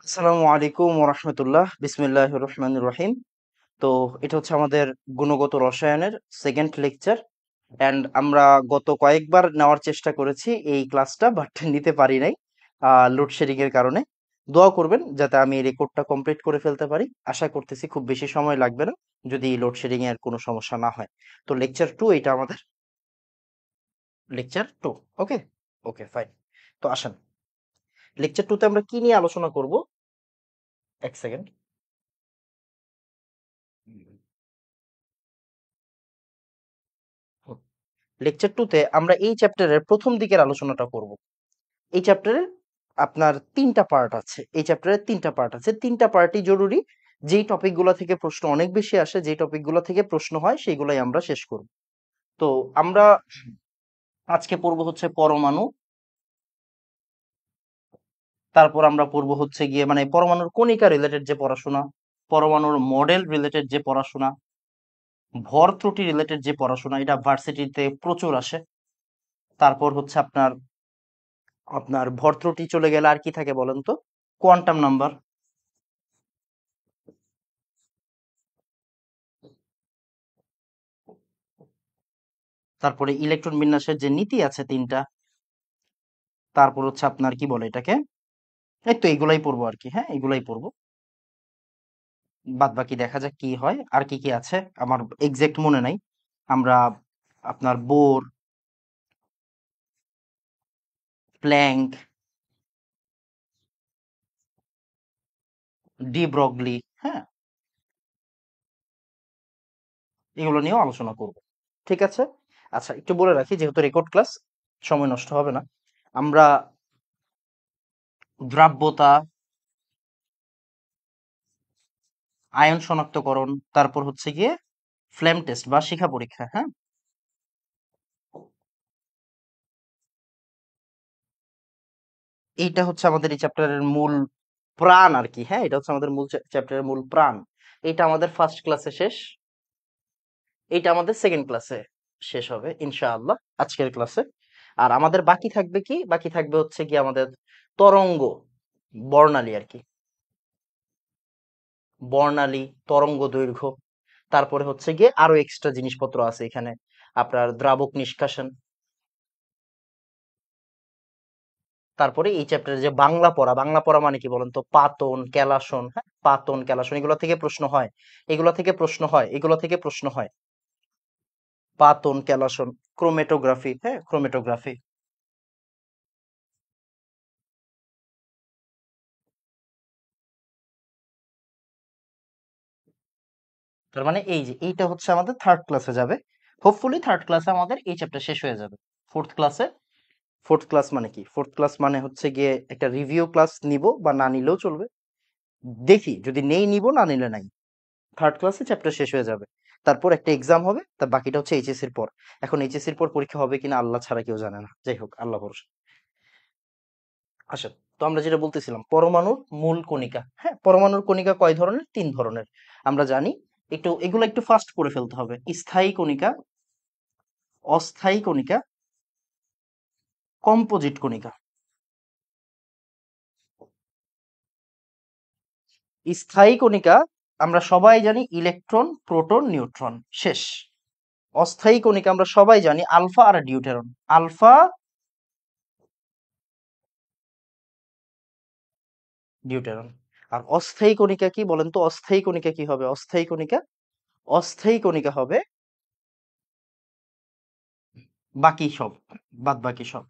আসসালামু আলাইকুম ওরহমতুল্লাহ বিসমিল্লাহির রহমানির রহিম। তো এটা হচ্ছে আমাদের গুণগত রসায়নের সেকেন্ড লেকচার। অ্যান্ড আমরা গত কয়েকবার নেওয়ার চেষ্টা করেছি এই ক্লাসটা, বাট নিতে পারি নাই লোডশেডিং এর কারণে। দোয়া করবেন যাতে আমি এই রেকর্ডটা কমপ্লিট করে ফেলতে পারি। আশা করতেছি খুব বেশি সময় লাগবে না, যদি লোডশেডিং এর কোনো সমস্যা না হয়। তো লেকচার টু এটা আমাদের lecture to. Okay, okay fine. তো আসেন, লেকচার টুতে আমরা কি নিয়ে আলোচনা করব। এক সেকেন্ড। লেকচার টুতে আমরা এই চ্যাপ্টারের প্রথম দিকের আলোচনাটা করব। এই চ্যাপ্টারের আপনার তিনটা পার্ট আছে। এই চ্যাপ্টারের তিনটা পার্ট আছে, তিনটা পার্টই জরুরি। যেই টপিকগুলো থেকে প্রশ্ন অনেক বেশি আসে, যেই টপিকগুলো থেকে প্রশ্ন হয়, সেইগুলাই আমরা শেষ করব। তো আমরা আজকে পড়ব হচ্ছে পরমাণু। তারপর আমরা পড়ব হচ্ছে গিয়ে মানে পরমাণুর কণিকা রিলেটেড যে পড়াশোনা, পরমাণুর মডেল রিলেটেড যে পড়াশোনা, ভর ত্রুটি রিলেটেড যে পড়াশোনা, এটা ভার্সিটিতে প্রচুর আসে। তারপর হচ্ছে আপনার আপনার ভর ত্রুটি চলে গেলে আর কি থাকে বলেন তো? Quantum number. তারপরে ইলেকট্রন বিন্যাসের যে নীতি আছে তিনটা। তারপর হচ্ছে আপনার কি বলে এটাকে, এই তো এগুলাই পড়বো আর কি। হ্যাঁ, এগুলাই পড়বো। বাদ বাকি দেখা যাক কি হয়। আর কি কি আছে আমার এক্সাক্ট মনে নাই। আমরা আপনার বোর, প্ল্যাঙ্ক, ডি ব্রগলি, হ্যাঁ, এগুলো নিয়েও আলোচনা করব। ঠিক আছে। আচ্ছা, একটু বলে রাখি যেহেতু রেকর্ড ক্লাস, সময় নষ্ট হবে না। আমরা দ্রাব্যতা, আয়ন শনাক্তকরণ, তারপর হচ্ছে গিয়ে ফ্লেম টেস্ট বা শিখা পরীক্ষা, হ্যাঁ, এইটা হচ্ছে আমাদের এই চ্যাপ্টারের মূল প্রাণ আর কি। হ্যাঁ, এটা হচ্ছে আমাদের মূল চ্যাপ্টারের মূল প্রাণ। এটা আমাদের ফার্স্ট ক্লাসে শেষ, এটা আমাদের সেকেন্ড ক্লাসে শেষ হবে ইনশাআল্লাহ, আজকের ক্লাসে। আর আমাদের বাকি থাকবে কি, বাকি থাকবে হচ্ছে কি আমাদের তরঙ্গ, বর্ণালী আর কি। বর্ণালী, তরঙ্গ দৈর্ঘ্য, তারপরে হচ্ছে গিয়ে আরো এক্সট্রা জিনিসপত্র আছে এখানে। আপনার দ্রাবক নিষ্কাশন। তারপরে এই চ্যাপ্টারে যে বাংলা পড়া, বাংলা পড়া মানে কি বলেন তো? পাতন, কেলাসন, হ্যাঁ, পাতন কেলাসন, এগুলো থেকে প্রশ্ন হয়, এগুলো থেকে প্রশ্ন হয়, এগুলো থেকে প্রশ্ন হয়। পাতন কেলাসন, ক্রোমেটোগ্রাফি, হ্যাঁ, ক্রোমেটোগ্রাফি। তার মানে এই যে এইটা হচ্ছে আমাদের থার্ড ক্লাসে যাবে। হোপফুলি থার্ড ক্লাসে আমাদের এই চ্যাপ্টার শেষ হয়ে যাবে। ফোর্থ ক্লাসে, ফোর্থ ক্লাস মানে কি, ফোর্থ ক্লাস মানে হচ্ছে গিয়ে একটা রিভিউ ক্লাস নিব, বা না নিলেও চলবে। দেখি যদি নেই নিব, না নিলে নাই। থার্ড ক্লাসে চ্যাপ্টার শেষ হয়ে যাবে। তারপর একটা এক্সাম হবে, তার বাকিটা হচ্ছে এইচএসসির পর। এখন এইচএসসির পর পরীক্ষা হবে কিনা আল্লাহ ছাড়া কেউ জানে না। যাই হোক, আল্লাহ ভরসা। আসেন, তো আমরা যেটা বলতেছিলাম পরমাণুর মূল কণিকা। হ্যাঁ, পরমাণুর কণিকা কয় ধরনের? তিন ধরনের আমরা জানি। একটু এগুলো একটু ফাস্ট করে ফেলতে হবে। স্থায়ী কণিকা, অস্থায়ী কণিকা, কম্পোজিট কণিকা। স্থায়ী কণিকা আমরা সবাই জানি ইলেকট্রন, প্রোটন, নিউট্রন, শেষ। অস্থায়ী কণিকা আমরা সবাই জানি আলফা আর ডিউটেরন। Alpha, deuteron. আর অস্থায়ী কণিকা কি বলেন তো? অস্থায়ী কণিকা কি হবে? অস্থায়ী কণিকা, অস্থায়ী কণিকা হবে বাকি সব, বাদ বাকি সব।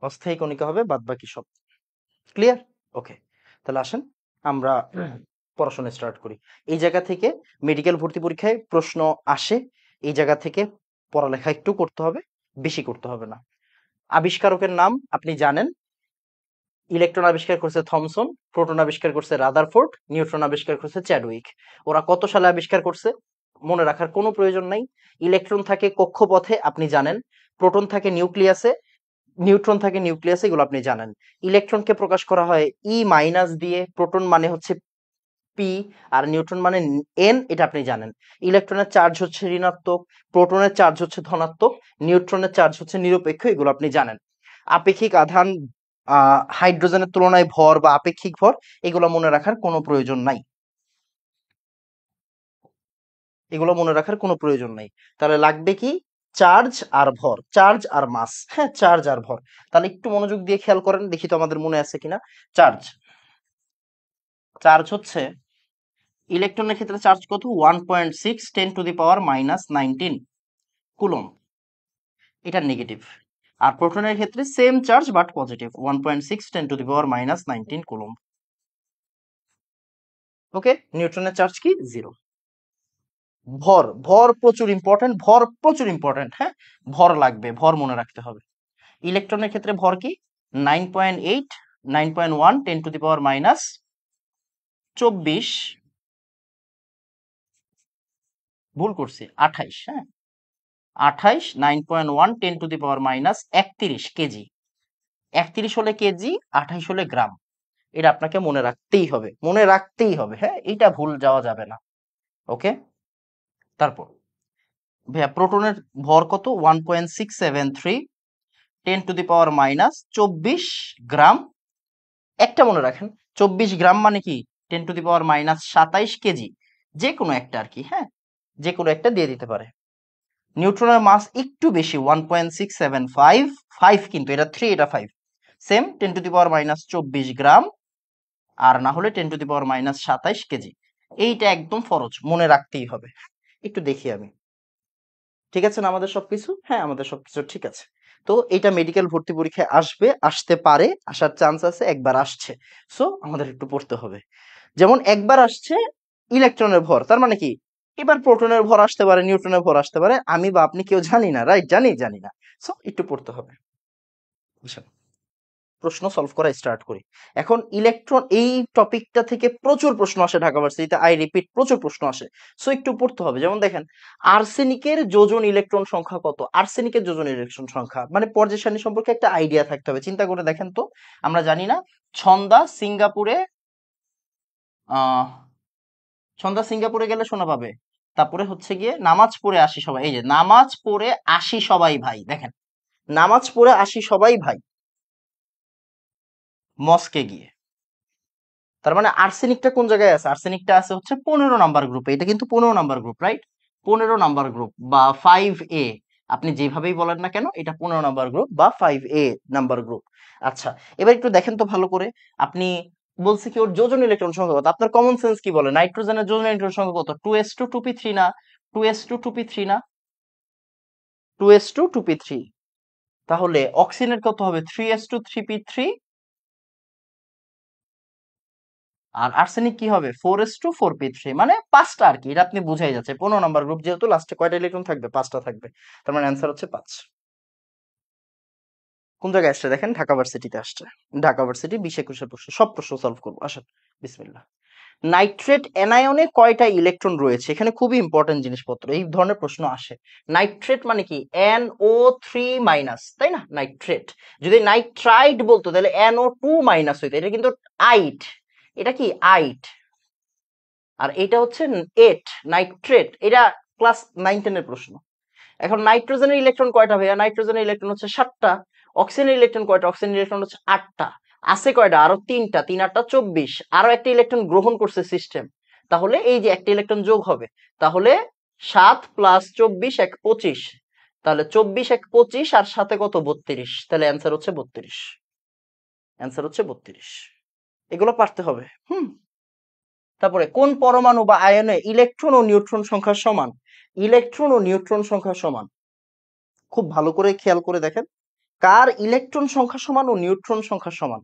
অস্থায়ী কণিকা হবে বাদ বাকি সব। ক্লিয়ার? ওকে, তাহলে আসেন আমরা পড়াশোনা স্টার্ট করি। এই জায়গা থেকে মেডিকেল ভর্তি পরীক্ষায় প্রশ্ন আসে। এই জায়গা থেকে পড়ালেখা একটু করতে হবে, বেশি করতে হবে না। আবিষ্কারকের নাম আপনি জানেন। ইলেকট্রন আবিষ্কার করছে থমসন, প্রোটন আবিষ্কার করছে রাদারফোর্ড, নিউট্রন আবিষ্কার করছে চ্যাডউইক। ওরা কত সালে আবিষ্কার করছে মনে রাখার কোনো প্রয়োজন নাই। ইলেকট্রন থাকে কক্ষপথে, আপনি জানেন। প্রোটন থাকে নিউক্লিয়াসে, নিউট্রন থাকে নিউক্লিয়াসে, এগুলো আপনি জানেন। ইলেকট্রনকে প্রকাশ করা হয় ই মাইনাস দিয়ে, প্রোটন মানে হচ্ছে পি, আর নিউট্রন মানে এন, এটা আপনি জানেন। ইলেকট্রনের চার্জ হচ্ছে ঋণাত্মক, প্রোটনের চার্জ হচ্ছে ধনাত্মক, নিউট্রনের চার্জ হচ্ছে নিরপেক্ষ, এগুলো আপনি জানেন। আপেক্ষিক আধান, হাইড্রোজেনের তুলনায় ভর বা আপেক্ষিক ভর, এগুলো মনে রাখার কোনো প্রয়োজন নাই। এগুলো মনে রাখার কোনো প্রয়োজন নাই। তাহলে লাগবে কি? চার্জ আর ভর, চার্জ আর মাস। হ্যাঁ, চার্জ আর ভর। তাহলে একটু মনোযোগ দিয়ে খেয়াল করেন, দেখি তো আমাদের মনে আছে কিনা। চার্জ, চার্জ হচ্ছে ইলেকট্রনের ক্ষেত্রে চার্জ কত? 1.6 10⁻⁻19 কুলম, এটা নেগেটিভ। আর প্রোটনের ক্ষেত্রে same charge but positive, 1.6 10⁻⁻19 coulomb. Okay, নিউট্রনের চার্জ কি? 0। ভর, ভর প্রচুর ইম্পর্টেন্ট, ভর প্রচুর ইম্পর্টেন্ট। হ্যাঁ, ভর লাগবে, ভর মনে রাখতে হবে। ইলেকট্রনের ক্ষেত্রে ভর কি? 9.8 9.1 10⁻⁻24, ভুল করছি, 28। হ্যাঁ, 28 9.1 10⁻⁻31 কেজি। 31 হলে কেজি, 28 হলে গ্রাম। এটা আপনাকে মনে রাখতেই হবে, মনে রাখতেই হবে। হ্যাঁ, এটা ভুল যাওয়া যাবে না। ওকে, তারপর ভাইয়া প্রোটনের ভর কত? 1.673 10⁻⁻24 গ্রাম। একটা মনে রাখেন, 24 গ্রাম মানে কি? 10⁻⁻27 কেজি। যে কোনো একটা আর কি। হ্যাঁ, যে কোনো একটা দিয়ে দিতে পারে। নিউট্রনের মাস একটু বেশি, 1.675, 5 কিন্তু এটা 3, এটা 5। সেম 10⁻⁻24 গ্রাম, আর না হলে 10⁻⁻27 কেজি। এইটা একদম ফরজ, মনে রাখতেই হবে। একটু দেখি আমি, ঠিক আছে না আমাদের সবকিছু? হ্যাঁ, আমাদের সবকিছু ঠিক আছে। তো এটা মেডিকেল ভর্তি পরীক্ষায় আসবে, আসতে পারে, আসার চান্স আছে, একবার আসছে। সো আমাদের একটু পড়তে হবে। যেমন একবার আসছে ইলেকট্রনের ভর, তার মানে কি এবার প্রোটনের ভর আসতে পারে, নিউট্রনের ভর আসতে পারে, আমি বা আপনি কেউ জানি না, রাইট? জানি না। সো একটু পড়তে হবে। বুঝছেন? প্রশ্ন সলভ করা স্টার্ট করি। এখন ইলেকট্রন, এই টপিকটা থেকে প্রচুর প্রশ্ন আসে ঢাকা ভার্সিটিতে, আই রিপিট, প্রচুর প্রশ্ন আসে। সো একটু পড়তে হবে। যেমন দেখেন, আর্সেনিকের যোজন ইলেকট্রন সংখ্যা কত? আর্সেনিকের যোজন ইলেকট্রন সংখ্যা মানে পর্যায় সারণী সম্পর্কে একটা আইডিয়া থাকতে হবে। চিন্তা করে দেখেন তো, আমরা জানি না ছন্দা সিঙ্গাপুরে, আহ ছন্দা সিঙ্গাপুরে গেলে শোনা পাবে। তারপরে হচ্ছে গিয়ে নামাজ পড়ে আসি সবাই, এই যে নামাজ পড়ে আসি সবাই ভাই, দেখেন নামাজ পড়ে আসি সবাই ভাই মস্কে গিয়ে। তার মানে আর্সেনিকটা কোন জায়গায় আছে? আর্সেনিকটা আছে হচ্ছে 15 নাম্বার গ্রুপে। এটা কিন্তু 15 number group, right? 15 number group বা 5A, আপনি যেভাবেই বলেন না কেন, এটা 15 নাম্বার গ্রুপ বা 5A নাম্বার গ্রুপ। আচ্ছা, এবার একটু দেখেন তো ভালো করে। আপনি বলছে কি ওর যোজন ইলেকট্রন সংখ্যা কত? আপনার কমন সেন্স কি বলে? নাইট্রোজেনের যোজন ইলেকট্রন সংখ্যা কত? 2s2 2p3 না? 2s2 2p3 না? 2s2 2p3। তাহলে অক্সিজেনের কত হবে? 3s2 3p3। আর আর্সেনিক কি হবে? 4s2 4p3, মানে পাঁচটা আর কি। এটা আপনি বুঝাই যাচ্ছে 15 নাম্বার গ্রুপ যেহেতু, লাস্টে কয়টা ইলেকট্রন থাকবে? পাঁচটা থাকবে। তার মানে অ্যান্সার হচ্ছে 5। কোন জায়গায় আসছে দেখেন? ঢাকা ভার্সিটিতে আসছে। ঢাকা ভার্সিটি 20-21 প্রশ্ন, সব প্রশ্ন সলভ করবো, আসেন। বিসমিল্লাহ। নাইট্রেট অ্যানায়নে কয়টা ইলেকট্রন রয়েছে? এখানে খুবই ইম্পর্টেন্ট জিনিসপত্র, এই ধরনের প্রশ্ন আসে। নাইট্রেট মানে কি? NO3-, তাই না? নাইট্রেট। যদি নাইট্রাইট বলতো তাহলে NO2- হইতো। এটা কিন্তু আইট, এটা কি? আইট। আর এটা হচ্ছে এট, নাইট্রেট। এটা ক্লাস 9-10 এর প্রশ্ন। এখন নাইট্রোজেনের ইলেকট্রন কয়টা ভাইয়া? নাইট্রোজেনের ইলেকট্রন হচ্ছে 7টা। অক্সিজেনের ইলেকট্রন কয়টা? অক্সিজেনের ইলেকট্রন হচ্ছে 8টা। আছে কয়টা? আরো 3টা, 3 8 24। আরো একটা ইলেকট্রন গ্রহণ করছে সিস্টেম। তাহলে এই যে একটা ইলেকট্রন যোগ হবে, তাহলে 7 + 24 = 25। তাহলে 24 = 25, আর সাথে কত? 32। তাহলে অ্যান্সার হচ্ছে 32। অ্যান্সার হচ্ছে 32। এগুলো পারতে হবে। তারপরে কোন পরমাণু বা আয়নে ইলেকট্রন ও নিউট্রন সংখ্যা সমান? ইলেকট্রন ও নিউট্রন সংখ্যা সমান। খুব ভালো করে খেয়াল করে দেখেন, কার ইলেকট্রন সংখ্যা সমান ও নিউট্রন সংখ্যা সমান?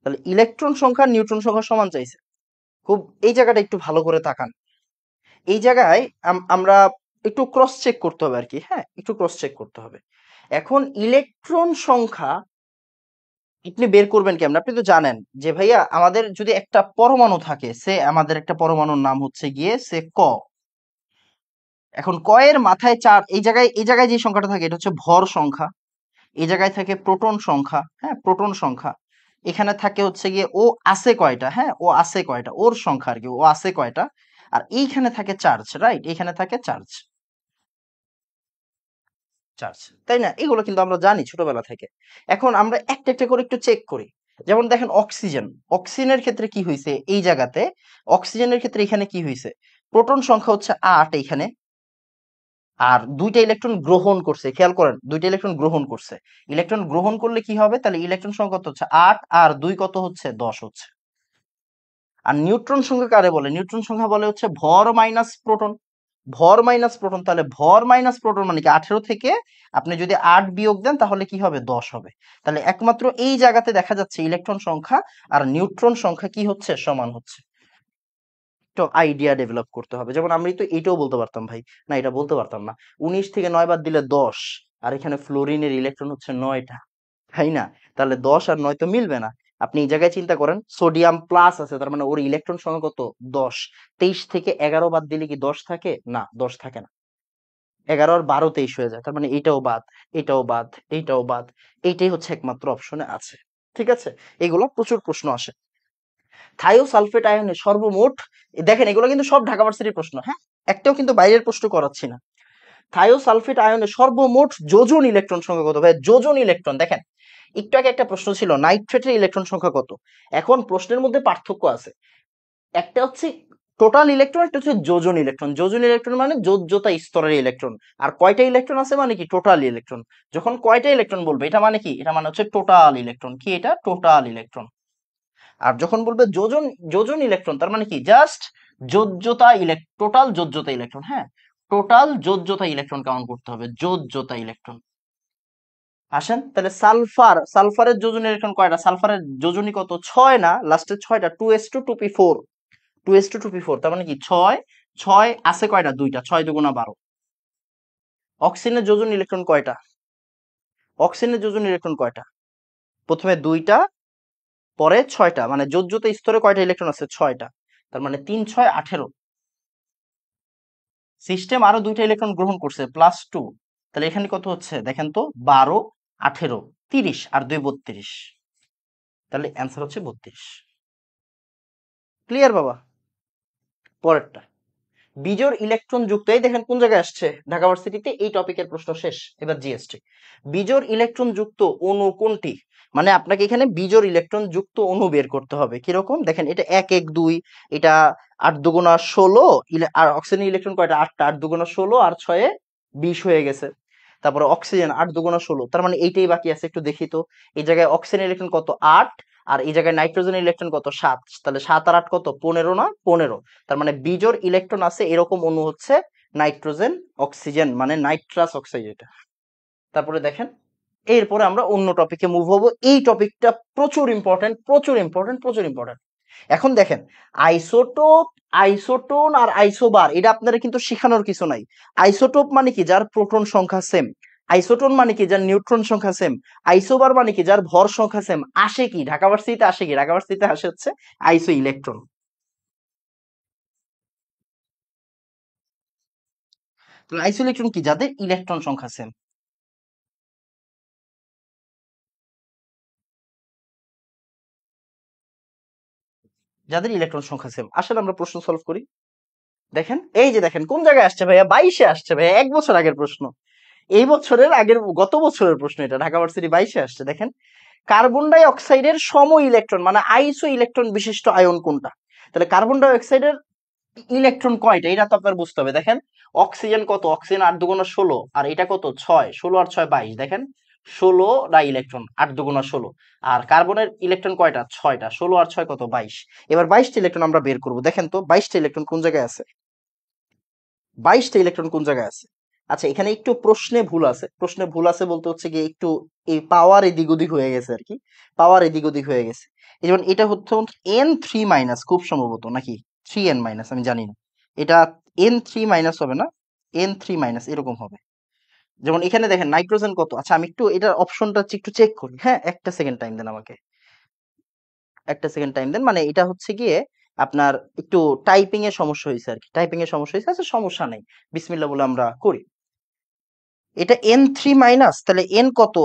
তাহলে ইলেকট্রন সংখ্যা নিউট্রন সংখ্যা সমান চাইছে। খুব, এই জায়গাটা একটু ভালো করে তাকান। এই জায়গায় আমরা একটু ক্রস চেক করতে হবে আর কি। হ্যাঁ, একটু ক্রস চেক করতে হবে। এখন ইলেকট্রন সংখ্যা আপনি বের করবেন কেমন? আপনি তো জানেন যে ভাইয়া, আমাদের যদি একটা পরমাণু থাকে, সে আমাদের একটা পরমাণুর নাম হচ্ছে গিয়ে সে ক। এখন ক এর মাথায় 4, এই জায়গায় যে সংখ্যাটা থাকে এটা হচ্ছে ভর সংখ্যা। এই জায়গায় থাকে প্রোটন সংখ্যা। হ্যাঁ, প্রোটন সংখ্যা। এখানে থাকে হচ্ছে গিয়ে ও আছে কয়টা? হ্যাঁ, ও আছে কয়টা, ওর সংখ্যা আর কি, ও আছে কয়টা। আর এইখানে থাকে চার্জ, রাইট? এইখানে থাকে চার্জ। চার্জ, তাই না? এগুলো কিন্তু আমরা জানি ছোটবেলা থেকে। এখন আমরা একটা একটা করে একটু চেক করি। যেমন দেখেন অক্সিজেন, অক্সিজেনের ক্ষেত্রে কি হয়েছে এই জায়গাতে, অক্সিজেনের ক্ষেত্রে এখানে কি হয়েছে, প্রোটন সংখ্যা হচ্ছে 8 এইখানে, আর দুইটা ইলেকট্রন গ্রহণ করছে, খেয়াল করেন দুইটা ইলেকট্রন গ্রহণ করছে। ইলেকট্রন গ্রহণ করলে কি হবে, তাহলে ইলেকট্রন সংখ্যা কত হচ্ছে 8, আর 2 কত হচ্ছে 10 হচ্ছে। আর নিউট্রন সংখ্যা কারে বলে, নিউট্রন সংখ্যা বলে হচ্ছে ভর মাইনাস প্রোটন, ভর মাইনাস প্রোটন। তাহলে ভর মাইনাস প্রোটন মানে কি 18 থেকে আপনি যদি 8 বিয়োগ দেন তাহলে কি হবে 10 হবে। তাহলে একমাত্র এই জায়গাতে দেখা যাচ্ছে ইলেকট্রন সংখ্যা আর নিউট্রন সংখ্যা কি হচ্ছে, সমান হচ্ছে। তো আইডিয়া ডেভেলপ করতে হবে। যেমন আমি তো এটাও বলতে পারতাম ভাই, না এটা বলতে পারতাম না, 19 থেকে 9 বাদ দিলে 10, আর এখানে ফ্লোরিনের ইলেকট্রন হচ্ছে 9টা, তাই না? তাহলে 10 আর 9 তো মিলবে না। আপনি এই জায়গায় চিন্তা করেন, সোডিয়াম প্লাস আছে, তার মানে ওর ইলেকট্রন সংখ্যা কত 10, 23 থেকে 11 বাদ দিলে কি 10 থাকে, না 10 থাকে না, 11 আর 12 23 হয়ে যায়, তার মানে এটাও বাদ, এটাও বাদ, এইটাও বাদ, এইটাই হচ্ছে একমাত্র অপশনে আছে। ঠিক আছে, এগুলো প্রচুর প্রশ্ন আসে। থায়োসালফেট আয়নে সর্বমোট, দেখেন এগুলো কিন্তু সব ঢাকা ভার্সিটির প্রশ্ন, হ্যাঁ, একটাও কিন্তু বাইরের প্রশ্ন করাচ্ছি না। থায়োসালফেট আয়নে সর্বমোট যোজন ইলেকট্রন সংখ্যা কত ভাই, যোজন ইলেকট্রন। দেখেন একটু আগে একটা প্রশ্ন ছিল নাইট্রেটের ইলেকট্রন সংখ্যা কত, এখন প্রশ্নের মধ্যে পার্থক্য আছে, একটা হচ্ছে টোটাল ইলেকট্রন, একটা হচ্ছে যোজন ইলেকট্রন। যোজন ইলেকট্রন মানে যোজ্যতা স্তরের ইলেকট্রন, আর কয়টা ইলেকট্রন আছে মানে কি টোটাল ইলেকট্রন। যখন কয়টা ইলেকট্রন বলবে এটা মানে কি, এটা মানে হচ্ছে টোটাল ইলেকট্রন, কি এটা টোটাল ইলেকট্রন। আর যখন বলবে যোজন, যোজন ইলেকট্রন তার মানে কি জাস্ট যোজ্যতা টোটাল যোজ্যতা ইলেকট্রন, হ্যাঁ, টোটাল যোজ্যতা ইলেকট্রন কাউন্ট করতে হবে, যোজ্যতা ইলেকট্রন। আসেন তাহলে সালফার, সালফারের যোজন ইলেকট্রন কয়টা, সালফারের যোজনী কত 6 না, লাস্টে 6টা, 2s2 2p4, 2s2 2p4, তার মানে কি 6, 6 আছে কয়টা, দুইটা, 6 দুগুণা 12। অক্সিজেনের যোজন ইলেকট্রন কয়টা, অক্সিজেনের যোজন ইলেকট্রন কয়টা, প্রথমে দুইটা পরে 6টা, মানে যোজ্যতা স্তরে কয়টা ইলেকট্রন আছে 6টা, তার মানে 3 6 18। সিস্টেম আরো দুইটা ইলেকট্রন গ্রহণ করছে +2, তাহলে এখানে কত হচ্ছে দেখেন তো, 12 18 30 আর 2 32, তাহলে অ্যান্সার হচ্ছে 32। ক্লিয়ার বাবা? পরেরটা, বিজোড় ইলেকট্রন যুক্ত, এই দেখেন কোন জায়গায় আসছে ঢাকা ভার্সিটিতে, এই টপিকের প্রশ্ন শেষ, এবার জিএসটি। বিজোড় ইলেকট্রন যুক্ত অণু কোনটি, মানে আপনাকে এখানে বিজোড় ইলেকট্রন যুক্ত অণু বের করতে হবে। কিরকম দেখেন, এটা 1 1 2, এটা 8 দুগুণা 16, আর অক্সিজেন ইলেকট্রন কয়টা 8টা, 8 দুগুণা 16 আর 6 20 হয়ে গেছে। তারপরে অক্সিজেন 8 দুগুণা 16, তার মানে এইটাই বাকি আছে, একটু দেখি তো। এই জায়গায় অক্সিজেন ইলেকট্রন কত 8, আর এই জায়গায় নাইট্রোজেন ইলেকট্রন কত 7, তাহলে 7 আর 8 কত 15 না 15, তার মানে বিজোড় ইলেকট্রন আছে এরকম অণু হচ্ছে নাইট্রোজেন অক্সিজেন, মানে নাইট্রাস অক্সাইড এটা। তারপরে দেখেন, এরপরে আমরা অন্য টপিকে মুভ হবো, এই টপিকটা প্রচুর ইম্পর্টেন্ট, প্রচুর ইম্পর্টেন্ট, প্রচুর ইম্পর্টেন্ট। এখন দেখেন আইসোটোপ, আইসোটোন আর আইসোবার, এটা আপনারা কিন্তু শিখানোর কিছু নাই। আইসোটোপ মানে কি যার প্রোটন সংখ্যা সেম, আইসোটোন মানে কি যার নিউট্রন সংখ্যা সেম, আইসোবার মানে কি যার ভর সংখ্যা সেম। আসে কি ঢাকা ভার্সিটিতে, আসে কি ঢাকা ভার্সিটিতে, আসে হচ্ছে আইসো ইলেকট্রন। তাহলে আইসো ইলেকট্রন কি যাদের ইলেকট্রন সংখ্যা সেম, যাদের ইলেকট্রন সংখ্যা সেম। আসলে আমরা প্রশ্ন সলভ করি। দেখেন এই যে দেখেন কোন জায়গায় আসছে ভাইয়া, 22-এ আসছে ভাইয়া, 1 বছর আগের প্রশ্ন, এই বছরের আগের গত বছরের প্রশ্ন, এটা ঢাকা ভার্সিটি 22-এ আসছে। দেখেন কার্বন ডাই অক্সাইডের সম ইলেকট্রন মানে আইসো ইলেকট্রন বিশিষ্ট আয়ন কোনটা, তাহলে কার্বন ডাই অক্সাইডের ইলেকট্রন কয়টা এটা তো আপনার বুঝতে হবে। দেখেন অক্সিজেন কত, অক্সিজেন 8 দুগুণা 16, আর এটা কত 6, 16 আর 6 22, দেখেন 16 ডাই ইলেকট্রন 8 দুগুণা 16, আর কার্বনের ইলেকট্রন কয়টা 6টা, 16 আর 6 কত 22। এবার 22টা ইলেকট্রন আমরা বের করব, দেখেন তো 22টা ইলেকট্রন কোন জায়গায় আছে, 22টা ইলেকট্রন কোন জায়গায় আছে। আচ্ছা এখানে একটু প্রশ্নে ভুল আছে, প্রশ্নে ভুল আছে বলতে হচ্ছে গিয়ে একটু এই পাওয়ার এদিক ওদিক হয়ে গেছে আর কি, পাওয়ার এদিক ওদিক হয়ে গেছে। এই যেমন এটা হচ্ছে N3 মাইনাস খুব সম্ভবত, নাকি 3n মাইনাস, আমি জানি না, এটা N3 মাইনাস হবে না, N3 মাইনাস এরকম হবে। যেমন এখানে দেখেন নাইট্রোজেন কত, আচ্ছা আমি একটু এটার অপশনটা একটু চেক করি, হ্যাঁ একটা সেকেন্ড টাইম দেন আমাকে, একটা সেকেন্ড টাইম দেন, মানে এটা হচ্ছে গিয়ে আপনার একটু টাইপিং এর সমস্যা হয়েছে আর কি, টাইপিং এর সমস্যা হয়েছে, আচ্ছা সমস্যা নেই, বিসমিল্লাহ বলে আমরা করি। এটা N3 মাইনাস, তাহলে এন কত,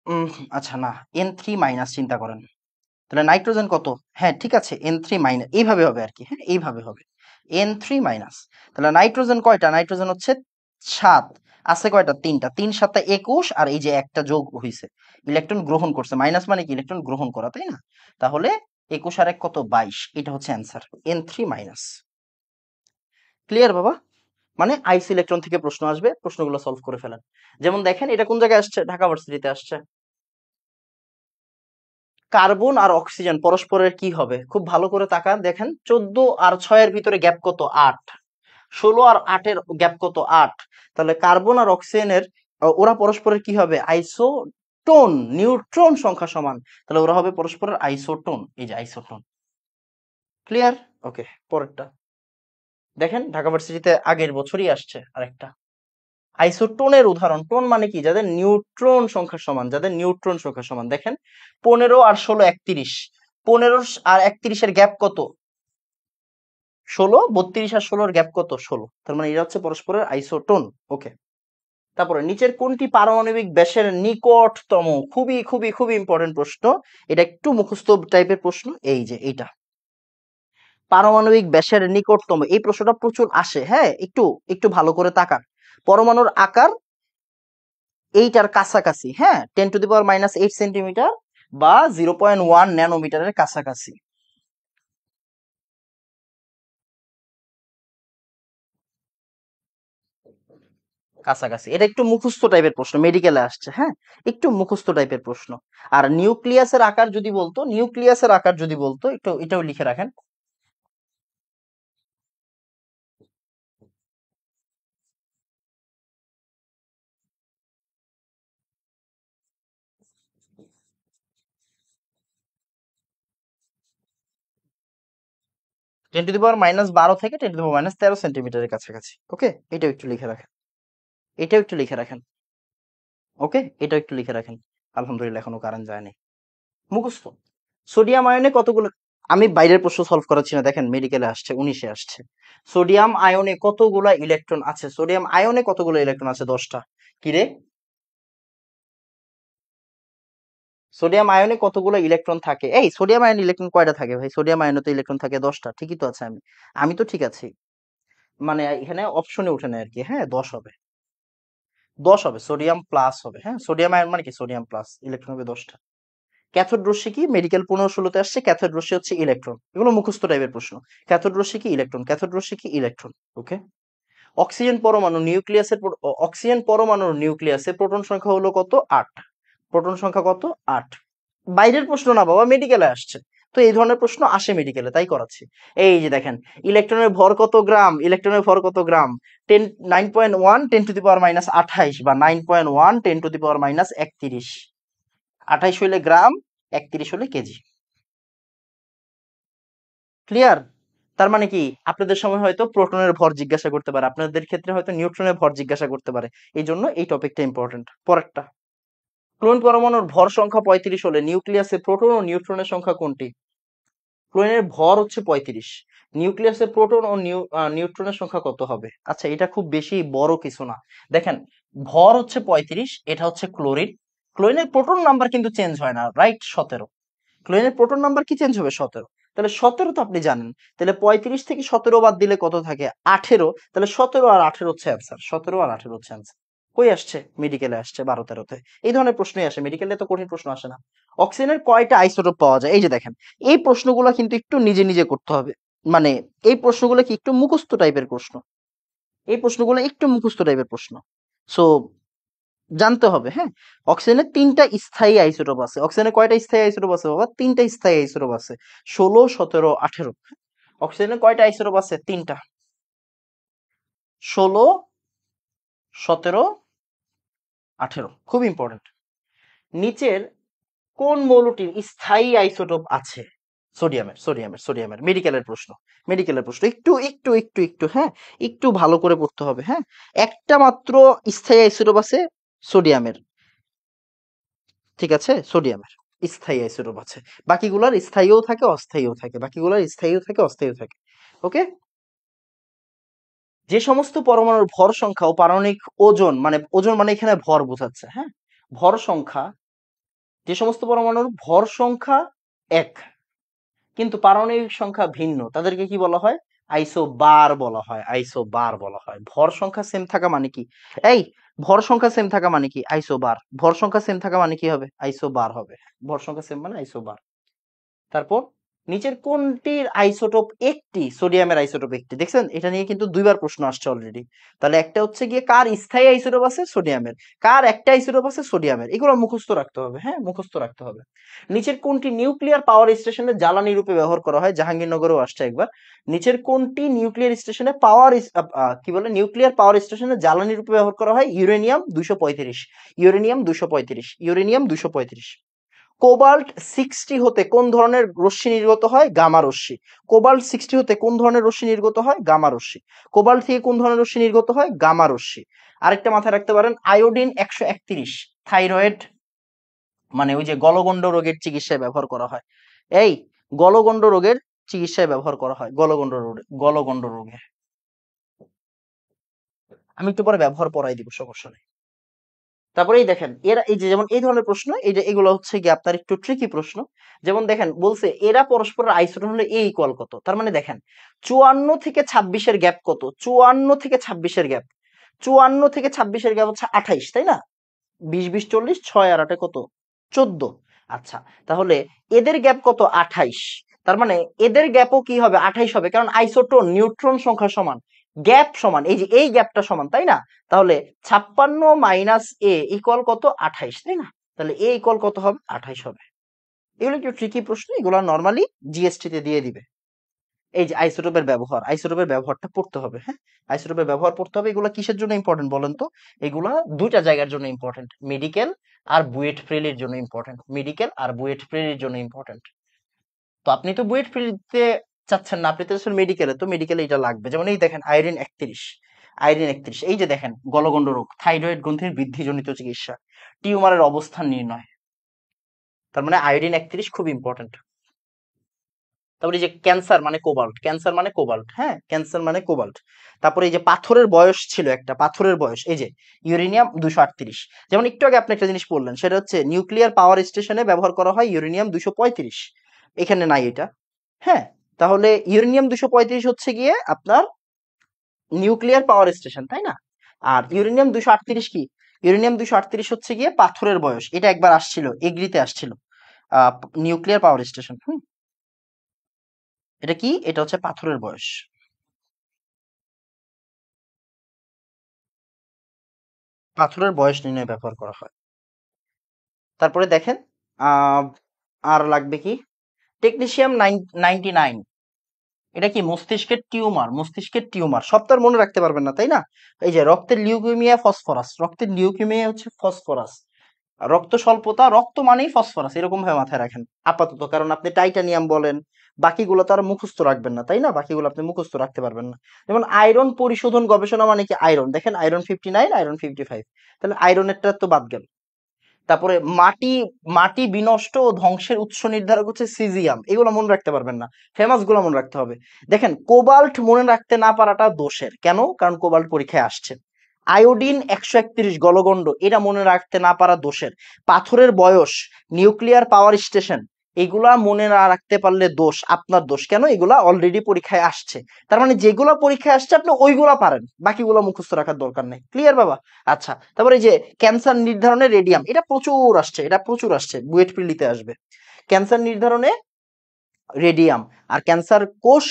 উম, আচ্ছা না N3 মাইনাস চিন্তা করেন, তাহলে নাইট্রোজেন কত, হ্যাঁ ঠিক আছে N3 মাইনাস, এইভাবে হবে আর কি, হ্যাঁ এইভাবে হবে N3 মাইনাস। তাহলে নাইট্রোজেন কয়টা, নাইট্রোজেন হচ্ছে 7, আছে কয়টা? তিনটা। ৩ 7 21 আর এই যে একটা যোগ হইছে। ইলেকট্রন গ্রহণ করছে। মাইনাস মানে কি? ইলেকট্রন গ্রহণ করা, তাই না? তাহলে 21 আর ১ কত? ২২। এটা হচ্ছে অ্যান্সার। N3 minus. ক্লিয়ার বাবা? মানে আইসো ইলেকট্রন থেকে প্রশ্ন আসবে, প্রশ্নগুলো সলভ করে ফেলেন। যেমন দেখেন এটা কোন জায়গায় আসছে? ঢাকা ভার্সিটিতে আসছে। কার্বন আর অক্সিজেন পরস্পরের কি হবে? খুব ভালো করে তাকান, দেখেন 14 আর 6 এর ভিতরে গ্যাপ কত? 8। 16 আর 8 এর গ্যাপ কত? 8। তাহলে কার্বন আর অক্সিজেনের ওরা পরস্পরের কি হবে? আইসোটোন। নিউট্রন সংখ্যা সমান, তাহলে ওরা হবে পরস্পরের আইসোটোন। এই যে আইসোটোন। ক্লিয়ার? ওকে, পরেরটা দেখেন ঢাকা ভার্সিটিতে আগের বছরই আসছে আরেকটা। আইসোটোনের উদাহরণ। টোন মানে কি? যাদের নিউট্রন সংখ্যা সমান, যাদের নিউট্রন সংখ্যা সমান। দেখেন 15 আর 16 31। 15 আর 31 এর গ্যাপ কত? 16। 32 আর 16 এর গ্যাপ কত? 16। তার মানে এরা হচ্ছে পরস্পরের আইসোটোন। ওকে, তারপরে নিচের কোনটি পারমাণবিক ব্যাসের নিকটতম? খুবই খুবই খুবই ইম্পর্টেন্ট প্রশ্ন। এটা একটু মুখস্থ টাইপের প্রশ্ন। এই যে এইটা পারমাণবিক ব্যাসের নিকটতম, এই প্রশ্নটা প্রচুর আসে। হ্যাঁ, একটু একটু ভালো করে তাকান। পরমাণুর আকার এইটার কাছাকাছি, হ্যাঁ, 10⁻⁻8 সেন্টিমিটার বা 0.1 ন্যানোমিটারের কাছাকাছি। কাছাকাছি, এটা একটু মুখস্থ টাইপের প্রশ্ন, মেডিকেলে আসছে। হ্যাঁ, একটু মুখস্থ টাইপের প্রশ্ন। আর নিউক্লিয়াসের আকার যদি বলতো, নিউক্লিয়াসের আকার যদি বলতো, একটু এটাও লিখে রাখেন। টেন টু দি পাওয়ার -12 থেকে 10⁻13 সেন্টিমিটারের কাছাকাছি। ওকে, এটাও একটু লিখে রাখেন। এটাও একটু লিখে রাখেন। ওকে, এটাও একটু লিখে রাখেন। আলহামদুলিল্লাহ, এখনো কারেন্ট যায়নি। মুখস্থ। সোডিয়াম আয়নে কতগুলো? আমি বাইরের প্রশ্ন সলভ করাচ্ছি না, দেখেন মেডিকেলে আসছে, 19-এ আসছে। সোডিয়াম আয়নে কতগুলো ইলেকট্রন আছে? সোডিয়াম আয়নে কতগুলো ইলেকট্রন আছে? 10টা। কি রে, সোডিয়াম আয়নে কতগুলো ইলেকট্রন থাকে? এই সোডিয়াম আয়নে ইলেকট্রন কয়টা থাকে ভাই? সোডিয়াম আয়নে তো ইলেকট্রন থাকে 10টা। ঠিকই তো আছে। আমি আমি তো ঠিক আছি। মানে এখানে অপশনে উঠে নেয় আর কি। হ্যাঁ, 10 হবে। 10 হবে, সোডিয়াম প্লাস হবে। হ্যাঁ, সোডিয়াম আয়ন মানে কি? সোডিয়াম প্লাস, ইলেকট্রন হবে 10টা। ক্যাথোড রশ্মি কি? মেডিকেল 15-16-তে আসছে। ক্যাথোড রশ্মি হচ্ছে ইলেকট্রন। এগুলো মুখস্থ টাইপের প্রশ্ন। ক্যাথোড রশ্মি কি? ইলেকট্রন। ক্যাথোড রশ্মি কি? ইলেকট্রন। ওকে। অক্সিজেন পরমাণু নিউক্লিয়াসের অক্সিজেন পরমাণুর নিউক্লিয়াসে প্রোটন সংখ্যা হলো কত? 8। প্রোটন সংখ্যা কত? 8। বাইরের প্রশ্ন না বাবা, মেডিকেলে আসছে। তো এই ধরনের প্রশ্ন আসে মেডিকেলে, তাই করাচ্ছি। এই যে দেখেন, ইলেকট্রনের ভর কত গ্রাম? ইলেকট্রনের ভর কত গ্রাম? 9.1 10⁻28 বা 9.1 10⁻31। 28 হইলে গ্রাম, 31 হলে কেজি। ক্লিয়ার? তার মানে কি, আপনাদের সময় হয়তো প্রোটনের ভর জিজ্ঞাসা করতে পারে, আপনাদের ক্ষেত্রে হয়তো নিউট্রনের ভর জিজ্ঞাসা করতে পারে। এই জন্য এই টপিকটা ইম্পর্টেন্ট। পরেরটা, ক্লোরিন পরমাণুর ভর সংখ্যা 35 হলে নিউক্লিয়াসে প্রোটন ও নিউট্রনের সংখ্যা কোনটি? ক্লোরিনের ভর হচ্ছে 35। নিউক্লিয়াসে প্রোটন ও নিউট্রনের সংখ্যা কত হবে? আচ্ছা, এটা খুব বেশি বড় কিছু না। দেখেন, ভর হচ্ছে 35, এটা হচ্ছে ক্লোরিন। ক্লোরিনের প্রোটন নাম্বার কিন্তু চেঞ্জ হয় না, রাইট? 17। ক্লোরিনের প্রোটন নাম্বার কি চেঞ্জ হবে? 17। তাহলে 17 তো আপনি জানেন। তাহলে 35 থেকে 17 বাদ দিলে কত থাকে? 18। তাহলে 17 আর 18 হচ্ছে অ্যান্সার। 17 আর 18 হচ্ছে অ্যান্সার। কই আসছে? মেডিকেলে আসছে 12-13-তে। এই ধরনের প্রশ্নই আসে মেডিকেলে, তো কঠিন প্রশ্ন আসে না। অক্সিজেনের কয়টা আইসোটোপ পাওয়া যায়? এই যে দেখেন, এই প্রশ্নগুলো কিন্তু একটু নিজে নিজে করতে হবে। মানে এই প্রশ্নগুলো কি একটু মুখস্থ টাইপের প্রশ্ন। এই প্রশ্নগুলো একটু মুখস্থ টাইপের প্রশ্ন। সো জানতে হবে। হ্যাঁ, অক্সিজেনের 3টা স্থায়ী আইসোটোপ আছে। অক্সিজেনের কয়টা স্থায়ী আইসোটোপ আছে বাবা? 3টা স্থায়ী আইসোটোপ আছে। 16 17 18। অক্সিজেনের কয়টা আইসোটোপ আছে? 3টা। 16 17 18। খুব ইম্পর্টেন্ট। নিচের কোন মৌলটির স্থায়ী আইসোটোপ আছে? সোডিয়ামের মেডিকেলের প্রশ্ন। মেডিকেলের প্রশ্ন, একটু একটু একটু একটু হ্যাঁ, একটু ভালো করে পড়তে হবে। হ্যাঁ, একটা মাত্র স্থায়ী আইসোটোপ আছে সোডিয়ামের। ঠিক আছে, সোডিয়ামের স্থায়ী আইসোটোপ আছে। বাকিগুলার স্থায়ীও থাকে, অস্থায়ীও থাকে। বাকিগুলার স্থায়ীও থাকে, অস্থায়ীও থাকে। ওকে। যে সমস্ত পরমাণুর ভর সংখ্যা ও পারমাণবিক ওজন, মানে ওজন মানে এখানে ভর বোঝাচ্ছে। হ্যাঁ, ভর সংখ্যা, যে সমস্ত পরমাণুর ভর সংখ্যা এক কিন্তু পারমাণবিক সংখ্যা ভিন্ন, তাদেরকে কি বলা হয়? আইসোবার বলা হয়। আইসোবার বলা হয়। ভর সংখ্যা সেম থাকা মানে কি? এই ভর সংখ্যা সেম থাকা মানে কি? আইসোবার। ভর সংখ্যা সেম থাকা মানে কি হবে? আইসোবার হবে। ভর সংখ্যা সেম মানে আইসোবার। তারপর নিচের কোনটির আইসোটোপ একটি? সোডিয়ামের আইসোটোপ একটি। দেখছেন, এটা নিয়ে কিন্তু দুইবার প্রশ্ন আসছে অলরেডি। তাহলে একটা হচ্ছে গিয়ে কার স্থায়ী আইসোটোপ আছে? সোডিয়ামের। কার একটা আইসোটোপ আছে? সোডিয়ামের। এগুলো মুখস্থ রাখতে হবে, হ্যাঁ মুখস্থ রাখতে হবে। নিচের কোনটি নিউক্লিয়ার পাওয়ার স্টেশনে জ্বালানি রূপে ব্যবহার করা হয়? জাহাঙ্গীরনগরেও আসছে একবার। নিচের কোনটি নিউক্লিয়ার স্টেশনে কি বলে, নিউক্লিয়ার পাওয়ার স্টেশনে জ্বালানি রূপে ব্যবহার করা হয়? ইউরেনিয়াম 235। ইউরেনিয়াম 235। ইউরেনিয়াম 235। কোবাল্ট 60 হতে কোন ধরনের রশ্মি নির্গত হয়? গামা রশ্মি। কোবাল্ট 60 হতে কোন ধরনের রশ্মি নির্গত হয়? গামা রশ্মি। কোবাল্ট থেকে কোন ধরনের রশ্মি নির্গত হয়? গামা রশ্মি। আরেকটা মাথায় রাখতে পারেন, আয়োডিন 131 থাইরয়েড মানে ওই যে গলগণ্ড রোগের চিকিৎসায় ব্যবহার করা হয়। এই গলগণ্ড রোগের চিকিৎসায় ব্যবহার করা হয়। গলগণ্ড রোগে আমি একটু পরে ব্যবহার পড়াই দিব, সমস্যা নেই। তারপরে এই দেখেন, এরা এই যে যেমন এই ধরনের প্রশ্ন, এগুলো হচ্ছে কি আপনার একটু ট্রিকি প্রশ্ন। যেমন দেখেন বলছে এরা পরস্পরের আইসোটোন হলে এ ইকুয়াল কত। তার মানে দেখেন 54 থেকে 26-এর গ্যাপ কত? 54 থেকে 26-এর গ্যাপ, 54 থেকে 26-এর গ্যাপ হচ্ছে 28, তাই না? 20 20 40, 6 আর 8 কত? 14। আচ্ছা, তাহলে এদের গ্যাপ কত? 28। তার মানে এদের গ্যাপও কি হবে? 28 হবে, কারণ আইসোটোন নিউট্রন সংখ্যা সমান, গ্যাপ সমান, এই যে এই গ্যাপটা সমান, তাই না? তাহলে 56 মাইনাস এ ইকুয়াল কত? 28, তাই না? তাহলে এ ইকুয়াল কত হবে? 28 হবে। এগুলো একটু ট্রিকি প্রশ্ন, এগুলো নর্মালি জিএসটি তে দিয়ে দিবে। এই যে আইসোটোপের ব্যবহার, আইসোটোপের ব্যবহারটা পড়তে হবে, হ্যাঁ আইসোটোপের ব্যবহার পড়তে হবে। এগুলো কিসের জন্য ইম্পর্টেন্ট বলেন তো? এগুলা দুইটা জায়গার জন্য ইম্পর্টেন্ট, মেডিকেল আর বুয়েট প্রিলির জন্য ইম্পর্টেন্ট, মেডিকেল আর বুয়েট প্রিলির জন্য ইম্পর্টেন্ট। তো আপনি তো বুয়েট প্রিলিতে চাচ্ছেন না, আপনি তো মেডিকেলে, তো মেডিকেলে এটা লাগবে। যেমন এই দেখেন আইরিন 31, আইরিন 31, এই যে দেখেন গলগণ্ড রোগ, থাইরয়েড গ্রন্থির বৃদ্ধিজনিত চিকিৎসা, টিউমারের অবস্থান নির্ণয়। তার মানে আয়োডিন 31 খুব ইম্পর্টেন্ট। তারপরে এই যে ক্যান্সার মানে কোবাল্ট, ক্যান্সার মানে কোবাল্ট, হ্যাঁ ক্যান্সার মানে কোবাল্ট। তারপরে এই যে পাথরের বয়স ছিল একটা, পাথরের বয়স, এই যে ইউরেনিয়াম 238। যেমন একটু আগে আপনি একটা জিনিস বললেন, সেটা হচ্ছে নিউক্লিয়ার পাওয়ার স্টেশনে ব্যবহার করা হয় ইউরেনিয়াম 235, এখানে নাই এটা। হ্যাঁ, তাহলে ইউরেনিয়াম 235 হচ্ছে গিয়ে আপনার নিউক্লিয়ার পাওয়ার স্টেশন, তাই না? আর ইউরেনিয়াম 238 কি? ইউরেনিয়াম 238 হচ্ছে গিয়ে পাথরের বয়স, এটা একবার আসছিল, এগ্রিতে আসছিল, নিউক্লিয়ার পাওয়ার স্টেশন। এটা কি? এটা হচ্ছে পাথরের বয়স। পাথরের বয়স নির্ণয়ে ব্যবহার করা হয়। তারপরে দেখেন আহ আর লাগবে কি? টেকনিশিয়াম 99, এটা কি? মস্তিষ্কের টিউমার, মস্তিষ্কের টিউমার সব তো আর মনে রাখতে পারবেন না, তাই না? এই যে রক্তের লিউকেমিয়া ফসফরাস, রক্তের লিউকেমিয়া হচ্ছে ফসফরাস, রক্ত স্বল্পতা, রক্ত মানেই ফসফরাস, এরকম ভাবে মাথায় রাখেন আপাতত, কারণ আপনি টাইটানিয়াম বলেন, বাকিগুলো তো আর মুখস্থ রাখবেন না, তাই না? বাকিগুলো আপনি মুখস্থ রাখতে পারবেন না। যেমন আয়রন পরিশোধন গবেষণা মানে কি? আয়রন, দেখেন আয়রন 59, আয়রন 55, তাহলে আয়রনেরটা তো বাদ গেল। তারপরে মাটি, মাটি বিনষ্ট ও ধ্বংসের উৎস নির্ধারক হচ্ছে সিজিয়াম, এগুলো মনে রাখতে পারবেন না, ফেমাস গুলো মনে রাখতে হবে। দেখেন কোবাল্ট মনে রাখতে না পারাটা দোষের, কেন? কারণ কোবাল্ট পরীক্ষায় আসছে। আয়োডিন 131 গলগণ্ড, এটা মনে রাখতে না পারা দোষের। পাথরের বয়স, নিউক্লিয়ার পাওয়ার স্টেশন, এগুলা মনে না রাখতে পারলে দোষ, আপনার দোষ। কেন? এগুলা অলরেডি পরীক্ষায় আসছে। তার মানে যেগুলা পরীক্ষায় আসছে আপনি ওইগুলা পারেন, বাকিগুলো মুখস্থ রাখার দরকার নেই। ক্লিয়ার বাবা? আচ্ছা, তারপরে এই যে ক্যান্সার নির্ধারণে রেডিয়াম, এটা প্রচুর আসছে, এটা প্রচুর আসছে, বুয়েট প্রিলিতে আসবে। ক্যান্সার নির্ধারণে রেডিয়াম। আর ক্যান্সার কোষ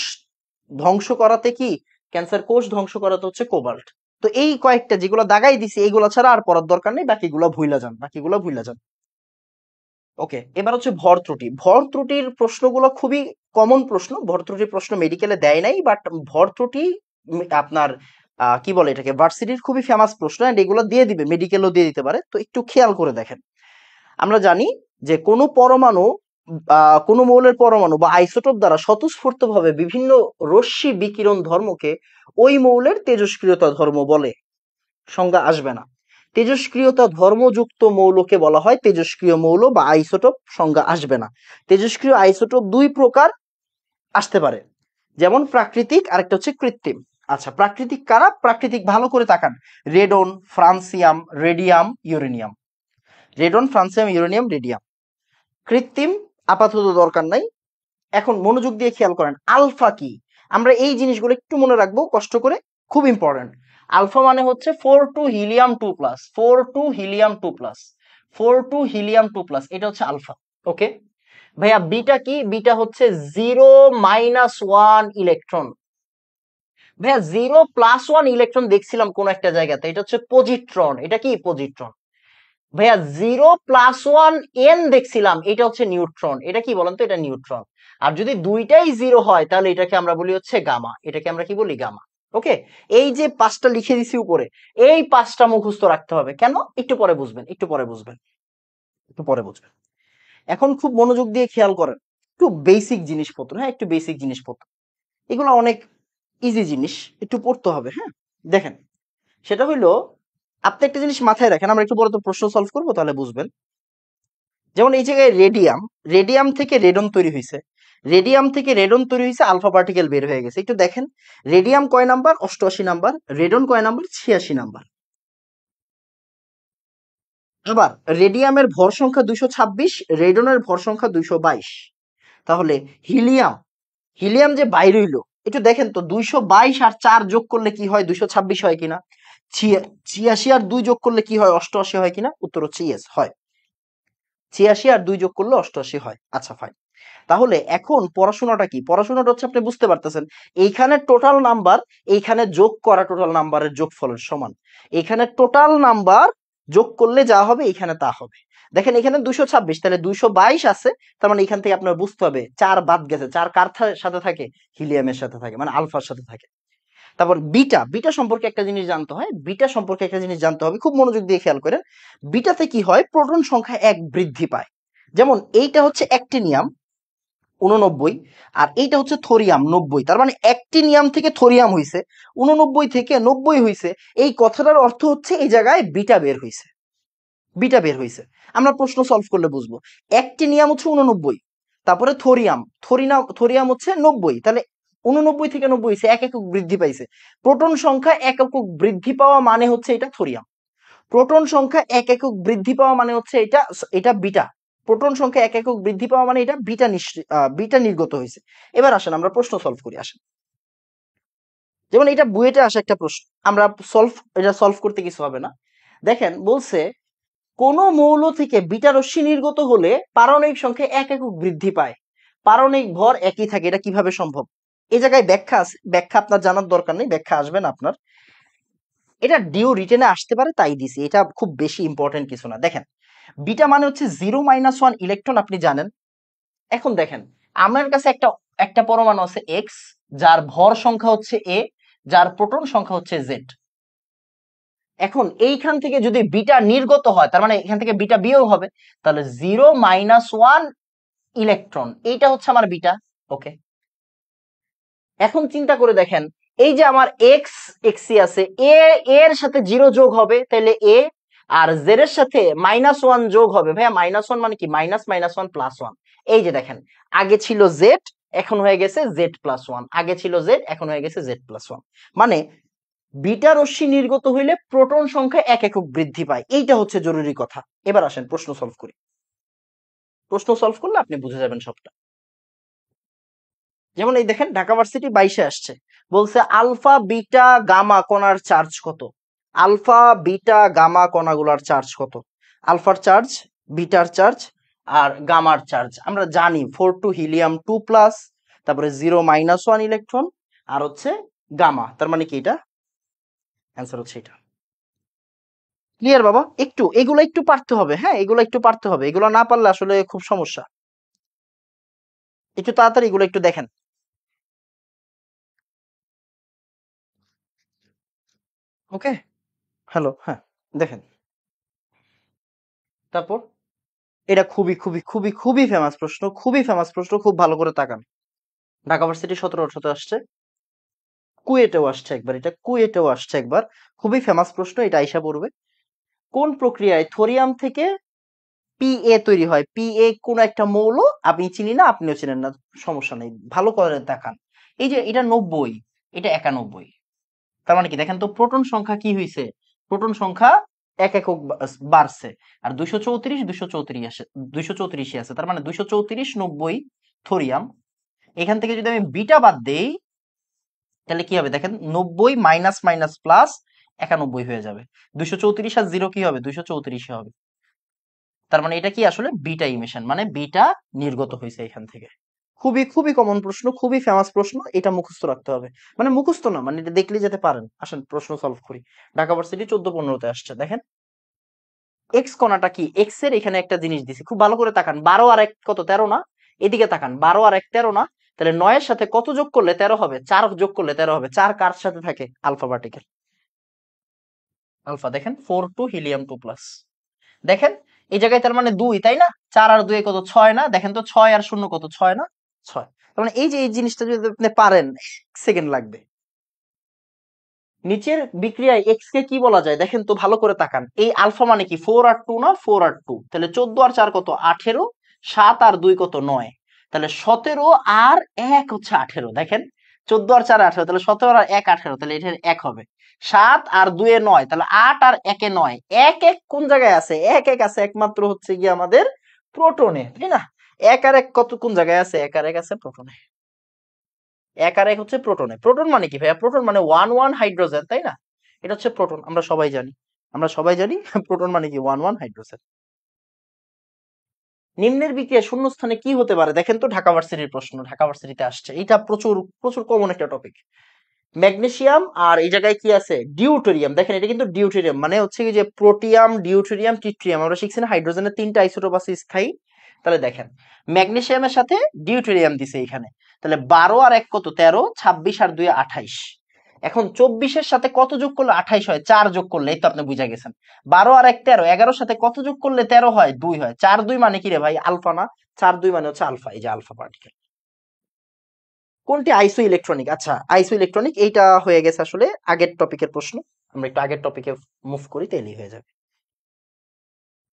ধ্বংস করাতে কি? ক্যান্সার কোষ ধ্বংস করাতে হচ্ছে কোবাল্ট। তো এই কয়েকটা যেগুলো দাগাই দিছি, এইগুলো ছাড়া আর পড়ার দরকার নেই, বাকিগুলো ভুইলা যান, বাকিগুলো ভুইলা যান। ওকে, এবার হচ্ছে ভর ত্রুটি। ভর ত্রুটির প্রশ্নগুলো খুবই কমন প্রশ্ন, ভর ত্রুটির প্রশ্ন মেডিকেলে দেয় নাই, বাট ভর ত্রুটি আপনার কি বলে এটাকে, ভার্সিটির খুবই ফেমাস প্রশ্ন, এন্ড এগুলো দিয়ে দিবে, মেডিকেলও দিয়ে দিতে পারে, তো একটু খেয়াল করে দেখেন। আমরা জানি যে কোনো পরমাণু, কোনো মৌলের পরমাণু বা আইসোটোপ দ্বারা স্বতঃস্ফূর্তভাবে বিভিন্ন রশ্মি বিকিরণ ধর্মকে ওই মৌলের তেজস্ক্রিয়তা ধর্ম বলে। সংজ্ঞা আসবে না। তেজস্ক্রিয়তা ধর্মযুক্ত মৌলকে বলা হয় তেজস্ক্রিয় মৌল বা আইসোটোপ, সংজ্ঞা আসবে না। তেজস্ক্রিয় আইসোটোপ দুই প্রকার আসতে পারে, যেমন প্রাকৃতিক, আরেকটা হচ্ছে কৃত্রিম। আচ্ছা, প্রাকৃতিক কারা? প্রাকৃতিক ভালো করে তাকান, radon, francium, radium, uranium. Radon, francium, uranium, radium. কৃত্রিম আপাতত দরকার নাই। এখন মনোযোগ দিয়ে খেয়াল করেন, আলফা কি? আমরা এই জিনিসগুলো একটু মনে রাখবো কষ্ট করে, খুব ইম্পর্টেন্ট। আলফা মানে হচ্ছে 4 হিলিয়াম 2+, 4 হিলিয়াম 2+, 4 হিলিয়াম 2+, এটা হচ্ছে আলফা। ওকে ভাইয়া, বিটা কি? বিটা হচ্ছে 0-1 ইলেকট্রন। ভাইয়া 0+1 ইলেকট্রন দেখছিলাম কোন একটা জায়গাতে, এটা হচ্ছে পজিট্রন। এটা কি? পজিট্রন। ভাইয়া 0+1 এন দেখছিলাম, এটা হচ্ছে নিউট্রন। এটা কি বলেন তো? এটা নিউট্রন। আর যদি দুইটাই 0 হয় তাহলে এটাকে আমরা বলি হচ্ছে গামা। এটাকে আমরা কি বলি? গামা। ওকে, এই যে 5টা লিখে দিছি উপরে, এই 5টা মুখস্থ রাখতে হবে। কেন? একটু পরে বুঝবেন, একটু পরে বুঝবেন, একটু পরে বুঝবেন। এখন খুব মনোযোগ দিয়ে খেয়াল করেন, একটু বেসিক জিনিসপত্র। হ্যাঁ, একটু বেসিক জিনিসপত্র, এগুলো অনেক ইজি জিনিস, একটু পড়তে হবে। হ্যাঁ, দেখেন, সেটা হইলো, আপনি একটা জিনিস মাথায় রাখেন, আমরা একটু পরে তো প্রশ্ন সলভ করবো, তাহলে বুঝবেন। যেমন এই জায়গায় রেডিয়াম, রেডিয়াম থেকে রেডন তৈরি হয়েছে, রেডিয়াম থেকে রেডন তৈরি হয়েছে, আলফা পার্টিকেল বের হয়ে গেছে। একটু দেখেন, রেডিয়াম কয় নাম্বার? 88 নাম্বার। রেডন কয় নাম্বার? 86 নাম্বার। আবার রেডিয়ামের ভর সংখ্যা 226, রেডনের ভর সংখ্যা 222। তাহলে হিলিয়াম, হিলিয়াম যে বাইর হইলো, একটু দেখেন তো, 222 আর 4 যোগ করলে কি হয়? 226 হয় কিনা? 86 আর 2 যোগ করলে কি হয়? 88 হয় কিনা? উত্তর হচ্ছে ইয়েস, হয়। 86 আর 2 যোগ করলে 88 হয়। আচ্ছা, ফাইন। তাহলে এখন পড়াশোনাটা কি? পড়াশোনাটা হচ্ছে, আপনি বুঝতে পারতেছেন, এইখানে টোটাল নাম্বার, এইখানে যোগ করা টোটাল নাম্বারের যোগফলের সমান। এখানে টোটাল নাম্বার যোগ করলে যা হবে এখানে তা হবে। দেখেন এখানে 226, তাহলে 222 আছে, তার মানে এখান থেকে আপনার বুঝতে হবে 4 বাদ গেছে। 4 কার সাথে থাকে? হিলিয়ামের সাথে থাকে, মানে আলফার সাথে থাকে। তারপর বিটা, বিটা সম্পর্কে একটা জিনিস জানতে হয়, বিটা সম্পর্কে একটা জিনিস জানতে হবে, খুব মনোযোগ দিয়ে খেয়াল করেন। বিটাতে কি হয়? প্রোটন সংখ্যা 1 বৃদ্ধি পায়। যেমন এইটা হচ্ছে অ্যাক্টিনিয়াম 89, আর এইটা হচ্ছে থোরিয়াম 90। তার মানে অ্যাক্টিনিয়াম থেকে থোরিয়াম হইছে, 89 থেকে 90 হইছে। এই কথাটার অর্থ হচ্ছে এই জায়গায় বিটা বের হইছে, বিটা বের হইছে। আমরা প্রশ্ন সলভ করলে বুঝবো। অ্যাক্টিনিয়াম হচ্ছে 89, তারপরে থোরিয়াম, থোরিয়াম হচ্ছে 90, তাহলে 89 থেকে 90 হইছে, 1 একক বৃদ্ধি পাইছে। প্রোটন সংখ্যা 1 একক বৃদ্ধি পাওয়া মানে হচ্ছে এটা থোরিয়াম। প্রোটন সংখ্যা 1 একক বৃদ্ধি পাওয়া মানে হচ্ছে এটা, এটা বিটা। প্রোটন সংখ্যা 1 একক বৃদ্ধি পাওয়া মানে এটা বিটা, বিটা নির্গত হয়েছে। এবার আসেন আমরা প্রশ্ন সলভ করি, আসেন। যেমন এটা বুয়েটে আসে একটা প্রশ্ন, আমরা এটা সলভ করতে কিছু হবে না। দেখেন বলছে, কোন মৌল থেকে বিটা রশ্মি নির্গত হলে পারমাণবিক সংখ্যা 1 একক বৃদ্ধি পায়, পারমাণবিক ভর একই থাকে, এটা কিভাবে সম্ভব? এই জায়গায় ব্যাখ্যা আছে, ব্যাখ্যা আপনার জানার দরকার নেই, ব্যাখ্যা আসবে না আপনার। এটা ডিও রিটেনে আসতে পারে তাই দিছি, এটা খুব বেশি ইম্পর্টেন্ট কিছু না। দেখেন, বিটা মানে হচ্ছে 0-1 ইলেকট্রন, আপনি জানেন। এখন দেখেন, আমার কাছে একটা একটা পরমাণু আছে এক্স, যার ভর সংখ্যা হচ্ছে এ, যার প্রোটন সংখ্যা হচ্ছে জেড। এখন এইখান থেকে যদি বিটা নির্গত হয়, তার মানে এখান থেকে বিটা বিয়োগ হবে, তাহলে 0-1 ইলেকট্রন, এইটা হচ্ছে আমার বিটা। ওকে, এখন চিন্তা করে দেখেন, এই যে আমার এক্স এক্সি আছে, এ এর সাথে 0 যোগ হবে, তাহলে এ, আর জেড এর সাথে -1 যোগ হবে। ভাইয়া -1 মানে কি? -1 +1। এই যে দেখেন, আগে ছিল জেড, এখন হয়ে গেছে Z+1, আগে ছিল জেড, এখন হয়ে গেছে Z+1। মানে বিটা রশ্মি নির্গত হইলে প্রোটন সংখ্যা 1 একক বৃদ্ধি পায়, এইটা হচ্ছে জরুরি কথা। এবার আসেন প্রশ্ন সলভ করি, প্রশ্ন সলভ করলে আপনি বুঝে যাবেন সবটা। যেমন এই দেখেন, ঢাকা ভার্সিটি 22-এ আসছে, বলছে আলফা বিটা গামা কণার চার্জ কত? আলফা বিটা গামা কণাগুলার চার্জ কত? আলফার চার্জ, বিটার চার্জ, আর গামার চার্জ আমরা জানি 4 হিলিয়াম 2+, তারপরে 0-1 ইলেকট্রন, আর হচ্ছে গামা। তার মানে কি? এটা অ্যান্সার হচ্ছে এটা। ক্লিয়ার বাবা? একটু এগুলো একটু পারতে হবে, হ্যাঁ এগুলো একটু পারতে হবে, এগুলো না পারলে আসলে খুব সমস্যা। একটু তাড়াতাড়ি এগুলো একটু দেখেন। ওকে, হ্যালো, হ্যাঁ, দেখেন। তারপর এটা খুবই খুবই খুবই খুবই ফেমাস প্রশ্ন, খুবই ফেমাস প্রশ্ন, খুব ভালো করে তাকান। ঢাকা ভার্সিটি 17-18-তে আসছে, কুয়েটেও আসছে একবার, এটা কুয়েটেও আসছে একবার। খুবই ফেমাস প্রশ্ন, এটা আইসা পড়বে। কোন প্রক্রিয়ায় থোরিয়াম থেকে পিএ তৈরি হয়? পিএ কোন একটা মৌল, আমি চিনি না, আপনিও চিনেন না, সমস্যা নেই, ভালো করে দেখান। এই যে এটা 90, এটা 91, তার মানে কি? দেখেন তো প্রোটন সংখ্যা কি হয়েছে, প্রোটন সংখ্যা 1 একক বাড়ছে, আর 234 আছে, 234 আছে, তার মানে 234 90 থোরিয়াম। এখান থেকে যদি আমি বিটা বাদ দেই, তাহলে কি হবে? দেখেন 90 মাইনাস মাইনাস প্লাস, 91 হয়ে যাবে। 234 আর 0 কি হবে? 234 হবে। তার মানে এটা কি আসলে বিটা ইমিশন, মানে বিটা নির্গত হয়েছে এখান থেকে। খুবই খুবই কমন প্রশ্ন, খুবই ফেমাস প্রশ্ন, এটা মুখস্থ রাখতে হবে। মানে মুখস্থ না, মানে এটা দেখলে যেতে পারেন। আসেন প্রশ্ন সলভ করি। ঢাকা ভার্সিটি 14-15 আসছে, দেখেন এক্স কণাটা কি, এক্স এর এখানে একটা জিনিস দিছি, খুব ভালো করে তাকান। 12 আর 1 কত? 13 না? এদিকে তাকান, 12 আর 1 13 না? তাহলে 9 এর সাথে কত যোগ করলে 13 হবে? 4 যোগ করলে 13 হবে। 4 কার সাথে থাকে? Alpha particle. আলফা দেখেন 4 টু হিলিয়াম 2 প্লাস। দেখেন এই জায়গায় তার মানে 2, তাই না? 4 আর 2 কত? 6 না? দেখেন তো 6 আর 0 কত? 6 না? 6। তার মানে এই যে এই জিনিসটা যদি আপনি পারেন, 1 সেকেন্ড লাগবে। নিচের বিক্রিয়ায় এক্স কে কি বলা যায়? দেখেন তো ভালো করে তাকান। এই আলফা মানে কি? 4 আর 2 না? 4 আর 2, তাহলে 14 আর 4 কত? 18, 7 আর 2 কত? 9, তাহলে 17 আর 1 হচ্ছে 18। দেখেন 14 আর 4 18, তাহলে 17 আর 1 18, তাহলে এটার 1 হবে। 7 আর 2 এ 9, তাহলে 8 আর 1 এ 9। 1 1 কোন জায়গায় আছে? 1 1 আছে একমাত্র হচ্ছে গিয়ে আমাদের প্রোটনে, তাই না? 1 আর 1 কত কোন জায়গায় আছে? 1 আর 1 আছে প্রোটনে। 1 আর 1 হচ্ছে প্রোটনে। প্রোটন মানে কি ভাইয়া? প্রোটন মানে 1 1 হাইড্রোজেন, তাই না? এটা হচ্ছে প্রোটন, আমরা সবাই জানি। আমরা সবাই জানি প্রোটন মানে কি? 1 1 হাইড্রোজেন। নিম্নের বিক্রিয়া শূন্যস্থানে কি হতে পারে? দেখেন তো ঢাকা ভার্সিটির প্রশ্ন, ঢাকা ভার্সিটিতে আসছে। এটা প্রচুর প্রচুর কমন একটা টপিক। ম্যাগনেসিয়াম আর এই জায়গায় কি আছে? ডিউটেরিয়াম। দেখেন এটা কিন্তু ডিউটেরিয়াম, মানে হচ্ছে কি যে প্রোটিয়াম, ডিউটেরিয়াম, ট্রিটিয়াম। আমরা শিখছি না হাইড্রোজেনের 3টা আইসোটোপ আছে স্থায়ী। তাহলে দেখেন ম্যাগনেসিয়ামের সাথে ডিউটেরিয়াম দিছে এখানে। তাহলে 12 আর 1 কত? 13, 26 আর 2 28। এখন 24-এর সাথে কত যোগ করলে 28 হয়? 4 যোগ করলে, এই তো আপনি বুঝা গেছেন। 12 আর 1 13, 11-র সাথে কত যোগ করলে 13 হয়? 2 হয়। 4 2 মানে কি রে ভাই? আলফা না? 4 2 মানে হচ্ছে আলফা, এই যে আলফা পার্টিকেল। কোনটি আইসো ইলেকট্রনিক? আচ্ছা আইসো ইলেকট্রনিক এইটা হয়ে গেছে আসলে আগের টপিকের প্রশ্ন। আমরা একটু আগের টপিকে মুভ করি, তাইলেই হয়ে যাবে।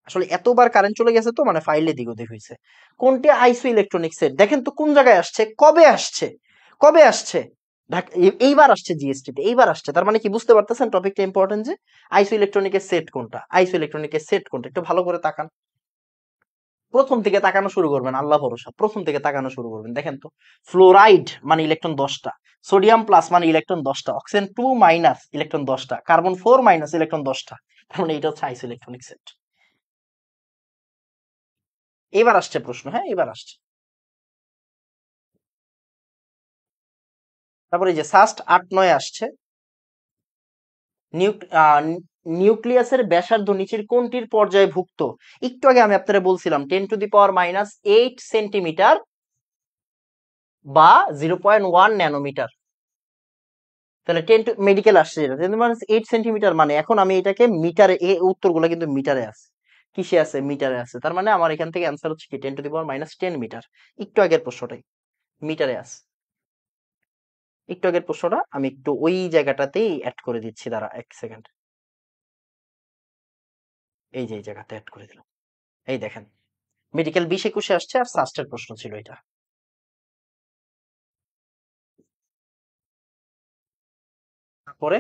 আসলে এতবার কারেন্ট চলে গেছে তো, মানে ফাইলে দিক ওদিক হয়েছে। কোনটি আইসো ইলেকট্রনিক সেট? দেখেন তো কোন জায়গায় আসছে, কবে আসছে, কবে আসছে? এইবার আসছে জিএসটি তে, এইবার আসছে। তার মানে কি বুঝতে পারতেছেন টপিকটা ইম্পর্টেন্ট? যে আইসো ইলেকট্রনিকের সেট কোনটা, আইসো ইলেকট্রনিকের সেট কোনটা, একটু ভালো করে তাকান। প্রথম থেকে তাকানো শুরু করবেন, আল্লাহ ভরসা, প্রথম থেকে তাকানো শুরু করবেন। দেখেন তো ফ্লোরাইড মানে ইলেকট্রন 10টা, সোডিয়াম প্লাস মানে ইলেকট্রন 10টা, অক্সিজেন 2 মাইনাস ইলেকট্রন 10টা, কার্বন 4 মাইনাস ইলেকট্রন 10টা। তার মানে এটা হচ্ছে আইসো ইলেকট্রনিক সেট। এবার আসছে প্রশ্ন, হ্যাঁ এবার আসছে। তারপরে এই যে সাস্ট 8-9 আসছে। নিউক্লিয়াসের ব্যাসার্ধ নিচের কোনটির পর্যায়ভুক্ত? একটু আগে আমি আপনারা বলছিলাম 10⁻⁸ সেন্টিমিটার বা 0.1 ন্যানোমিটার। তাহলে 10 মেডিকেল আসছে যেটা 10⁻8 সেন্টিমিটার, মানে এখন আমি এটাকে মিটারে, এই উত্তরগুলো কিন্তু মিটারে আছে। কিসে আছে? মিটারে আছে। তার মানে আমার এখান থেকে অ্যান্সার হচ্ছে কি 10⁻10 মিটার। একটু আগের প্রশ্নটাই মিটারে আছে। একটু আগের প্রশ্নটা আমি একটু ওই জায়গাটাতেই অ্যাড করে দিচ্ছি, দাঁড়া 1 সেকেন্ড। এই যে এই জায়গাতে অ্যাড করে দিলাম। এই দেখেন মেডিকেল 20-21 আসছে, আর সাস্টের প্রশ্ন ছিল এটা। তারপরে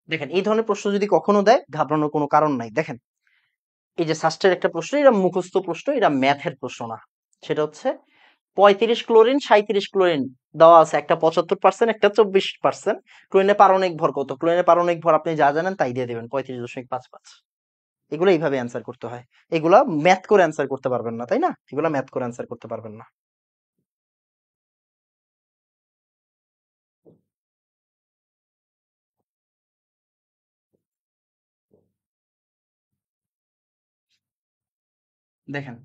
দেখেন এই ধরনের প্রশ্ন যদি কখনো দেয়, ঘাবড়ানোর কোনো কারণ নাই। দেখেন এই যে সাস্টের একটা প্রশ্ন, এটা মুখস্থ প্রশ্ন, এটা ম্যাথের প্রশ্ন না। সেটা হচ্ছে 35 ক্লোরিন 37 ক্লোরিন দেওয়া আছে, একটা 75%, একটা 24%। ক্লোরিনের পারমাণবিক ভর কত? ক্লোরিনের পারমাণবিক ভর আপনি যা জানেন তাই দিয়ে দেবেন, 35.55। এগুলো এইভাবে অ্যান্সার করতে হয়। এগুলা ম্যাথ করে অ্যান্সার করতে পারবেন না, তাই না? এগুলা ম্যাথ করে অ্যান্সার করতে পারবেন না। দেখেন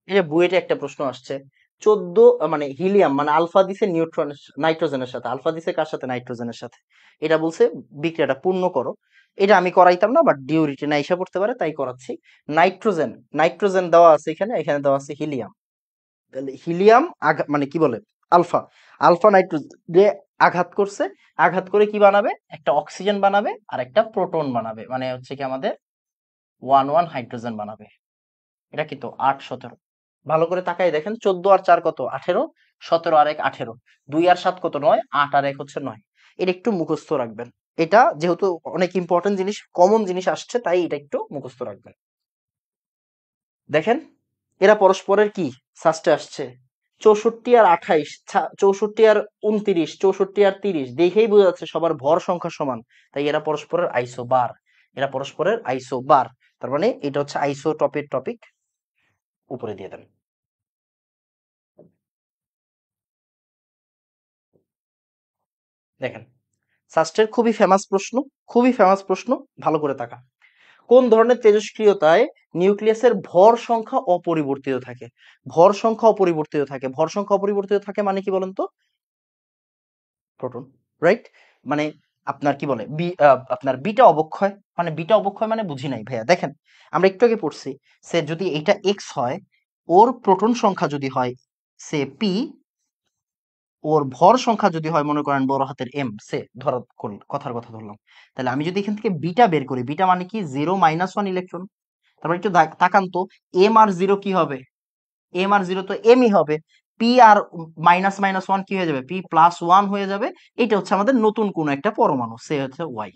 এই যে বুয়েটে একটা প্রশ্ন আসছে, 14 মানে হিলিয়াম মানে আলফা দিছে নিউট্রন নাইট্রোজেনের সাথে, আলফা দিছে কার সাথে? নাইট্রোজেনের সাথে। এটা বলছে বিক্রিয়াটা পূর্ণ করো। এটা আমি করাইতাম না, বাট ডিউরিটি না এসে পড়তে পারে তাই করাচ্ছি। নাইট্রোজেন, নাইট্রোজেন দেওয়া আছে এখানে, এখানে দেওয়া আছে হিলিয়াম। তাহলে হিলিয়াম মানে কি বলে আলফা, আলফা নাইট্রোজেন আঘাত করছে, আঘাত করে কি বানাবে? একটা অক্সিজেন বানাবে আর একটা প্রোটন বানাবে, মানে হচ্ছে কি আমাদের 1 1 হাইড্রোজেন বানাবে। এটা কিন্তু 8 17। ভালো করে তাকাই দেখেন 14 আর 4 কত? 18, 17 আর 1 18, 2 আর 7 কত? 9, 8 আর 1 হচ্ছে 9। এটা একটু মুখস্থ রাখবেন। এটা যেহেতু অনেক ইম্পর্টেন্ট জিনিস, কমন জিনিস আসছে, তাই এটা একটু মুখস্থ রাখবেন। দেখেন এরা পরস্পরের কি সাস্টে আসছে, 64 আর 28, 64 আর 29, 64 আর 30 দেখেই বোঝা যাচ্ছে সবার ভর সংখ্যা সমান, তাই এরা পরস্পরের আইসোবার, এরা পরস্পরের আইসোবার। তার মানে এটা হচ্ছে আইসোটপের টপিক, উপরে দিয়ে দেন। দেখেন সাস্টের খুবই ফেমাস প্রশ্ন, খুবই ফেমাস প্রশ্ন, ভালো করে তাকা। কোন ধরনের তেজস্ক্রিয়তায় নিউক্লিয়াসের ভর সংখ্যা অপরিবর্তিত থাকে? ভর সংখ্যা অপরিবর্তিত থাকে, ভর সংখ্যা অপরিবর্তিত থাকে মানে কি বলেন তো? Proton, right? মানে আপনার কি বলে আপনার বিটা অবক্ষয়, মানে বিটা অবক্ষয় মানে বুঝি নাই ভাইয়া। দেখেন আমরা একটু আগে পড়ছি, সে যদি এটা এক্স হয়, ওর প্রোটন সংখ্যা যদি হয় সে পি, ওর ভর সংখ্যা যদি হয় মনে করেন বড় হাতের এম, সে ধরো কথার কথা ধরলাম, তাহলে আমি যদি এখান থেকে বিটা বের করি, বিটা মানে কি 0 - 1 ইলেকট্রন। তারপর একটু তাকান তো, এম আর জিরো কি হবে? এম আর জিরো তো এমই হবে। পি আর মাইনাস মাইনাস ওয়ান কি হয়ে যাবে? পি প্লাস ওয়ান হয়ে যাবে। এটা হচ্ছে আমাদের নতুন কোন একটা পরমাণু, সে হচ্ছে ওয়াই।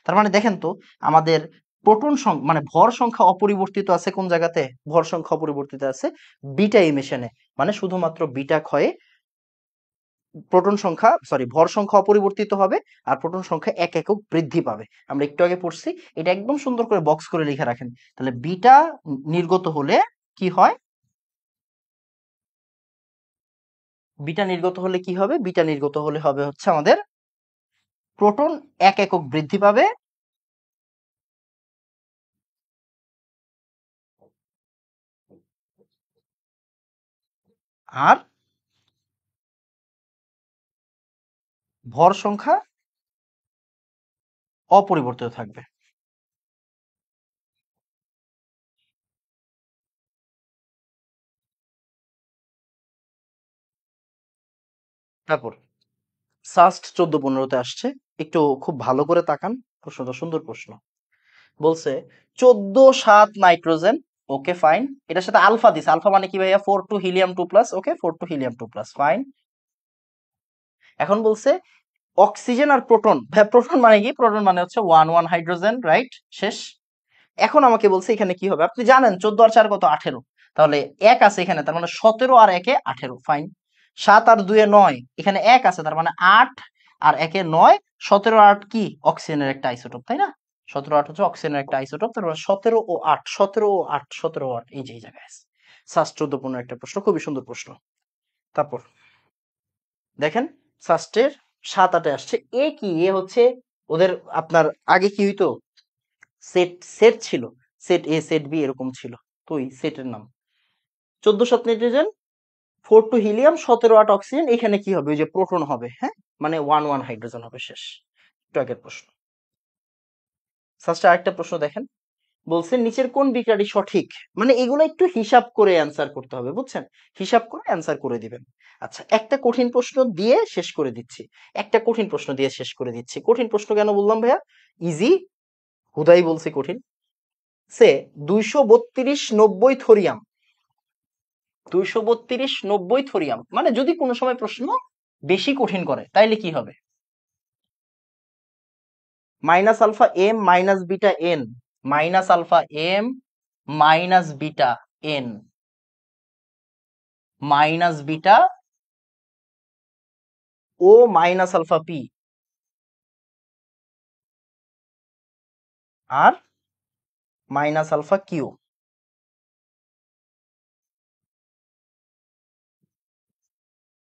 তার মানে দেখেন তো আমাদের প্রোটন সংখ্যা মানে ভর সংখ্যা অপরিবর্তিত আছে কোন জায়গাতে? ভর সংখ্যা অপরিবর্তিত আছে বিটা ইমিশনে, মানে শুধুমাত্র বিটা ক্ষয়ে প্রোটন সংখ্যা সরি ভর সংখ্যা অপরিবর্তিত হবে, আর প্রোটন সংখ্যা এক একক বৃদ্ধি পাবে। আমরা একটু আগে পড়ছি, এটা একদম সুন্দর করে বক্স করে লিখে রাখেন। তাহলে বিটা নির্গত হলে কি হয়? বিটা নির্গত হলে কি হবে? বিটা নির্গত হলে হবে হচ্ছে আমাদের প্রোটন এক একক বৃদ্ধি পাবে, আর ভর সংখ্যা অপরিবর্তিত থাকবে। তারপর সাস্ট 14-15-তে আসছে, একটু খুব ভালো করে তাকান, প্রশ্নটা সুন্দর প্রশ্ন। বলছে 14-7 নাইট্রোজেন, ওকে ফাইন, এটার সাথে আলফা দিছে, আলফা মানে কি ভাইয়া? 4 2 হিলিয়াম 2 প্লাস, ওকে 4 2 হিলিয়াম 2 প্লাস, ফাইন। এখন বলছে অক্সিজেন আর প্রোটন, ভাই প্রোটন মানে কি? প্রোটন মানে হচ্ছে 1 1 হাইড্রোজেন, রাইট? শেষ। এখন আমাকে বলছে এখানে কি হবে? আপনি জানেন 14 আর 4 কত? 18, তাহলে এক আছে এখানে, তার মানে 17 আর 1 18, ফাইন। 7 আর 2 9, এখানে এক আছে, তার মানে 8 আর 1 9, 17 আর 8 কি? অক্সিজেনের একটা আইসোটোপ, তাই না? 17 8 হচ্ছে অক্সিজেনের একটা আইসোটোপ, তার মানে 17 ও 8, 17 ও 8, 17 ও 8 এই যে এই জায়গায় আছে। সাস 14-15 একটা প্রশ্ন, খুবই সুন্দর প্রশ্ন। তারপর দেখেন সাস্টের 7-8 আসছে, এ কি? এ হচ্ছে ওদের আপনার আগে কি হইতো? সেট সেট ছিল, সেট এ সেট বি এরকম ছিল, তো এই সেটের নাম 14-7 নাইট্রোজেন, 4 2 হিলিয়াম, 17 8 অক্সিজেন, এখানে কি হবে? ওই যে প্রোটন হবে, হ্যাঁ, মানে 1 1 হাইড্রোজেন হবে, শেষ। একটু আগের প্রশ্ন। ফার্স্ট আরেকটা প্রশ্ন দেখেন, বলছে নিচের কোন বিক্রিয়াটি সঠিক? মানে এগুলো একটু হিসাব করে অ্যান্সার করতে হবে, বুঝছেন? হিসাব করে অ্যান্সার করে দিবেন। আচ্ছা একটা কঠিন প্রশ্ন দিয়ে শেষ করে দিচ্ছি, একটা কঠিন প্রশ্ন দিয়ে শেষ করে দিচ্ছি। কঠিন প্রশ্ন কেন বললাম ভাইয়া? ইজি, হুদাই বলছি কঠিন। সে 232 90 থোরিয়াম, 232 থোরিয়াম, মানে যদি কোনো সময় প্রশ্ন বেশি কঠিন করে তাইলে কি হবে? Minus alpha m minus beta n, minus alpha m minus beta n, minus beta ও মাইনাস আলফা পি, আর মাইনাস আলফা কিউ।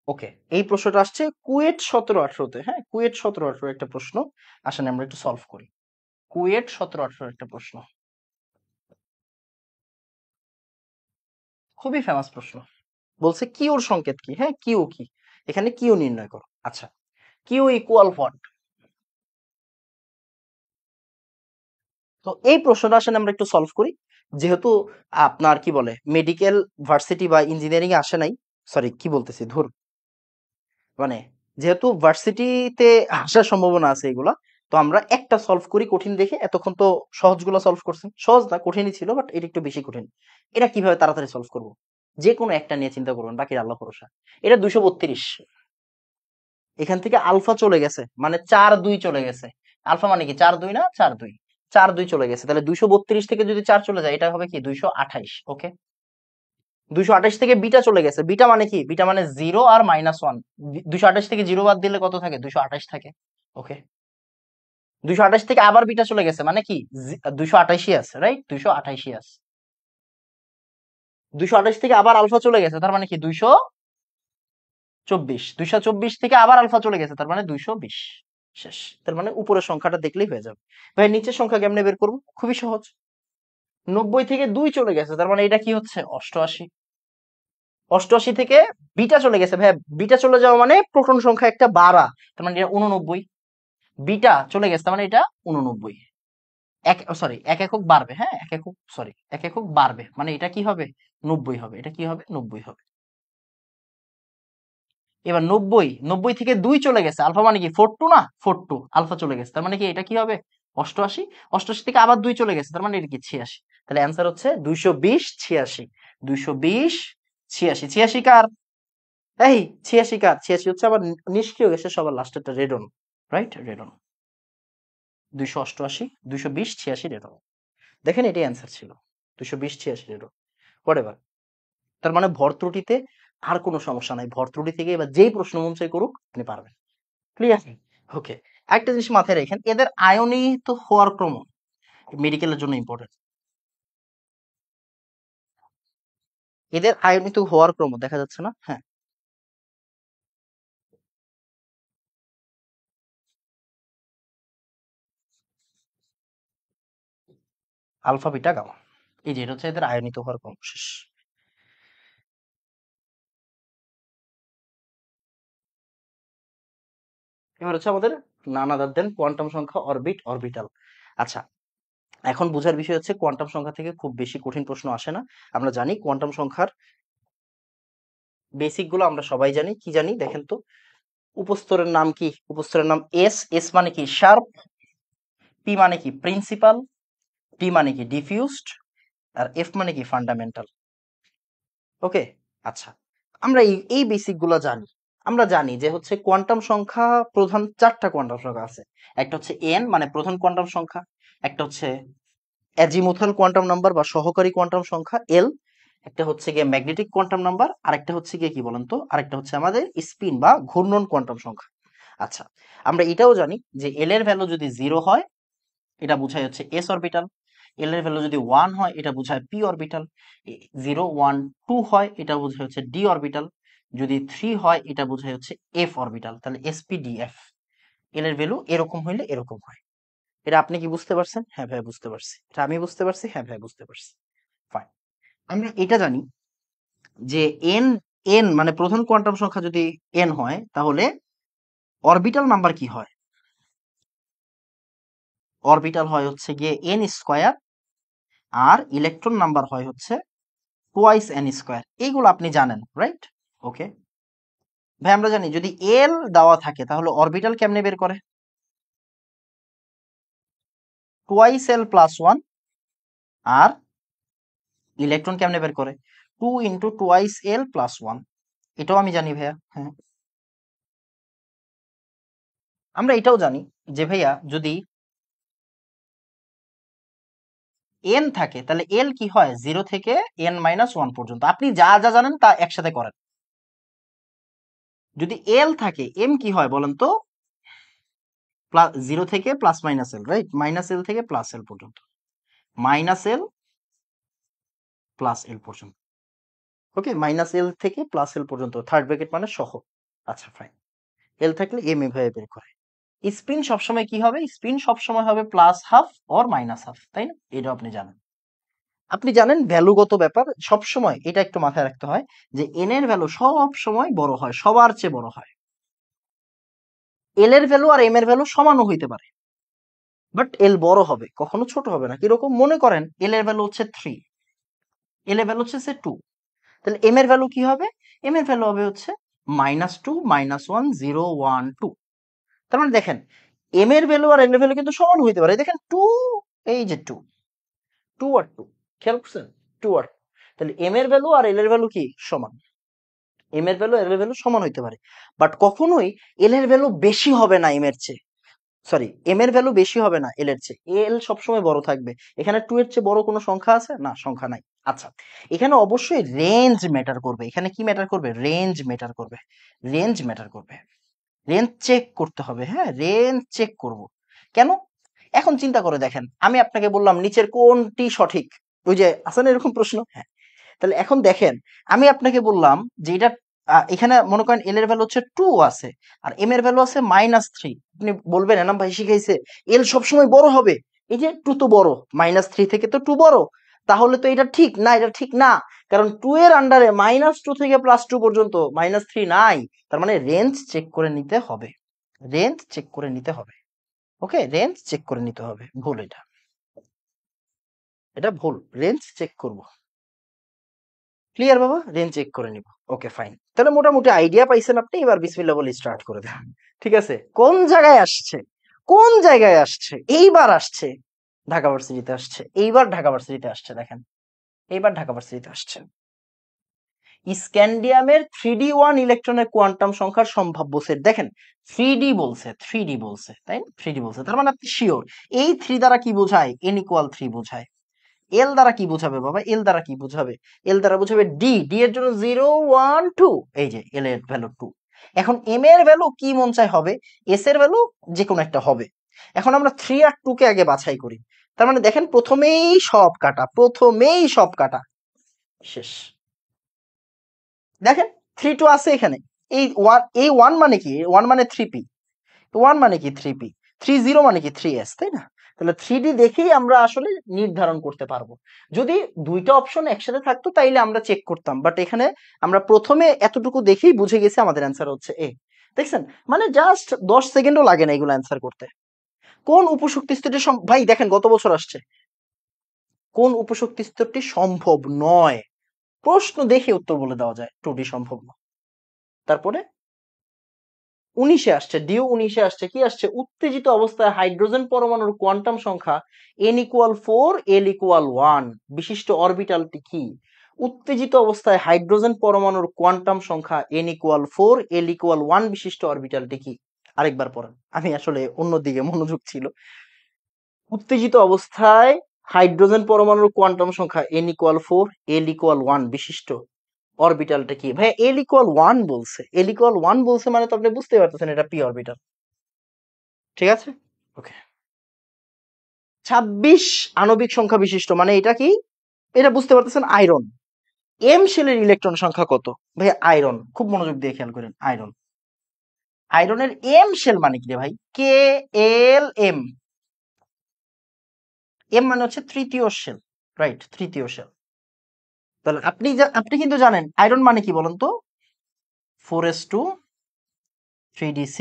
ওকে, এই প্রশ্নটা আসছে কুয়েট 17-18-তে, হ্যাঁ কুয়েট 17-18 একটা প্রশ্ন। আসেন আমরা একটু সলভ করি। কুয়েট 17-18 একটা প্রশ্ন, খুবই ফেমাস প্রশ্ন। বলছে কিউর সংকেত কি? হ্যাঁ কিউ কি? এখানে কিউ নির্ণয় করো। আচ্ছা কিউ ইকুয়াল হোয়াট? তো এই প্রশ্নটা আসলে আমরা একটু সলভ করি। যেহেতু আপনার কি বলে মেডিকেল ভার্সিটি বা ইঞ্জিনিয়ারিং এ আসে নাই, সরি কি বলতেছি ধুর, মানে যেহেতু ভার্সিটিতে আসার সম্ভাবনা আছে এগুলা, তো আমরা একটা সলভ করি কঠিন দেখে। এতক্ষণ তো সহজগুলো সলভ করছেন, সহজ না কঠিনই ছিল, বাট এটা একটু বেশি কঠিন। এটা কিভাবে তাড়াতাড়ি সলভ করব? যে কোনো একটা নিয়ে চিন্তা করবেন, বাকি আল্লাহ ভরসা। এটা 232, এখান থেকে আলফা চলে গেছে মানে 4 2 চলে গেছে। আলফা মানে কি 4 2 না? 4 2, 4 2 চলে গেছে, তাহলে 232 থেকে যদি 4 চলে যায় এটা হবে কি 228, ওকে। 228 থেকে বিটা চলে গেছে, বিটা মানে কি, বিটা মানে 0 আর -1। 228 থেকে 0 বাদ দিলে কত থাকে, 228 থাকে। ওকে, 228 থেকে আবার বিটা চলে গেছে মানে কি 228ই আছে, রাইট, 228ই আছে। 228 থেকে আবার আলফা চলে গেছে, তার মানে কি 224। 224 থেকে আবার আলফা চলে গেছে, তার মানে 220। শেষ। তার মানে উপরের সংখ্যাটা দেখলেই হয়ে যাবে। ভাই নিচের সংখ্যা কেমনে বের করবো, খুবই সহজ। 90 থেকে 2 চলে গেছে, তার মানে এটা কি হচ্ছে 88। 88 থেকে বিটা চলে গেছে, ভাই বিটা চলে যাওয়া মানে প্রোটন সংখ্যা একটা বাড়া, তার মানে এটা 89। বিটা চলে গেছে, তার মানে এটা 89। এক একক বাড়বে, হ্যাঁ এক একক, সরি এক একক বাড়বে, মানে এটা কি হবে 90 হবে, এটা কি হবে 90 হবে। এবার 90 থেকে 2 চলে গেছে, আলফা মানে কি 42 না, 42 আলফা চলে গেছে, তার মানে কি এটা কি হবে 88। 88 থেকে আবার 2 চলে গেছে, তার মানে এটা কি 86। তাহলে অ্যান্সার হচ্ছে 220 86। 220 86। 86 কার, এই 86 কার, 86 হচ্ছে আবার নিষ্ক্রিয় গ্যাসের সবার লাস্টেরটা রেডন, রাইট, রেডন। 288 220 86 রেডন। দেখেন এটাই অ্যান্সার ছিল, 220 86 রেডন। হোয়াটএভার। তার মানে ভর ত্রুটিতে আর কোনো সমস্যা নাই, ভর ত্রুটি থেকে এবার যেই প্রশ্ন মন চাই করুক আপনি পারবেন। ক্লিয়ার? ওকে, একটা জিনিস মাথায় রাখেন, এদের আয়নিত হওয়ার ক্রম মেডিকেলের জন্য ইম্পর্টেন্ট। এদের আয়নিত হওয়ার ক্রম দেখা যাচ্ছে না, হ্যাঁ, আলফা বিটা গামা, এই যে এটা হচ্ছে এদের আয়নিত হওয়ার ক্রম। শেষ। এবার হচ্ছে আমাদের নানা দেন কোয়ান্টাম সংখ্যা, অরবিট, অরবিটাল। আচ্ছা, এখন বোঝার বিষয় হচ্ছে কোয়ান্টাম সংখ্যা থেকে খুব বেশি কঠিন প্রশ্ন আসে না। আমরা জানি কোয়ান্টাম সংখ্যার বেসিক গুলো আমরা সবাই জানি, কি জানি দেখেন তো, উপস্তরের নাম কি, উপস্তরের নাম এস, এস মানে কি শার্প, পি মানে কি প্রিন্সিপাল, টি মানে কি ডিফিউজড, আর এফ মানে কি ফান্ডামেন্টাল। ওকে, আচ্ছা, আমরা এই বেসিক গুলো জানি। আমরা জানি যে হচ্ছে কোয়ান্টাম সংখ্যা প্রধান 4টা কোয়ান্টাম সংখ্যা আছে। একটা হচ্ছে এন মানে প্রধান কোয়ান্টাম সংখ্যা, একটা হচ্ছে অ্যাজিমুথাল কোয়ান্টাম নাম্বার বা সহকারী কোয়ান্টাম সংখ্যা এল, একটা হচ্ছে গিয়ে ম্যাগনেটিক কোয়ান্টাম নাম্বার, আর একটা হচ্ছে গিয়ে কি বলেন তো, আরেকটা হচ্ছে আমাদের স্পিন বা ঘূর্ণন কোয়ান্টাম সংখ্যা। আচ্ছা, আমরা এটাও জানি যে এল এর ভ্যালু যদি 0 হয় এটা বোঝায় হচ্ছে এস অরবিটাল, এল এর ভ্যালু যদি 1 হয় এটা বোঝায় পি অরবিটাল, 0 1 2 হয় এটা বোঝায় হচ্ছে ডি অরবিটাল, যদি 3 হয় এটা বোঝায় হচ্ছে এফ অরবিটাল। তাহলে এসপি ডি এফ, এল এর ভ্যালু এরকম হইলে এরকম হয়। এটা আপনি কি বুঝতে পারছেন? হ্যাঁ ভাই বুঝতে পারছি। এটা আমি বুঝতে পারছি, হ্যাঁ ভাই বুঝতে পারছি। ফাইন। আমরা এটা জানি যে এন, এন মানে প্রধান কোয়ান্টাম সংখ্যা যদি এন হয় তাহলে অরবিটাল নাম্বার কি হয়, অরবিটাল হয় হচ্ছে গিয়ে এন স্কয়ার, আর ইলেকট্রন নাম্বার হয় হচ্ছে টোয়াইস এন স্কয়ার। এইগুলো আপনি জানেন, রাইট? ওকে ভাই, আমরা জানি যদি এল দেওয়া থাকে তাহলে অরবিটাল কেমনে বের করে, টোয়াইস এল প্লাস 1, আর ইলেকট্রন কেমনে বের করে 2 ইন্টু টোয়াইস এল প্লাস 1। এটাও আমি জানি ভাইয়া, হ্যাঁ। আমরা এটাও জানি যে ভাইয়া যদি এন থাকে তাহলে এল কি হয় 0 থেকে n-1 পর্যন্ত। আপনি যা যা জানেন তা একসাথে করেন। যদি এল থাকে এম কি হয় বলেন তো, 0 থেকে plus minus L, right, minus L থেকে প্লাস এল পর্যন্ত, মাইনাস এল প্লাস এল পর্যন্ত। ওকে, মাইনাস এল থেকে প্লাস এল পর্যন্ত, থার্ড ব্র্যাকেট মানে সহ। আচ্ছা ফাইন, এল থাকলে এম এভাবে বের করে। স্পিন সবসময় কি হবে, স্পিন সবসময় হবে plus half or minus half, তাই না? এটা আপনি জানেন। আপনি জানেন ভ্যালুগত ব্যাপার সব সময় এটা একটু মাথায় রাখতে হয় যে এন এর ভ্যালু সব সময় বড় হয়, সবার চেয়ে বড় হয়। এল এর ভ্যালু আর এম এর ভ্যালু সমানও হইতে পারে, বাট এল বড় হবে, কখনো ছোট হবে না। কিরকম মনে করেন এল এর ভ্যালু হচ্ছে 3, এল এর ভ্যালু হচ্ছে 2, তাহলে এম এর ভ্যালু কি হবে, এম এর ভ্যালু হবে হচ্ছে -2 -1 0 1 2। তার মানে দেখেন এম এর ভ্যালু আর এল এর ভ্যালু কিন্তু সমান হইতে পারে। দেখেন 2, এই যে 2, 2 আর 2, খেয়াল করছেন 2 আর 2। তাহলে এম এর ভ্যালু আর এল এর ভ্যালু কি সমান, এম এর ভ্যালু এল এর ভ্যালু সমান হইতে পারে, বাট কখনোই এল এর ভ্যালু বেশি হবে না এম এর চেয়ে। সরি, এম এর ভ্যালু বেশি হবে না এল এর চেয়ে, এল সবসময় বড় থাকবে। এখানে 2 এর চেয়ে বড় কোনো সংখ্যা আছে? না, সংখ্যা নাই। আচ্ছা, এখানে অবশ্যই রেঞ্জ ম্যাটার করবে। এখানে কি ম্যাটার করবে? রেঞ্জ ম্যাটার করবে। রেঞ্জ ম্যাটার করবে। রেঞ্জ চেক করতে হবে। হ্যাঁ, রেঞ্জ চেক করব। কেন? এখন চিন্তা করে দেখেন, আমি আপনাকে বললাম নিচের কোনটি সঠিক? ওই যে আছে না এরকম প্রশ্ন? হ্যাঁ, তাহলে এখন দেখেন, আমি আপনাকে বললাম যে এটা এখানে মনে করেন এল এর ভ্যালু হচ্ছে 2 আছে, আর এম এর ভ্যালু আছে -3। আপনি বলবেন এনাম ভাই শিখাইছে এল সবসময় বড় হবে, এই যে 2 তো বড়, -3 থেকে তো 2 বড়, তাহলে তো এটা ঠিক না, এটা ঠিক না। কারণ 2 এর আন্ডারে -2 থেকে +2 পর্যন্ত -3 নাই। তার মানে রেঞ্জ চেক করে নিতে হবে। রেঞ্জ চেক করে নিতে হবে। ওকে, রেঞ্জ চেক করে নিতে হবে। ভুল এটা, এটা ভুল। রেঞ্জ চেক করব। ক্লিয়ার বাবা? রেঞ্জ চেক করে নিব। ওকে, ফাইন। তাহলে মোটামুটি আইডিয়া পাইছেন আপনি। এবার বিসমিল্লাহ বলে স্টার্ট করে দেন। ঠিক আছে, কোন জায়গায় আসছে? কোন জায়গায় আসছে? এইবার আসছে ঢাকা ভার্সিটিতে আসছে। এইবার ঢাকা ভার্সিটিতে আসছে, দেখেন এইবার ঢাকা ভার্সিটিতে আসছে। স্ক্যান্ডিয়ামের 3d1 ইলেকট্রনের কোয়ান্টাম সংখ্যার সম্ভাব্য সেট। দেখেন 3d বলছে, 3d বলছে, তাই না? 3d বলছে, তার মানে আপনি শিওর এই 3 দ্বারা কি বোঝায়? n=3 বোঝায়। এল দ্বারা কি বোঝাবে বাবা? এল দ্বারা কি বোঝাবে? এল দ্বারা বোঝাবে ডি। ডি এর জন্য 0 1 2, এই যে এল এর ভ্যালু 2। এখন এম এর ভ্যালু কি মন চায় হবে, এস এর ভ্যালু যে কোনো একটা হবে। এখন আমরা 3 আর 2 কে আগে বাছাই করি। তার মানে দেখেন প্রথমেই সব কাটা, প্রথমেই সব কাটা, শেষ। দেখেন 3 2 আছে এখানে। এই 1 মানে কি? 1 মানে 3p, 1 মানে কি 3p, 30 মানে কি 3s, তাই না? তাহলে 3d দেখেই আমরা আসলে নির্ধারণ করতে পারবো। যদি দুইটা অপশন একসাথে থাকতো তাইলে আমরা চেক করতাম, বাট এখানে আমরা প্রথমে এতটুকু দেখেই বুঝে গেছি আমাদের অ্যান্সার হচ্ছে এ। দেখছেন, মানে জাস্ট 10 সেকেন্ডও লাগে না এগুলো অ্যান্সার করতে। কোন উপশক্তি স্তরটি ভাই দেখেন গত বছর আসছে, কোন উপশক্তি স্তরটি সম্ভব নয়? প্রশ্ন দেখে উত্তর বলে দেওয়া যায় 2d সম্ভব নয়। তারপরে 19-এ আসছে, ডিও 19-এ আসছে, কি আসছে? উত্তেজিত অবস্থায় হাইড্রোজেন পরমাণুর কোয়ান্টাম সংখ্যা n=4 l=1 বিশিষ্ট অরবিটালটি কি? উত্তেজিত অবস্থায় হাইড্রোজেন পরমাণুর কোয়ান্টাম সংখ্যা n=4 l=1 বিশিষ্ট অরবিটালটি কি? আরেকবার পড়েন, আমি আসলে অন্যদিকে মনোযোগ ছিল। উত্তেজিত অবস্থায় হাইড্রোজেন পরমাণুর কোয়ান্টাম সংখ্যা n=4 l=1 বিশিষ্ট অরবিটালটা কি? ভাই l=1 বলছে, l=1 বলছে মানে তো আপনি বুঝতে পারতেছেন এটা পি অরবিটাল। ঠিক আছে, ওকে। 26 আণবিক সংখ্যা বিশিষ্ট মানে এটা কি? এটা বুঝতে পারতেছেন আয়রন। এম শেলের ইলেকট্রন সংখ্যা কত? ভাই আয়রন, খুব মনোযোগ দিয়ে খেয়াল করেন, আয়রন। আয়রনের এম শেল মানে কি রে ভাই? কে এল এম। এম মানে হচ্ছে তৃতীয় শেল, রাইট? তৃতীয় শেল। তাহলে আপনি কিন্তু জানেন আয়রন মানে কি বলেন তো? 4s2 3d6,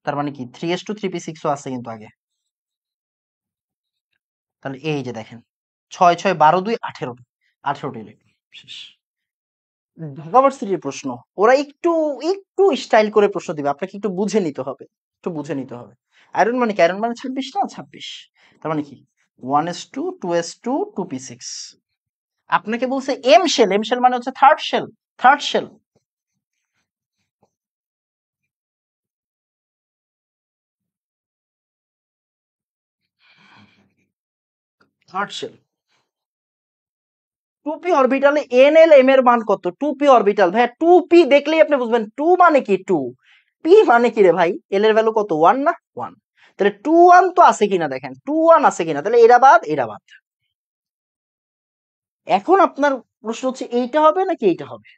তার মানে কি 3s2 3p6ও আছে কিন্তু আগে। তাহলে এই যে দেখেন 6 6 12 2 18টা, 18টা ইলেকট্রন, শেষ। ঢাকা ভার্সিটির প্রশ্ন, ওরা একটু একটু স্টাইল করে প্রশ্ন দিবে, আপনাকে একটু বুঝে নিতে হবে, একটু বুঝে নিতে হবে। আয়রন মানে কি? আয়রন মানে 26 না? 26, তার মানে কি 1s2 2s2 2p6। আপনাকে বলছে এম শেল, এম শেল মানে হচ্ছে third shell, third shell, third shell. 2p অরবিটালে nl m এর মান কত? 2p অরবিটাল ভাই, 2p দেখলেই আপনি বুঝবেন 2 মানে কি 2, p মানে কি রে ভাই? l এর ভ্যালু কত? 1 না? 1। তাহলে 2 1 তো আছে কিনা দেখেন, 2 1 আছে কিনা, তাহলে এরা বাদ, এরা বাদ। এখন আপনার প্রশ্ন হচ্ছে এইটা হবে নাকি এইটা হবে?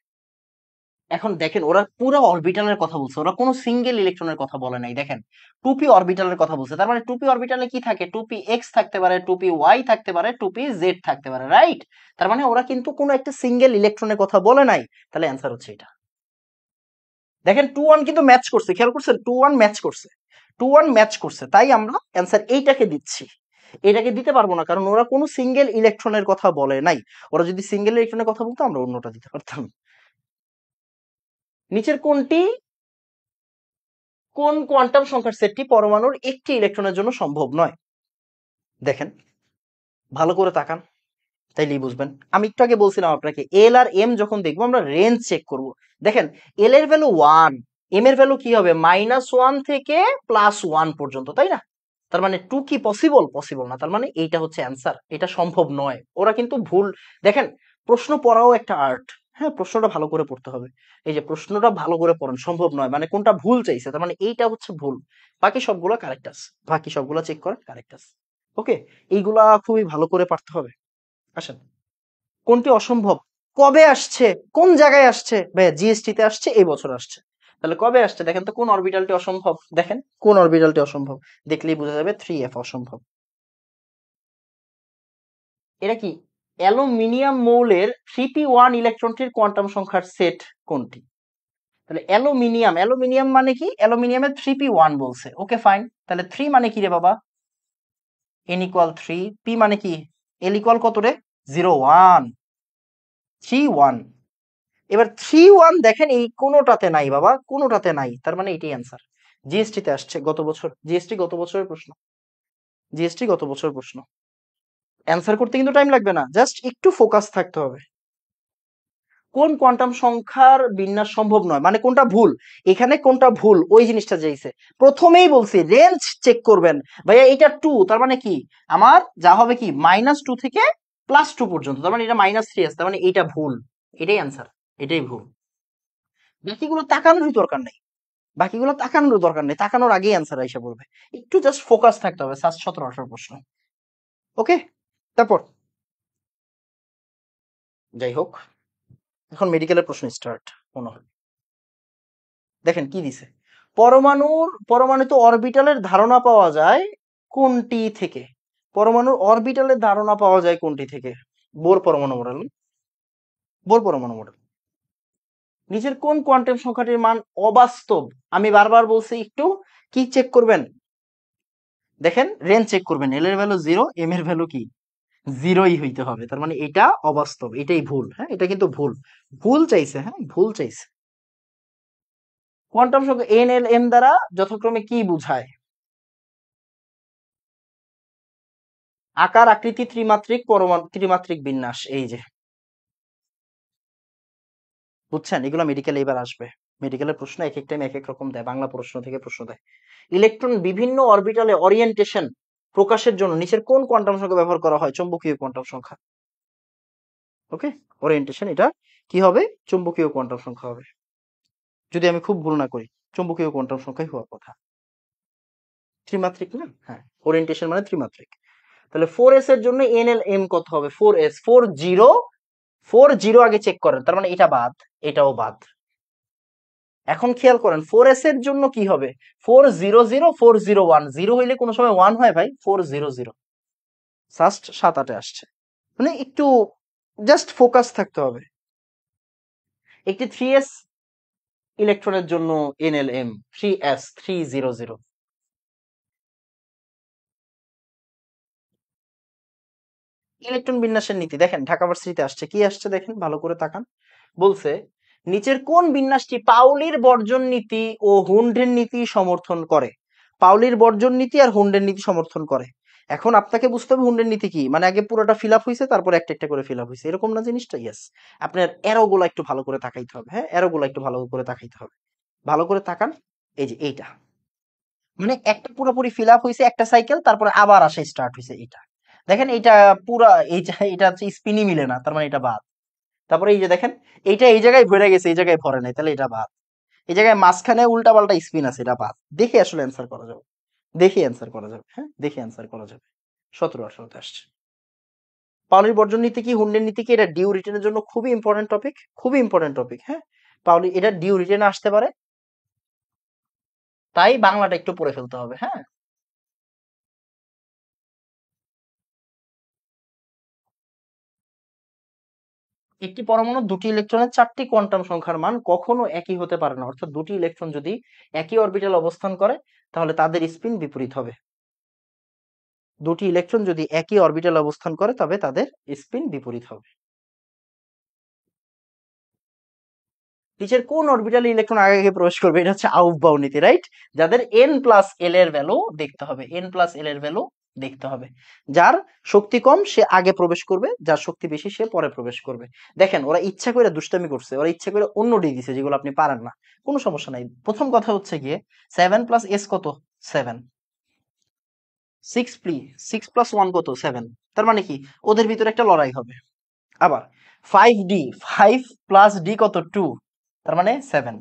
এখন দেখেন ওরা পুরো অরবিটালের কথা বলছে, ওরা কোনো সিঙ্গেল ইলেকট্রনের কথা বলে নাই। দেখেন 2p অরবিটালের কথা বলছে, তার মানে 2p অরবিটালে কি থাকে? 2px থাকতে পারে, 2py থাকতে পারে, 2pz থাকতে পারে, রাইট? তার মানে ওরা কিন্তু কোনো একটা সিঙ্গেল ইলেকট্রনের কথা বলে নাই। তাহলে অ্যান্সার হচ্ছে এটা। দেখেন 2 1 কিন্তু ম্যাচ করছে, খেয়াল করছেন? 2 1 ম্যাচ করছে, 2 1 ম্যাচ করছে, তাই আমরা অ্যান্সার এইটাকে দিচ্ছি। এটাকে দিতে পারবো না কারণ ওরা কোনো সিঙ্গেল ইলেকট্রনের কথা বলে নাই। ওরা যদি সিঙ্গেল ইলেকট্রনের কথা বলতো আমরা অন্যটা দিতে পারতাম। নিচের কোনটি, কোন কোয়ান্টাম সংখ্যার সেটটি পরমাণুর একটি ইলেকট্রনের জন্য সম্ভব নয়? দেখেন ভালো করে তাকান, তাইলেই বুঝবেন। আমি একটু আগে বলছিলাম আপনাকে এল আর এম যখন দেখবো আমরা রেঞ্জ চেক করব। দেখেন এল এর ভ্যালু 1, এম এর ভ্যালু কি হবে? -1 থেকে +1 পর্যন্ত, তাই না? তার মানে টু কি পসিবল? পসিবল না। তার মানে এইটা হচ্ছে অ্যান্সার, এটা সম্ভব নয়। ওরা কিন্তু ভুল। দেখেন, প্রশ্ন পড়াও একটা আর্ট। হ্যাঁ, প্রশ্নটা ভালো করে পড়তে হবে। এই যে প্রশ্নটা ভালো করে পড়েন, সম্ভব নয় মানে কোনটা ভুল চাইছে, তার মানে এইটা হচ্ছে ভুল, বাকি সবগুলো কারেক্ট আছে। বাকি সবগুলো চেক করেন, কারেক্ট আছে। ওকে, এইগুলা খুবই ভালো করে পারতে হবে। আসেন, কোনটি অসম্ভব? কবে আসছে? কোন জায়গায় আসছে? ভাইয়া জিএসটি তে আসছে, এই বছর আসছে। তাহলে কবে আসছে দেখেন তো, কোন অরবিটালটি অসম্ভব? দেখেন কোন অরবিটালটি অসম্ভব, দেখলেই বোঝা যাবে 3f অসম্ভব। এটা কি? অ্যালুমিনিয়াম মৌলের 3p1 ইলেকট্রনটির কোয়ান্টাম সংখ্যার সেট কোনটি? তাহলে অ্যালুমিনিয়াম, অ্যালুমিনিয়াম মানে কি? অ্যালুমিনিয়ামের 3p1 বলছে, ওকে ফাইন। তাহলে 3 মানে কি রে বাবা? n ইকুয়াল 3, p মানে কি? l ইকুয়াল কত রে? 0 1 3 1। এবার 3 1 দেখেন এই কোনোটাতে নাই বাবা, কোনোটাতে নাই, তার মানে এটাই অ্যান্সার। জিএসটি তে আসছে গত বছর, জিএসটি গত বছরের প্রশ্ন, জিএসটি গত বছরের প্রশ্ন। অ্যান্সার করতে কিন্তু টাইম লাগবে না, জাস্ট একটু ফোকাস থাকতে হবে। কোন কোয়ান্টাম সংখ্যার বিন্যাস সম্ভব নয়, মানে কোনটা ভুল? এখানে কোনটা ভুল ওই জিনিসটা চাইছে। প্রথমেই বলছি রেঞ্জ চেক করবেন। ভাইয়া এটা 2, তার মানে কি আমার যা হবে কি -2 থেকে +2 পর্যন্ত, তার মানে এটা -3 আছে, তার মানে এটা ভুল। এটাই অ্যান্সার, এটাই ভুল। বাকিগুলো তাকানোরই দরকার নেই, বাকিগুলো তাকানোর দরকার নেই, তাকানোর আগেই অ্যান্সার আইসা পড়বে। একটু জাস্ট ফোকাস থাকতে হবে। 17-18 প্রশ্ন। ওকে, তারপর যাই হোক, এখন মেডিকেলের প্রশ্ন স্টার্ট মনে হয়। দেখেন কি দিছে, পরমাণুতে অরবিটালের ধারণা পাওয়া যায় কোনটি থেকে? পরমাণুর অরবিটালের ধারণা পাওয়া যায় কোনটি থেকে? বোর পরমাণু মডেল, বোর পরমাণু মডেল। নিচের কোন কোয়ান্টাম সংখ্যাটির মান অবাস্তব? আমি বারবার বলছি একটু কি চেক করবেন, দেখেন রেঞ্জ চেক করবেন। এল এর ভ্যালু 0, এম এর ভ্যালু কি 0ই হইতে হবে, তার মানে এটা অবাস্তব, এটাই ভুল। হ্যাঁ, এটা কিন্তু ভুল, ভুল চাইছে, হ্যাঁ ভুল চাইছে। কোয়ান্টাম সংখ্যা এন এল এম দ্বারা যথাক্রমে কি বোঝায়? আকার, আকৃতি, ত্রিমাত্রিক, পরমাণু, ত্রিমাত্রিক বিন্যাস। এই যে বুঝছেন, এগুলো মেডিকেলে এবার আসবে। মেডিকেলের প্রশ্ন এক এক টাইম এক এক রকম দেয়, বাংলা প্রশ্ন থেকে প্রশ্ন দেয়। ইলেকট্রন বিভিন্ন অরবিটালে ওরিয়েন্টেশন প্রকাশের জন্য নিচের কোন কোয়ান্টাম সংখ্যা ব্যবহার করা হয়? চৌম্বকীয় কোয়ান্টাম সংখ্যা। ওকে, ওরিয়েন্টেশন এটা কি হবে? চুম্বকীয় কোয়ান্টাম সংখ্যা হবে, যদি আমি খুব ভুল না করি। চুম্বকীয় কোয়ান্টাম সংখ্যাই হওয়ার কথা। ত্রিমাত্রিক না? হ্যাঁ, ওরিয়েন্টেশন মানে ত্রিমাত্রিক। তাহলে 4s এর জন্য NLM কত হবে? 4s 40 আগে চেক করেন, তার মানে এটা বাদ, এটাও বাদ। এখন খেয়াল করেন 4s এর জন্য কি হবে? 400 401, 0 হইলে কোনো সময় 1 হয় ভাই। 400 জাস্ট 7-8 আসছে, মানে একটু জাস্ট ফোকাস থাকতে হবে। একটি 3s ইলেকট্রনের জন্য NLM 3s 300। ইলেকট্রন বিন্যাসের নীতি দেখেন, ঢাকা ভার্সিটিতে আসছে, কি আসছে দেখেন ভালো করে তাকান। বলছে নিচের কোন বিন্যাসটি পাউলির বর্জন নীতি ও হুন্ডের নীতি সমর্থন করে? পাউলির বর্জন নীতি আর হুন্ডের নীতি সমর্থন করে। এখন আপনাকে বুঝতে হবে হুন্ডের নীতি কি, মানে আগে পুরোটা ফিল আপ হয়েছে তারপর একটা একটা করে ফিল আপ হয়েছে, এরকম না জিনিসটা? ইয়েস, আপনার এরো গুলা একটু ভালো করে তাকাইতে হবে। হ্যাঁ, এরো গুলা একটু ভালো করে তাকাইতে হবে, ভালো করে তাকান। এই যে এইটা, মানে একটা পুরোপুরি ফিল আপ হয়েছে একটা সাইকেল, তারপরে আবার আসা স্টার্ট হয়েছে এটা। দেখেন এইটা পুরা এইটা, এটা হচ্ছে স্পিনই মিলে না, তার মানে এটা বাদ। তারপরে এই যে দেখেন এইটা এই জায়গায় ভরে গেছে, এই জায়গায় ভরে নাই, তাহলে এটা বাদ। এই জায়গায় মাঝখানে উল্টা পাল্টা স্পিন আছে, এটা বাদ। দেখে আসলে অ্যান্সার করা যাবে, দেখে অ্যান্সার করা যাবে। হ্যাঁ, দেখে অ্যান্সার করা যাবে। 17-18 আসছে। পাউলির বর্জন নীতি কি, হুন্ডের নীতি কি? এটা ডিউ রিটেনের জন্য খুবই ইম্পর্টেন্ট টপিক, খুবই ইম্পর্টেন্ট টপিক। হ্যাঁ, পাউলি এটা ডিউ রিটেনে আসতে পারে, তাই বাংলাটা একটু পড়ে ফেলতে হবে। হ্যাঁ, একটি পরমাণু দুটি ইলেকট্রনের 4টি কোয়ান্টাম সংখ্যার মান কখনো একই হতে পারে না। অর্থাৎ দুটি ইলেকট্রন যদি একই অরবিটাল অবস্থান করে তাহলে তাদের স্পিন বিপরীত হবে। দুটি ইলেকট্রন যদি একই অরবিটাল অবস্থান করে তবে তাদের স্পিন বিপরীত হবে। নিচের কোন অরবিটালে ইলেকট্রন আগে আগে প্রবেশ করবে? এটা হচ্ছে আউফবাউ নীতি, রাইট? যাদের n+l এর ভ্যালু দেখতে হবে, n+l এর ভ্যালু দেখতে হবে। যার শক্তি কম সে আগে প্রবেশ করবে, যার শক্তি বেশি সে পরে প্রবেশ করবে। দেখেন ওরা ইচ্ছা করে দুষ্টামি করছে, ওরা ইচ্ছা করে অন্য ডি দিছে যেগুলো আপনি পারেন না, কোনো সমস্যা নাই। প্রথম কথা হচ্ছে গিয়ে 7+s কত? 7। সিক্স প্লাস ওয়ান কত? 7। তার মানে কি ওদের ভিতরে একটা লড়াই হবে। আবার 5d, 5 প্লাস ডি কত? 2, তার মানে 7।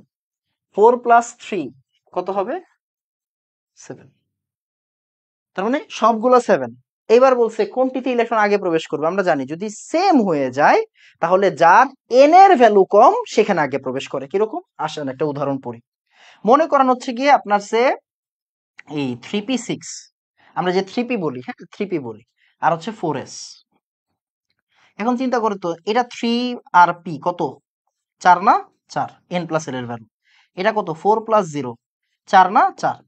4 প্লাস 3 কত হবে? 7, তার মানে সবগুলো 7। এবার বলছে কোনটিতে ইলেকট্রন আগে প্রবেশ করবে। আমরা জানি যদি সেম হয়ে যায় তাহলে যার এন এর ভ্যালু কম সেখানে আগে প্রবেশ করে। কিরকম? আসেন একটা উদাহরণ পড়ি। মনে করেন হচ্ছে গিয়ে আপনার সে এই 3p6, আমরা যে 3p বলি, হ্যাঁ 3p বলি, আর হচ্ছে 4s। এখন চিন্তা করো তো, এটা 3 আর p কত? 4 না? 4, n প্লাস এল এর ভ্যালু। এটা কত? 4 প্লাস 0, 4 না? 4।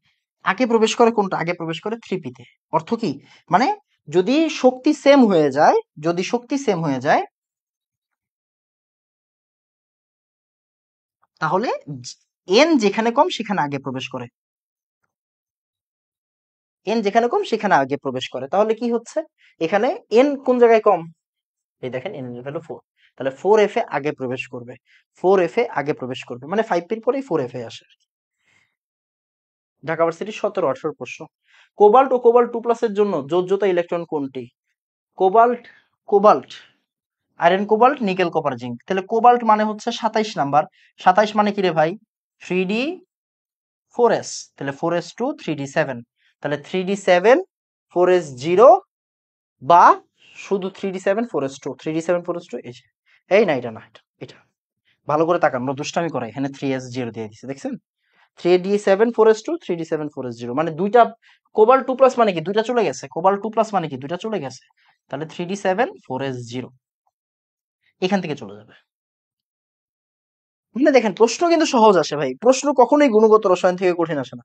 আগে প্রবেশ করে কোনটা? আগে প্রবেশ করে 3p তে। অর্থ কি? মানে যদি শক্তি সেম হয়ে যায়, যদি শক্তি সেম হয়ে যায় তাহলে n যেখানে কম সেখানে আগে প্রবেশ করে। n যেখানে কম সেখানে আগে প্রবেশ করে। তাহলে কি হচ্ছে? এখানে n কোন জায়গায় কম? এই দেখেন n এর ভ্যালু 4, তাহলে 4f এ আগে প্রবেশ করবে। 4f এ আগে প্রবেশ করবে মানে 5p এর পরেই 4f এ আসে। ঢাকা ভার্সিটির 17-18 প্রশ্ন। কোবাল্ট ও কোবাল্ট 2 প্লাসের জন্য যোজ্যতা ইলেকট্রন কোনটি? Cobalt, cobalt, iron cobalt, nickel copper zinc. তাহলে কোবাল্ট মানে হচ্ছে 27 নাম্বার। 27 মানে কি রে ভাই? 3d 4s, তাহলে 4s2 3d7, তাহলে 3d7 4s0, বা শুধু 3d7 4s2, 3d7 4s2। এই না, এটা না, এটা ভালো করে তাকান, আমরা দুষ্টামি করাই, এখানে 3s0 দিয়ে দিছে, দেখছেন? 3d7 4s2, 3d7 4s0 মানে দুইটা। কোবাল্ট 2 প্লাস মানে কি দুইটা চলে গেছে, কোবাল্ট 2 প্লাস মানে কি দুইটা চলে গেছে, তাহলে 3d7 4s0 এখান থেকে চলে যাবে। মানে দেখেন প্রশ্ন কিন্তু সহজ আসে ভাই, প্রশ্ন কখনোই গুণগত রসায়ন থেকে কঠিন আসে না।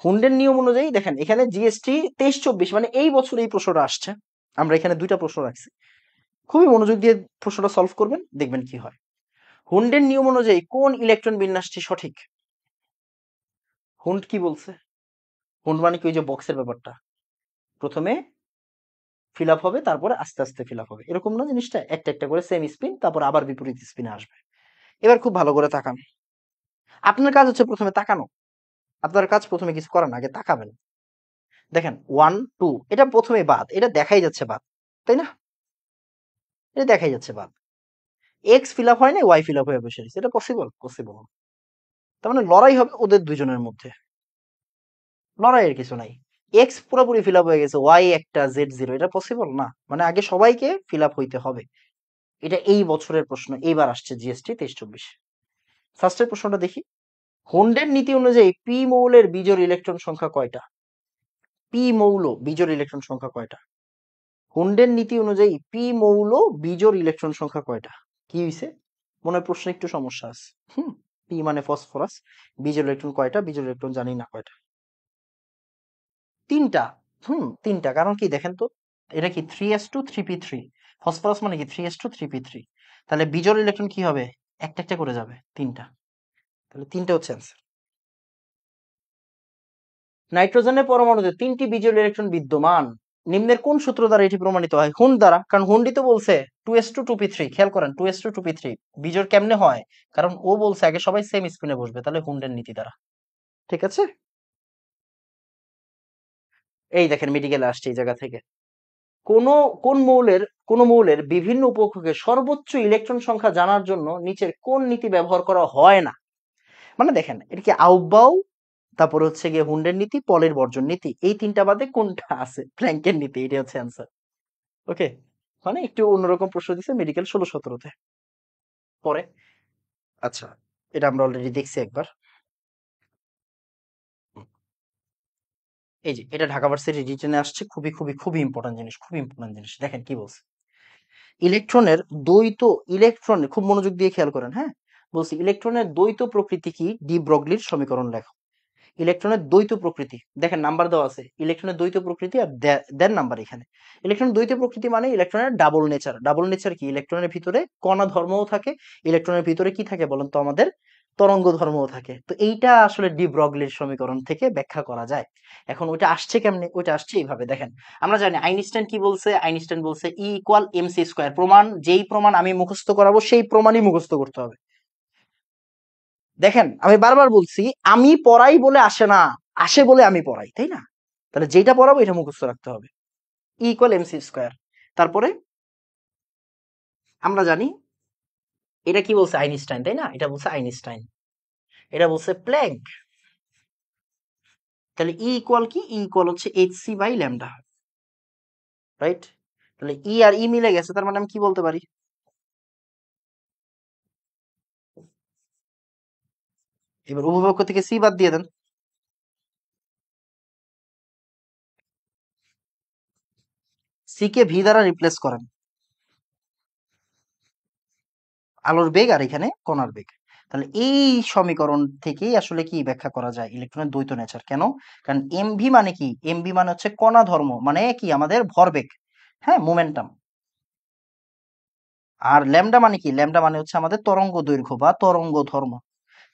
হুন্ডের নিয়ম অনুযায়ী দেখেন এখানে জিএসটি 23-24 মানে এই বছর এই প্রশ্নটা আসছে। আমরা এখানে দুইটা প্রশ্ন রাখছি, খুবই মনোযোগ দিয়ে প্রশ্নটা সলভ করবেন, দেখবেন কি হয়। হুন্ডের নিয়ম অনুযায়ী কোন ইলেকট্রন বিন্যাসটি সঠিক? হুন্ড কি বলছে? হুন্ড মানে কি ওই যে বক্সের ব্যাপারটা, প্রথমে ফিল আপ হবে তারপরে আস্তে আস্তে ফিল আপ হবে, এরকম না জিনিসটা? একটা একটা করে সেম স্পিন, তারপর আবার বিপরীত স্পিনে আসবে। এবার খুব ভালো করে তাকান, আপনার কাজ হচ্ছে প্রথমে তাকানো, আপনার কাজ প্রথমে কিছু করার না, আগে তাকাবেন। দেখেন 1 2 এটা প্রথমে বাদ, এটা দেখাই যাচ্ছে বাদ, তাই না? এটা দেখাই যাচ্ছে বাদ। এক্স ফিল আপ হয় না, ওয়াই ফিল আপ হয়ে বসে রয়েছে, এটা পসিবল? পসিবল। তার মানে লড়াই হবে ওদের দুজনের মধ্যে, লড়াইয়ের কিছু নাই। এক্স পুরোপুরি ফিল আপ হয়ে গেছে, ওয়াই একটা, জেড 0, এটা পসিবল না। মানে আগে সবাইকে ফিল আপ হইতে হবে। এটা এই বছরের প্রশ্ন, এইবার আসছে জিএসটি 23-24। ফার্স্টের প্রশ্নটা দেখি। হুন্ডের নীতি অনুযায়ী পি মৌলের বিজোড় ইলেকট্রন সংখ্যা কয়টা? পি মৌল বিজোড় ইলেকট্রন সংখ্যা কয়টা? হুন্ডের নীতি অনুযায়ী পি মৌল বিজোড় ইলেকট্রন সংখ্যা কয়টা? কি হইছে? মনে হয় প্রশ্নে একটু সমস্যা আছে। পি মানে ফসফরাস, বিজোড় ইলেকট্রন কয়টা? বিজোড় ইলেকট্রন জানি না কয়টা। 3টা। তিনটা। কারণ কি দেখেন তো, এটা কি 3s2 3p3, ফসফরাস মানে কি 3s2 3p3, তাহলে বিজোড় ইলেকট্রন কি হবে? একটা একটা করে যাবে, 3টা। তাহলে 3টা হচ্ছে অ্যান্সার। নাইট্রোজেনের পরমাণুতে 3টি বিজোড় ইলেকট্রন বিদ্যমান। নিম্নের কোন সূত্র দ্বারা এটি প্রমাণিত হয়? হুন্ড দ্বারা, কারণ হুন্ডই তো বলছে 2s2 2p3। খেয়াল করেন 2s2 2p3 বিজোড় কেমনে হয়? কারণ ও বলছে আগে সবাই সেম স্পিনে বসবে, তাহলে হুন্ডের নীতি দ্বারা। ঠিক আছে, এই দেখেন মেডিকেলে আসছে এই জায়গা থেকে। কোন কোন মৌলের কোন মৌলের বিভিন্ন উপকক্ষে সর্বোচ্চ ইলেকট্রন সংখ্যা জানার জন্য নিচের কোন নীতি ব্যবহার করা হয় না? মানে দেখেন এটা কি আউবাউ, তারপর হচ্ছে গিয়ে হুন্ডের নীতি, পলের বর্জন নীতি, এই তিনটা বাদে কোনটা আছে? প্ল্যাঙ্কের নীতি, এটা হচ্ছে অ্যান্সার। ওকে, মানে একটু অন্যরকম প্রশ্ন দিছে মেডিকেল 16-17-তে পরে। আচ্ছা, এটা আমরা অলরেডি দেখছি একবার। এই যে এটা ঢাকা ভার্সিটি রিটেনে আসছে, খুবই খুবই খুবই ইম্পর্টেন্ট জিনিস, খুবই ইম্পর্টেন্ট জিনিস। দেখেন কি বলছে, ইলেকট্রনের দ্বৈত, ইলেকট্রন খুব মনোযোগ দিয়ে খেয়াল করেন, হ্যাঁ। বলছি ইলেকট্রনের দ্বৈত প্রকৃতি কি? ডি ব্রগলির সমীকরণ লেখো। ইলেকট্রনের দ্বৈত প্রকৃতি, দেখেন নাম্বার দেওয়া আছে, ইলেকট্রনের দ্বৈত প্রকৃতি আর দেন নাম্বার এখানে। ইলেকট্রনের দ্বৈত প্রকৃতি মানে ইলেকট্রনের ডাবল নেচার। ডাবল নেচার কি? ইলেকট্রনের ভিতরে কণা ধর্মও থাকে, ইলেকট্রনের ভিতরে কি থাকে বলেন তো আমাদের? তরঙ্গ ধর্মও থাকে। তো এইটা আসলে ডি ব্রগলির সমীকরণ থেকে ব্যাখ্যা করা যায়। এখন ওইটা আসছে কেমনে? ওইটা আসছে এইভাবে, দেখেন আমরা জানি আইনস্টাইন কি বলছে, আইনস্টাইন বলছে ই ইকুয়াল এমসি স্কয়ার। প্রমাণ, যেই প্রমাণ আমি মুখস্থ করাবো সেই প্রমাণই মুখস্থ করতে হবে। দেখেন আমি বারবার বলছি, আমি পড়াই বলে আসে না, আসে বলে আমি পড়াই, তাই না? তাহলে যেটা পড়াবো এটা মুখস্থ রাখতে হবে। E equal MC square. তারপরে আমরা জানি এটা কি বলছে, আইনস্টাইন, তাই না? এটা বলছে আইনস্টাইন, এটা বলছে প্ল্যাঙ্ক। তাহলে ই ইকুয়াল কি? ই ইকুয়াল হচ্ছে H C by lambda, right? তাহলে ই আর ই মিলে গেছে, তার মানে আমি কি বলতে পারি? এবার উপপক্ষ থেকে সি বাদ দিয়ে দেন। সি কে ভি দ্বারা রিপ্লেস করেন, আলোর বেগ আর এখানে কণার বেগ। তাহলে এই সমীকরণ থেকেই আসলে কি ব্যাখ্যা করা যায় ইলেকট্রনের দ্বৈত নেচার। কেন? কারণ এমভি মানে কি? এমভি মানে হচ্ছে কণা ধর্ম, মানে কি আমাদের ভরবেগ, হ্যাঁ, মোমেন্টাম। আর ল্যামডা মানে কি? ল্যামডা মানে হচ্ছে আমাদের তরঙ্গ দৈর্ঘ্য বা তরঙ্গ ধর্ম।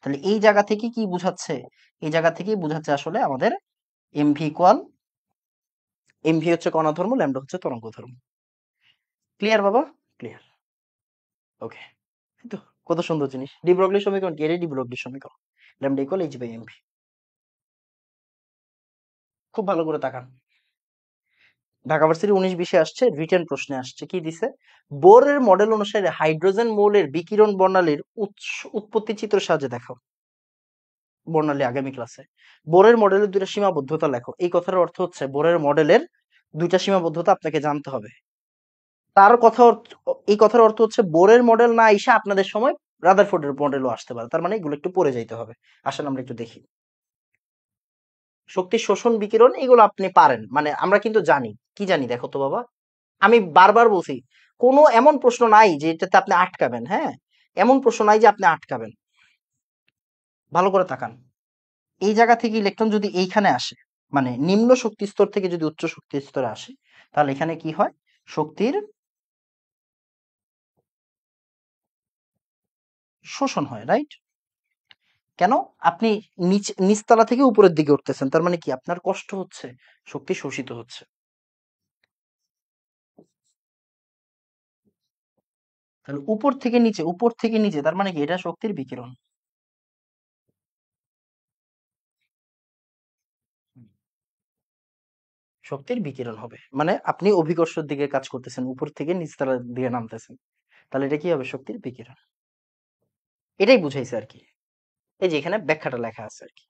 তাহলে এই জায়গা থেকে কি বুঝাচ্ছে? এই জায়গা থেকেই বুঝাচ্ছে আসলে আমাদের এমভি ইকুয়াল, এমভি হচ্ছে কণা ধর্ম, ল্যামডা হচ্ছে তরঙ্গ ধর্ম। ক্লিয়ার বাবা? ক্লিয়ার। ওকে। তো কত সুন্দর জিনিস। ডি ব্রগলি সমীকরণ কি? এটাই ডি ব্রগলি সমীকরণ, lambda equal H by MV. খুব ভালো করে তাকান। ঢাকা ভার্সিটি 19-20 আসছে, রিটেন প্রশ্নে আসছে, কি দিছে? বোরের মডেল অনুসারে হাইড্রোজেন মৌলের বিকিরণ বর্ণালীর উৎপত্তি চিত্র সাহায্যে দেখাও। বর্ণালী আগামী ক্লাসে। বোরের মডেলের দুইটা সীমাবদ্ধতা লেখো। এই কথার অর্থ হচ্ছে বোরের মডেলের দুইটা সীমাবদ্ধতা আপনাকে জানতে হবে। তার কথা এই কথার অর্থ হচ্ছে বোরের মডেল না এসে আপনাদের সময় রাদারফোর্ডের মডেলও আসতে পারে। তার মানে এগুলো একটু পড়ে যাইতে হবে। আসলে আমরা একটু দেখি। শক্তি শোষণ বিকিরণ এগুলো আপনি পারেন, মানে আমরা কিন্তু জানি। কি জানি দেখো তো বাবা, আমি বারবার বলছি, কোনো এমন প্রশ্ন নাই যে এটাতে আপনি আটকাবেন, হ্যাঁ? এমন প্রশ্ন নাই যে আপনি আটকাবেন। ভালো করে তাকান। এই জায়গা থেকে ইলেকট্রন যদি এইখানে আসে, মানে নিম্ন শক্তি স্তর থেকে যদি উচ্চ শক্তি স্তরে আসে, তাহলে এখানে কি হয়? শক্তির শোষণ হয়, রাইট? কেন? আপনি নিচতলা থেকে উপরের দিকে উঠতেছেন, তার মানে কি আপনার কষ্ট হচ্ছে, শক্তি শোষিত হচ্ছে। তাহলে উপর থেকে নিচে, উপর থেকে নিচে, তার মানে কি এটা শক্তির বিকিরণ। শক্তির বিকিরণ হবে মানে আপনি অভিকর্ষের দিকে কাজ করতেছেন, উপর থেকে নিচতলার দিকে নামতেছেন, তাহলে এটা কি হবে? শক্তির বিকিরণ। এটাই বুঝাইছে আর কি। এই যে এখানে ব্যাখ্যাটা লেখা আছে আর কি।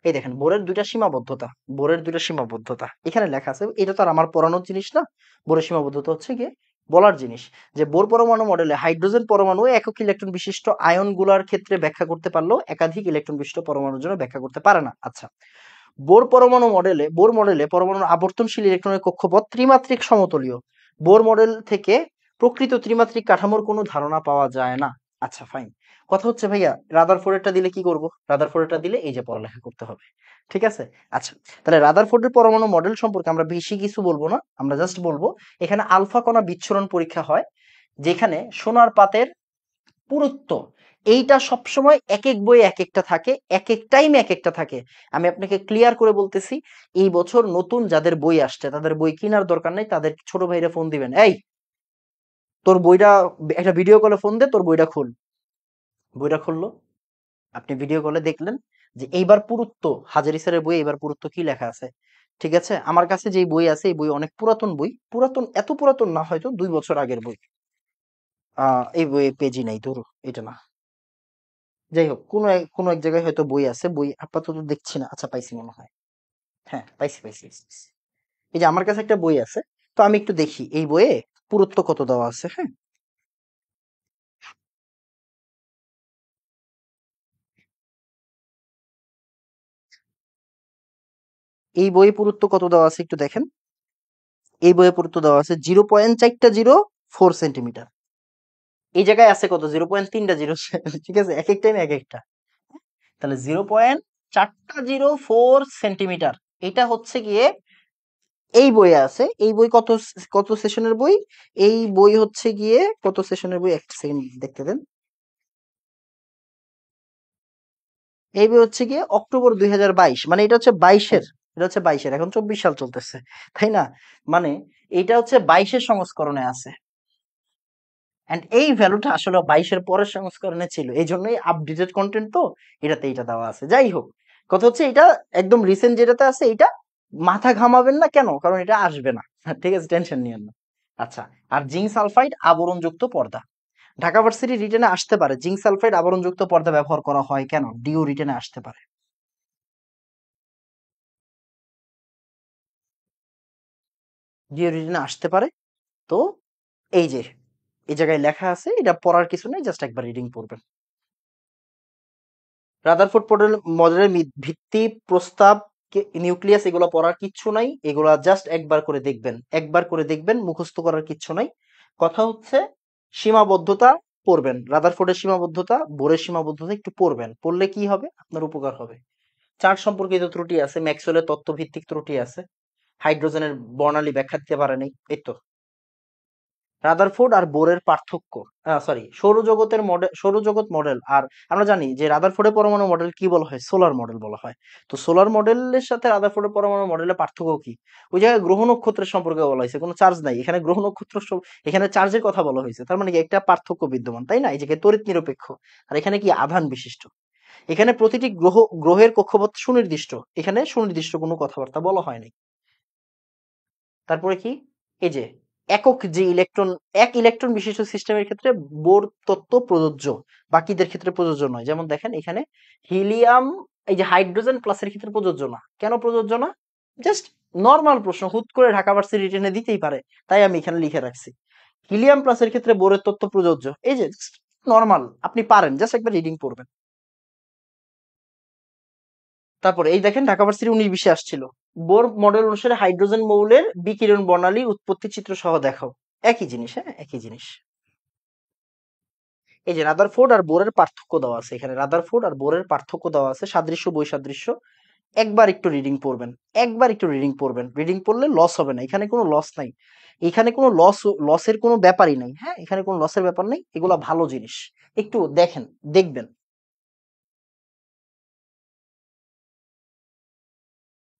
এই দেখেন বোরের দুইটা সীমাবদ্ধতা, বোরের দুইটা সীমাবদ্ধতা এখানে লেখা আছে। এটা তো আর আমার পড়ানোর জিনিস না। বোরের সীমাবদ্ধতা হচ্ছে গিয়ে বলার জিনিস, যে বোর পরমাণু মডেলে হাইড্রোজেন পরমাণু একক ইলেকট্রন বিশিষ্ট আয়ন গুলার ক্ষেত্রে ব্যাখ্যা করতে পারলেও একাধিক ইলেকট্রন বিশিষ্ট পরমাণুর জন্য ব্যাখ্যা করতে পারে না। আচ্ছা, বোর মডেলে পরমাণুর আবর্তনশীল ইলেকট্রনের কক্ষপথ ত্রিমাত্রিক সমতলীয়। বোর মডেল থেকে প্রকৃত ত্রিমাত্রিক কাঠামোর কোনো ধারণা পাওয়া যায় না। আচ্ছা ফাইন। কথা হচ্ছে ভাইয়া রাদারফোর্ডেরটা দিলে কি করব? রাদারফোর্ডেরটা দিলে এই যে পড়ালেখা করতে হবে। ঠিক আছে? আচ্ছা, তাহলে রাদারফোর্ডের পরমাণু মডেল সম্পর্কে আমরা বেশি কিছু বলবো না, আমরা জাস্ট বলবো এখানে আলফা কণা বিচ্ছুরণ পরীক্ষা হয়, যেখানে সোনার পাতের পুরুত্ব এইটা সবসময় এক এক বই এক একটা থাকে, এক এক টাইমে এক একটা থাকে। আমি আপনাকে ক্লিয়ার করে বলতেছি, এই বছর নতুন যাদের বই আসছে তাদের বই কেনার দরকার নেই, তাদের ছোট ভাইরা ফোন দিবেন, এই তোর বইটা, একটা ভিডিও কলে ফোন দে, তোর বইটা খুল। বইটা খুললো, আপনি ভিডিও কলে দেখলেন যে এইবার পুরুত্ব, হাজারি স্যারের বই এইবার পুরুত্ব কি লেখা আছে। ঠিক আছে? আমার কাছে যেই বই আছে এই বই অনেক পুরাতন বই, পুরাতন এত পুরাতন না, হয়তো 2 বছর আগের বই। এই বইয়ে পেজই নাই, ধরো এটা না। যাই হোক, কোনো এক জায়গায় হয়তো বই আছে, বই আপাতত দেখছি না। আচ্ছা পাইছি মনে হয়। হ্যাঁ, পাইছি। এই যে আমার কাছে একটা বই আছে, তো আমি একটু দেখি এই বইয়ে পুরুত্ব কত দেওয়া আছে। হ্যাঁ, এই বইয়ে পুরুত্ব কত দেওয়া আছে একটু দেখেন। এই বইয়ে পুরুত্ব দেওয়া আছে 0.404 সেন্টিমিটার। এই জায়গায় আছে কত? 0.3 জিরো। ঠিক আছে, এক এক টাইমে এক একটা। তাহলে 0.4 সেন্টিমিটার, এটা হচ্ছে গিয়ে এই বইয়ে আছে। এই বই কত, কত সেশনের বই? এই বই হচ্ছে গিয়ে কত সেশনের বই? একটা সেকেন্ড দেখতে দেন। এই বই হচ্ছে গিয়ে অক্টোবর 2022, মানে এটা হচ্ছে বাইশের, এটা হচ্ছে বাইশের, এখন 24 সাল চলতেছে, তাই না? মানে এটা হচ্ছে বাইশের সংস্করণে আছে। এন্ড এই ভ্যালুটা আসলে বাইশের পরের সংস্করণে ছিল, এই জন্যই আপডেটেড কন্টেন্ট, তো এটাতে এটা দেওয়া আছে। যাই হোক, কথা হচ্ছে এটা একদম রিসেন্ট যেটাতে আছে এটা মাথা ঘামাবেন না, কেন? কারণ এটা আসবে না। ঠিক আছে, টেনশন নিয়েন না। আচ্ছা, আর জিঙ্ক সালফাইড আবরণযুক্ত পর্দা, ঢাকা ভার্সিটি রিটেনে আসতে পারে জিঙ্ক সালফাইড আবরণযুক্ত পর্দা ব্যবহার করা হয় কেন? ডিও রিটেনে আসতে পারে। ডিও রিটেনে আসতে পারে। তো এই যে এই জায়গায় লেখা আছে, এটা পড়ার কিছু নেই, জাস্ট একবার রিডিং পড়বেন। রাদারফোর্ড মডেলের ভিত্তি, প্রস্তাব, নিউক্লিয়াস, এগুলো পড়ার কিচ্ছু নাই, এগুলা জাস্ট একবার করে দেখবেন, একবার করে দেখবেন, মুখস্থ করার কিচ্ছু নাই। কথা হচ্ছে সীমাবদ্ধতা পড়বেন, রাদারফোর্ডের সীমাবদ্ধতা, বোরের সীমাবদ্ধতা একটু পড়বেন, পড়লে কি হবে আপনার উপকার হবে। চার্ট সম্পর্কিত ত্রুটি আছে, ম্যাক্সওয়েলের তত্ত্ব ভিত্তিক ত্রুটি আছে, হাইড্রোজেনের বর্ণালী ব্যাখ্যা দিতে পারেনি, এই তো। রাদারফোর্ড আর বোরের পার্থক্য, সরি, সৌরজগতের মডেল, সৌরজগৎ মডেল, আর আমরা জানি যে রাদারফোর্ডের পরমাণু মডেল কি বলা হয়? সোলার মডেল বলা হয়। তো সোলার মডেলের সাথে রাদারফোর্ডের পরমাণু মডেলের পার্থক্য কি? ওই জায়গায় গ্রহ নক্ষত্রের সম্পর্কে বলা হয়েছে, কোনো চার্জ নাই, এখানে গ্রহ নক্ষত্র এখানে চার্জের কথা বলা হয়েছে, তার মানে কি একটা পার্থক্য বিদ্যমান, তাই না? এই জায়গায় তড়িৎ নিরপেক্ষ, আর এখানে কি আধান বিশিষ্ট। এখানে প্রতিটি গ্রহের কক্ষপথ সুনির্দিষ্ট, এখানে সুনির্দিষ্ট কোনো কথাবার্তা বলা হয়নি। তারপরে কি, এই যে একক যে ইলেকট্রন, এক ইলেকট্রন বিশিষ্ট সিস্টেমের ক্ষেত্রে বোর তত্ত্ব প্রযোজ্য, বাকিদের ক্ষেত্রে প্রযোজ্য নয়। যেমন দেখেন এখানে হিলিয়াম, এই যে হাইড্রোজেন প্লাসের ক্ষেত্রে প্রযোজ্য না, কেন প্রযোজ্য না? জাস্ট নর্মাল প্রশ্ন, হুট করে ঢাকা ভার্সিটি রিটেনে দিতেই পারে, তাই আমি এখানে লিখে রাখছি। হিলিয়াম প্লাসের ক্ষেত্রে বোরের তত্ত্ব প্রযোজ্য, এই যে নর্মাল, আপনি পারেন, জাস্ট একবার রিডিং পড়বেন। তারপরে এই দেখেন ঢাকা ভার্সিটি 19-20 আসছিল, বোর মডেল অনুসারে হাইড্রোজেন মৌলের বিকিরণ বর্ণালী উৎপত্তি চিত্র সহ দেখাও। একই জিনিস, হ্যাঁ একই জিনিস। এই যে রাদারফোর্ড আর বোরের পার্থক্য দেওয়া আছে, এখানে রাদারফোর্ড আর বোরের পার্থক্য দেওয়া আছে, সাদৃশ্য বৈসাদৃশ্য, একবার একটু রিডিং পড়বেন, একবার একটু রিডিং পড়বেন, রিডিং পড়লে লস হবে না, এখানে কোনো লস নাই, এখানে কোনো লসের কোনো ব্যাপারই নাই, হ্যাঁ এখানে কোনো লসের ব্যাপার নেই, এগুলা ভালো জিনিস, একটু দেখেন, দেখবেন।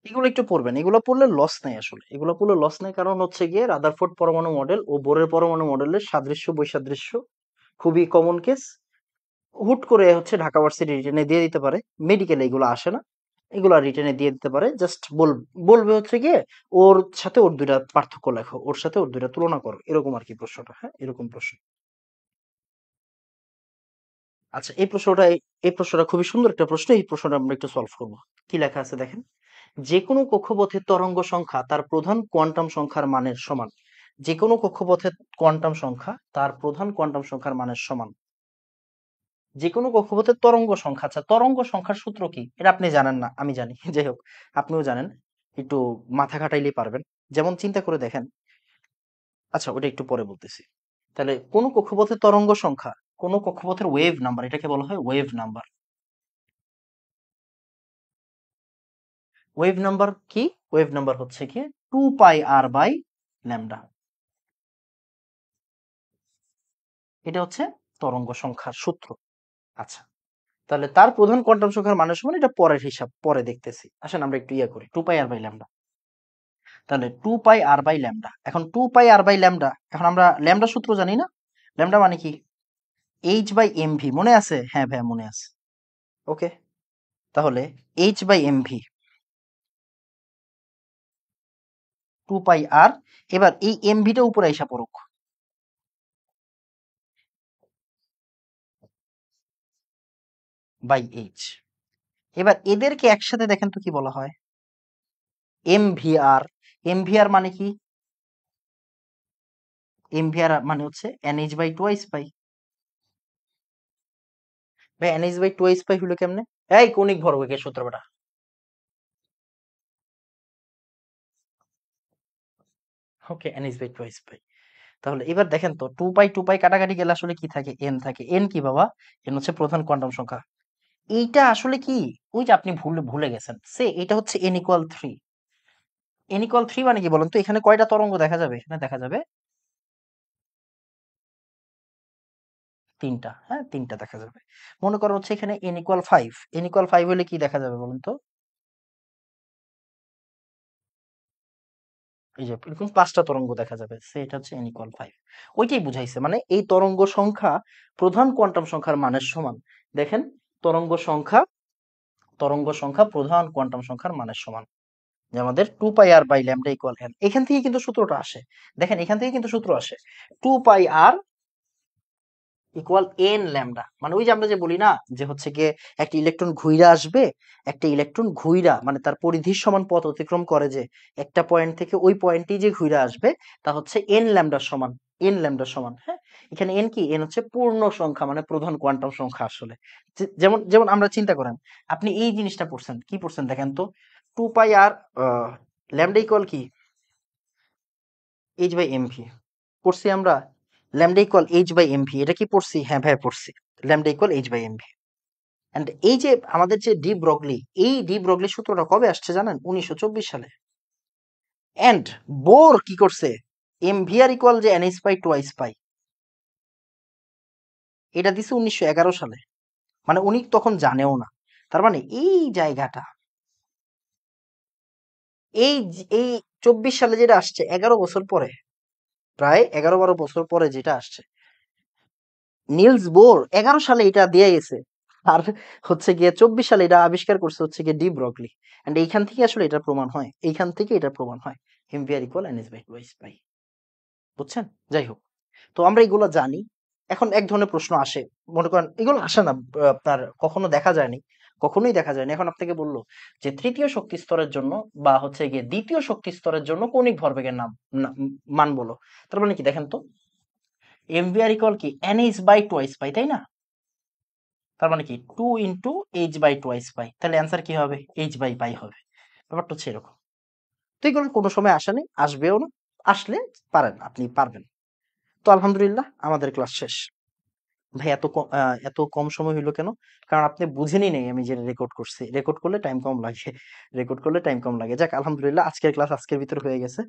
এগুলো একটু পড়বেন, এগুলো পড়লে লস নাই, আসলে এগুলো পড়লে লস নাই, কারণ হচ্ছে গিয়ে রাদারফোর্ড পরমাণু মডেল ও বোরের পরমাণু মডেলের সাদৃশ্য বৈসাদৃশ্য খুবই কমন কেস, হুট করে হচ্ছে ঢাকা ভার্সিটি রিটেনে দিয়ে দিতে পারে, মেডিকেলে এগুলো আসে না, এগুলো রিটেনে দিয়ে দিতে পারে, জাস্ট বলবে হচ্ছে গিয়ে ওর সাথে ওর দুইটা পার্থক্য লেখো, ওর সাথে ওর দুইটা তুলনা করো, এরকম আর কি প্রশ্নটা, হ্যাঁ এরকম প্রশ্ন। আচ্ছা, এই প্রশ্নটা খুবই সুন্দর একটা প্রশ্ন, এই প্রশ্নটা আমরা একটু সলভ করবো। কি লেখা আছে দেখেন, যে কোনো কক্ষপথের তরঙ্গ সংখ্যা তার প্রধান কোয়ান্টাম সংখ্যার মানের সমান, যে কোনো কক্ষপথের কোয়ান্টাম সংখ্যা তার প্রধান কোয়ান্টাম সংখ্যার মানের সমান, যে কোনো কক্ষপথের তরঙ্গ সংখ্যা। আচ্ছা, তরঙ্গ সংখ্যার সূত্র কি? এটা আপনি জানেন না, আমি জানি। যাই হোক, আপনিও জানেন, একটু মাথা খাটাইলেই পারবেন। যেমন চিন্তা করে দেখেন, আচ্ছা ওটা একটু পরে বলতেছি। তাহলে কোন কক্ষপথের তরঙ্গ সংখ্যা, কোন কক্ষপথের ওয়েভ নাম্বার, এটাকে বলা হয় ওয়েভ নাম্বার। ওয়েভ নাম্বার কি? ওয়েভ নাম্বার হচ্ছে কি 2πr/λ, এটা হচ্ছে তরঙ্গ সংখ্যার সূত্র। আচ্ছা, তাহলে তার প্রধান কোয়ান্টাম সংখ্যার মানের সমান, এটা পরের হিসাব, পরে দেখতেছি, আসেন আমরা একটু ইয়ে করি, 2πr/λ। তাহলে 2πr/λ, এখন 2πr/λ, এখন আমরা ল্যামডা সূত্র জানি না? ল্যামডা মানে কি? h/mv, মনে আছে? হ্যাঁ ভাইয়া মনে আছে। ওকে, তাহলে h/mv 2πr, এবার এই mvটা উপরে আইসা পড়ুক বাই h। এবার এদেরকে একসাথে দেখেন তো কি বলা হয়? mvr। mvr মানে কি? mvr মানে হচ্ছে nh/2 ভাই, nh/2 হলো কেমনে? এই কৌণিক ভরবেগের সূত্র বেটা। ওকে, nh/2। তাহলে এবার দেখেন তো, 2π কাটাকাটি গেলে আসলে কি থাকে? n থাকে। n কি বাবা? n হচ্ছে প্রধান কোয়ান্টাম সংখ্যা। এইটা আসলে কি, ওই যে আপনি ভুলে ভুলে গেছেন, এটা হচ্ছে n=3। n=3 মানে কি বলেন তো? এখানে কয়টা তরঙ্গ দেখা যাবে? এখানে দেখা যাবে তিনটা, হ্যাঁ তিনটা দেখা যাবে। মনে করো হচ্ছে এখানে n=5, n=5 হলে কি দেখা যাবে বলেন তো? এই যে এরকম 5টা তরঙ্গ দেখা যাবে, এটা হচ্ছে n=5। ওইটাই বুঝাইছে, মানে এই তরঙ্গ সংখ্যা প্রধান কোয়ান্টাম সংখ্যার মানের সমান। দেখেন, তরঙ্গ সংখ্যা তরঙ্গ সংখ্যা প্রধান কোয়ান্টাম সংখ্যার মানের সমান, যে আমাদের 2πr/λ = n। এখান থেকে কিন্তু সূত্রটা আসে, দেখেন এখান থেকে কিন্তু সূত্র আসে 2πr = n ল্যামডা। মানে ওই যে আমরা যে বলি না যে হচ্ছে গিয়ে একটা ইলেকট্রন ঘুইরা আসবে, একটা ইলেকট্রন ঘুইরা মানে তার পরিধির সমান পথ অতিক্রম করে, যে একটা পয়েন্ট থেকে ওই পয়েন্টেই যে ঘুইরা আসবে তা হচ্ছে n ল্যামডার সমান, n ল্যামডার সমান। হ্যাঁ, এখানে n কি, n হচ্ছে পূর্ণ সংখ্যা মানে প্রধান কোয়ান্টাম সংখ্যা আসলে। যেমন যেমন আমরা চিন্তা করেন, আপনি এই জিনিসটা পড়ছেন, কি পড়ছেন দেখেন তো, 2πr ল্যামডা ইকুয়াল কি h/mv পড়ছি আমরা, ল্যামডা ইকুয়াল h/mv, এটা কি পড়ছি? হ্যাঁ ভাই পড়ছি, ল্যামডা ইকুয়াল h/mv। এন্ড এই যে আমাদের যে ডি ব্রগলি, এই ডি ব্রগলি সূত্রটা কবে আসছে জানেন? 1924 সালে। এন্ড বোর কি করছে? mvr ইকুয়াল যে nh পাই টুয়াইস পাই, এটা দিছে 1911 সালে। মানে উনি তখন জানেও না। তার মানে এই জায়গাটা, এই 24 সালে যেটা আসছে, 11 বছর পরে, প্রায় 11-12 বছর পরে যেটা আসছে, নিলস বোর 11 সালে এটা দিয়ে গেছে। আর হচ্ছে গিয়ে 24 সালে এটা আবিষ্কার করছে হচ্ছে গিয়ে ডি ব্রগলি। এন্ড এইখান থেকে আসলে এটা প্রমাণ হয়, এইখান থেকে এটা প্রমাণ হয় mvr ইকুয়াল nh/2 পাই। বুঝছেন? যাই হোক, তো আমরা এগুলো জানি। এখন এক ধরনের প্রশ্ন আসে, মনে করেন এগুলো আসে না, আপনার কখনো দেখা যায়নি, কখনোই দেখা যায়নি। এখন আপনাকে বললো যে তৃতীয় শক্তি স্তরের জন্য বা হচ্ছে গিয়ে দ্বিতীয় শক্তি স্তরের জন্য কৌণিক ভরবেগের মান বলো। তার মানে কি দেখেন তো, mvr ইকুয়াল কি nh/2 পাই, তাই না? তার মানে কি 2 ইন্টু h/2 পাই, তাহলে অ্যান্সার কি হবে? h/পাই হবে। ব্যাপারটা হচ্ছে এরকম। তো এগুলো কোনো সময় আসেনি, আসবেও না। আসলে পারেন, আপনি পারবেন। তো আলহামদুলিল্লাহ আমাদের ক্লাস শেষ। ভাই এত কম সময় হইলো কেন? কারণ আপনি বুঝেনই নাই আমি যে রেকর্ড করছি। রেকর্ড করলে টাইম কম লাগে। রেকর্ড করলে টাইম কম লাগে। যাক আলহামদুলিল্লাহ আজকের ক্লাস আজকের ভিতরে হয়ে গেছে।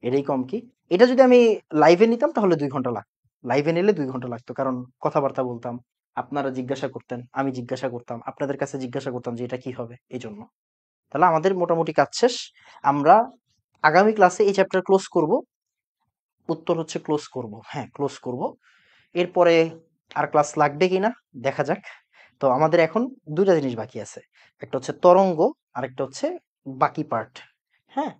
এটাই কম কি? এটা যদি আমি লাইভে নিতাম তাহলে 2 ঘন্টা লাগতো। লাইভে নিলে 2 ঘন্টা লাগতো। কারণ কথাবার্তা বলতাম। আপনারা জিজ্ঞাসা করতেন, আমি জিজ্ঞাসা করতাম, আপনাদের কাছে জিজ্ঞাসা করতাম যে এটা কি হবে? এজন্য। তাহলে আমাদের মোটামুটি কাজ শেষ। আমরা আগামী ক্লাসে এই চ্যাপ্টার ক্লোজ করব। উত্তর হচ্ছে ক্লোজ করব। হ্যাঁ, ক্লোজ করব। এরপরে আর ক্লাস লাগবে কিনা দেখা যাক। তো আমাদের এখন ২ টা জিনিস বাকি আছে। একটা হচ্ছে তরঙ্গ, আরেকটা হচ্ছে বাকি পার্ট। হ্যাঁ?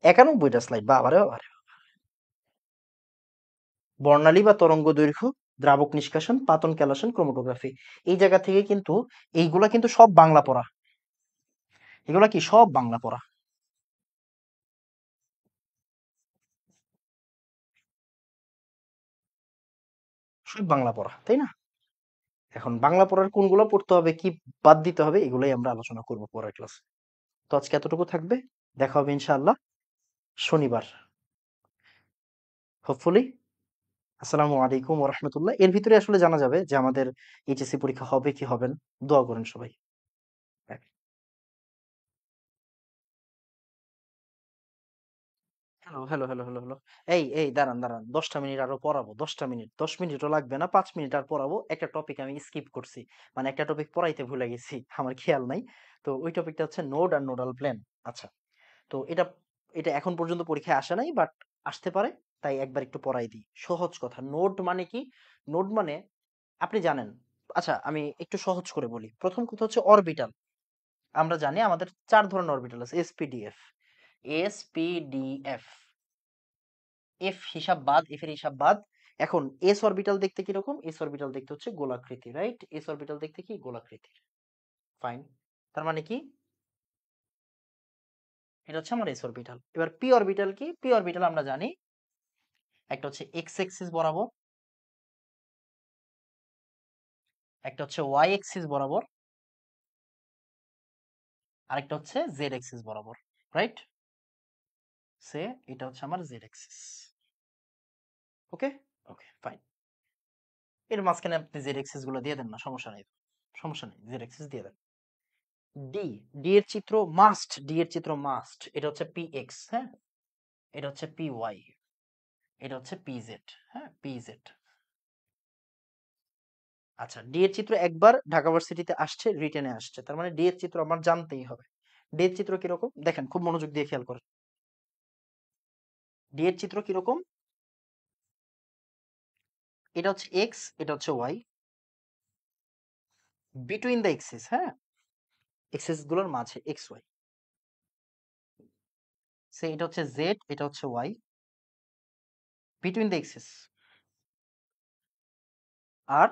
৯১ টা স্লাইড, বাবারে বাবারে! বর্ণালী বা তরঙ্গ দৈর্ঘ্য, দ্রাবক নিষ্কাশন, পাতন ক্যালাসন, ক্রোমাটোগ্রাফি। এই জায়গা থেকে কিন্তু এইগুলা কিন্তু সব বাংলা পড়া। এগুলা কি সব বাংলা পড়া। সব বাংলা পড়া, তাই না? এখন বাংলা পড়ার কোনগুলো পড়তে হবে, কি বাদ দিতে হবে, এগুলাই আমরা আলোচনা করব পরের ক্লাসে। তো আজকে এতটুকু থাকবে। দেখা হবে ইনশাআল্লাহ শনিবার। হোপফুলি। আসসালামু আলাইকুম ওয়া রাহমাতুল্লাহ। এর ভিতরে আসলে জানা যাবে যে আমাদের এইচএসসি পরীক্ষা হবে কি হবে না। দোয়া করেন সবাই। Hello, hello, hello, hello, hello. এই দাঁড়ান, দাঁড়ান। ১০ টা মিনিট আরো পড়াবো। ১০ টা মিনিট। ১০ মিনিটও লাগবে না। ৫ মিনিট আর পড়াবো। একটা টপিক আমি স্কিপ করছি। মানে একটা টপিক পড়াইতে ভুলে গেছি। আমার খেয়াল নাই। তো ওই টপিকটা হচ্ছে নোড আর নোডাল প্ল্যান। আচ্ছা। তো এটা এটা এখন পর্যন্ত পরীক্ষায় আসে নাই, বাট আসতে পারে। তাই একবার একটু পড়াই দিই। সহজ কথা। নোড মানে কি? নোড মানে আপনি জানেন। আচ্ছা আমি একটু সহজ করে বলি। প্রথম কথা হচ্ছে অরবিটাল। আমরা জানি আমাদের ৪ ধরনের অরবিটাল আছে, এসপিডিএফ। এসপিডিএফ। এফ হিসাব বাদ, এফ এর হিসাব বাদ। এখন এস অরবিটাল দেখতে কিরকম? এস অরবিটাল দেখতে হচ্ছে গোলাকৃতি, রাইট? এস অরবিটাল দেখতে কি? গোলাকৃতির। ফাইন। তার মানে কি? এটা হচ্ছে আমার এস অরবিটাল। এবার পি অরবিটাল কি? পি অরবিটাল আমরা জানি একটা হচ্ছে এক্স এক্সিস বরাবর, একটা হচ্ছে ওয়াই এক্সিস বরাবর, আরেকটা হচ্ছে জেড এক্সিস বরাবর, রাইট? সে এটা হচ্ছে আমার জেড এক্সিস। ওকে? ওকে, ফাইন। এর মাঝখানে আপনি জেড এক্সিস গুলো দিয়ে দেন না, সমস্যা নেই। সমস্যা নেই, জেড এক্সিস দিয়ে দেন। ডি, ডি এর চিত্র মাস্ট, ডি এর চিত্র মাস্ট। এটা হচ্ছে পি এক্স, হ্যাঁ? এটা হচ্ছে পি ওয়াই, এটা হচ্ছে পি জেড, হ্যাঁ? P Z. আচ্ছা, ডি এর চিত্র একবার ঢাকা ভার্সিটিতে আসছে, রিটেনে আসছে। তার মানে ডি এর চিত্র আমার জানতেই হবে। ডি এর চিত্র কিরকম? দেখেন খুব মনোযোগ দিয়ে খেয়াল করেন। ডি এর চিত্র কিরকম? এটা হচ্ছে এক্স, এটা হচ্ছে ওয়াই, বিটুইন দ্য এক্সিস, হ্যাঁ? এক্সিস গুলোর মাঝে এক্স ওয়াই, সে এটা হচ্ছে জেড, এটা হচ্ছে ওয়াই, বিটুইন দ্য এক্সিস। আর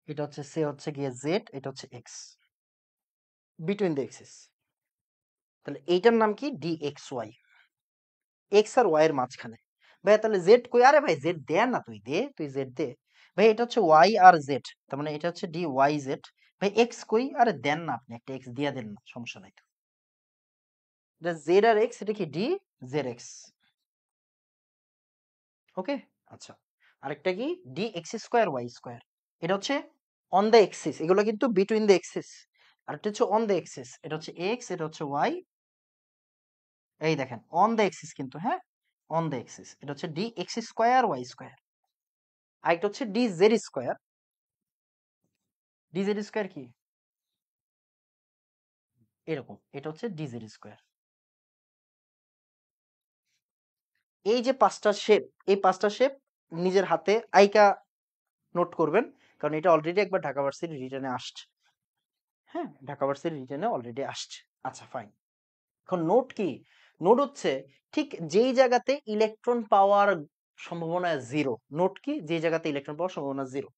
এটা হচ্ছে সে হচ্ছে গিয়ে জেড, এটা হচ্ছে এক্স, বিটুইন দ্য এক্সিস। তাহলে এইটার নাম কি? ডি এক্স ওয়াই, এক্স আর ওয়াই এর মাঝখানে। ভাই তাহলে জেড কই? আরে ভাই জেড দে না, তুই দে, তুই জেড দে। ভাই এটা হচ্ছে ওয়াই আর জেড, তার মানে এটা হচ্ছে ডি ওয়াই জেড। ভাই এক্স কই? আরে দেন না, আপনি একটা এক্স দিয়া দেন না, সমস্যা নাই তো। এটা জেড আর এক্স, এটা কি ডি জেড এক্স। ওকে, আচ্ছা। আরেকটা কি? D x square Y square, এটা হচ্ছে অন দ্য এক্সিস, এগুলো কিন্তু বিটুইন দ্য এক্সিস। আরেকটা হচ্ছে অন দ্য এক্সিস, এটা হচ্ছে এক্স, এটা হচ্ছে ওয়াই। এই দেখেন অন দ্য এক্সিস কিন্তু, হ্যাঁ অন দ্য এক্সিস, এটা হচ্ছে D x square Y square. আরেকটা হচ্ছে D Z square. D Z square কি? এরকম, এটা হচ্ছে ডি জেড স্কোয়ার। এই যে পাঁচটা শেপ, এই পাঁচটা শেপ নিজের হাতে আইকা নোট করবেন, কারণ এটা অলরেডি একবার ঢাকা ভার্সিটি রিটেনে আসছে। হ্যাঁ, ঢাকা ভার্সিটি রিটেনে অলরেডি আসছে। আচ্ছা ফাইন। এখন নোট কি? নোট হচ্ছে ঠিক যেই জায়গাতে ইলেকট্রন পাওয়ার সম্ভাবনা জিরো। নোট কি? যেই জায়গাতে ইলেকট্রন পাওয়ার সম্ভাবনা জিরো।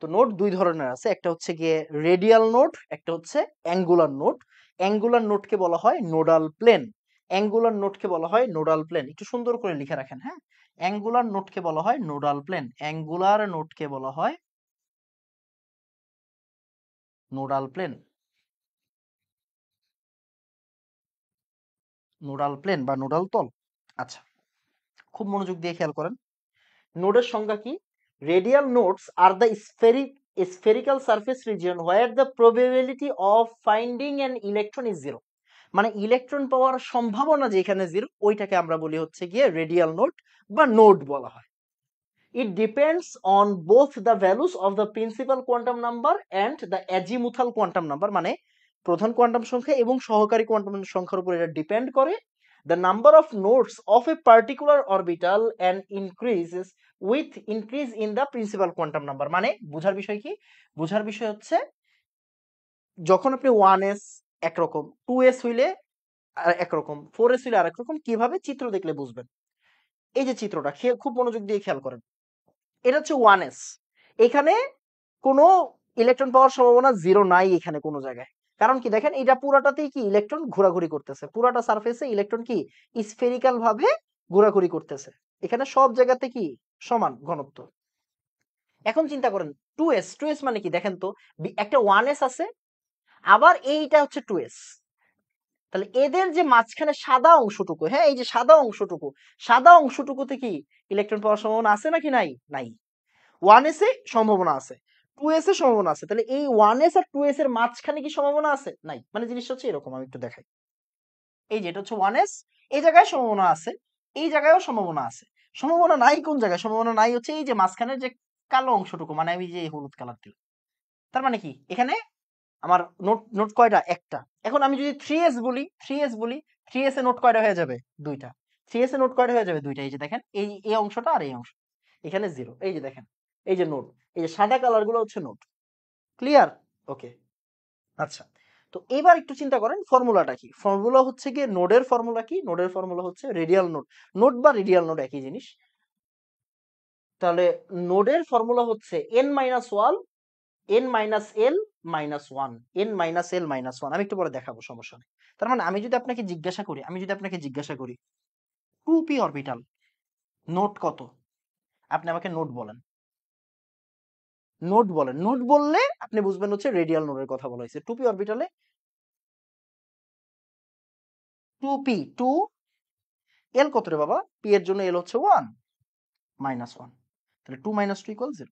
তো নোট দুই ধরনের আছে, একটা হচ্ছে গিয়ে রেডিয়াল নোট, একটা হচ্ছে অ্যাঙ্গুলার নোট। অ্যাঙ্গুলার নোটকে বলা হয় নোডাল প্লেন, অ্যাঙ্গুলার নোটকে বলা হয় নোডাল প্লেন। একটু সুন্দর করে লিখে রাখেন, হ্যাঁ। অ্যাঙ্গুলার নোটকে বলা হয় নোডাল প্লেন, অ্যাঙ্গুলার নোটকে বলা হয় নোডাল প্লেন, নোডাল প্লেন বা নোডাল তল। আচ্ছা, খুব মনোযোগ দিয়ে খেয়াল করেন। নোডের সংজ্ঞা কি? Radial nodes are the spherical surface region where the probability of finding an electron is zero। মানে ইলেকট্রন পাওয়ার সম্ভাবনা যেখানে জিরো, ওইটাকে আমরা বলি হচ্ছে গিয়ে রেডিয়াল নোড বা নোড বলা হয়। It depends on both the values of the principal quantum number and the azimuthal quantum number, মানে প্রধান কোয়ান্টাম সংখ্যা এবং সহকারী কোয়ান্টাম সংখ্যার উপর এটা ডিপেন্ড করে। The number of nodes of a particular orbital and increases with increase in the principal quantum number। মানে বোঝার বিষয় কি? বোঝার বিষয় হচ্ছে যখন আপনি 1s একরকম, 2s হইলে আর একরকম, 4s হইলে আরেক রকম, কিভাবে চিত্র দেখলে বুঝবেন। এই যে চিত্রটা খুব মনোযোগ দিয়ে খেয়াল করেন। এটা হচ্ছে 1s, এখানে কোনো ইলেকট্রন পাওয়ার সম্ভাবনা জিরো নাই এখানে কোনো জায়গায়। কারণ কি? দেখেন এটা পুরাটাতেই কি ইলেকট্রন ঘোরাঘুরি করতেছে, পুরাটা সারফেসে ইলেকট্রন কি স্ফেরিক্যাল ভাবে ঘোরাঘুরি করতেছে। এখানে সব জায়গাতে কি সমান ঘনত্ব। এখন চিন্তা করেন 2s, 2s মানে কি দেখেন তো, একটা 1s আছে, আবার এইটা হচ্ছে 2s। তাহলে এদের যে মাঝখানে সাদা অংশটুকু, হ্যাঁ এই যে সাদা অংশটুকু, সাদা অংশটুকুতে কি ইলেকট্রন পাওয়ার সম্ভাবনা আছে নাকি নাই? নাই। 1s এ সম্ভাবনা আছে, 2s এ সম্ভাবনা আছে, তাহলে এই 1s আর 2s এর মাঝখানে কি সম্ভাবনা আছে? নাই। মানে জিনিসটা হচ্ছে এরকম, আমি একটু দেখাই। এই যে এটা হচ্ছে 1s, এই জায়গায় সম্ভাবনা আছে, এই জায়গায়ও সম্ভাবনা আছে। সম্ভাবনা নাই কোন জায়গায়? সম্ভাবনা নাই হচ্ছে এই যে মাঝখানের যে কালো অংশটুকু, মানে আমি যে হলুদ কালার দিলাম। তার মানে কি এখানে আমার নোট, নোট কয়টা? একটা। এখন আমি যদি 3s বলি, 3s বলি, 3s এ নোট কয়টা হয়ে যাবে? দুইটা। 3s এ নোট কয়টা হয়ে যাবে? দুইটা। এই যে দেখেন এই এই অংশটা আর এই অংশ, এখানে জিরো। এই যে দেখেন, এই যে নোট, এই যে সাদা কালার গুলো হচ্ছে নোট। ক্লিয়ার? ওকে, আচ্ছা। তো এবার একটু চিন্তা করেন ফর্মুলাটা কি। ফর্মুলা হচ্ছে গিয়ে নোডের ফর্মুলা কি? নোডের ফর্মুলা হচ্ছে রেডিয়াল নোড। নোড বা রেডিয়াল নোড একই জিনিস। তাহলে নোডের ফর্মুলা হচ্ছে n minus one, n minus l minus one, n minus l minus one. আমি একটু পরে দেখাবো, সমস্যা নেই। তার মানে আমি যদি আপনাকে জিজ্ঞাসা করি, আমি যদি আপনাকে জিজ্ঞাসা করি 2p অরবিটাল নোট কত, আপনি আমাকে নোট বলেন। নোট বলেন, নোট বললে আপনি বুঝবেন হচ্ছে রেডিয়াল নোডের কথা বলা হয়েছে। 2p অরবিটালে 2p, 2 এল কত রে বাবা? পি এর জন্য এল হচ্ছে 1 মাইনাস 1, তাহলে 2 মাইনাস 2 ইকুয়াল 0।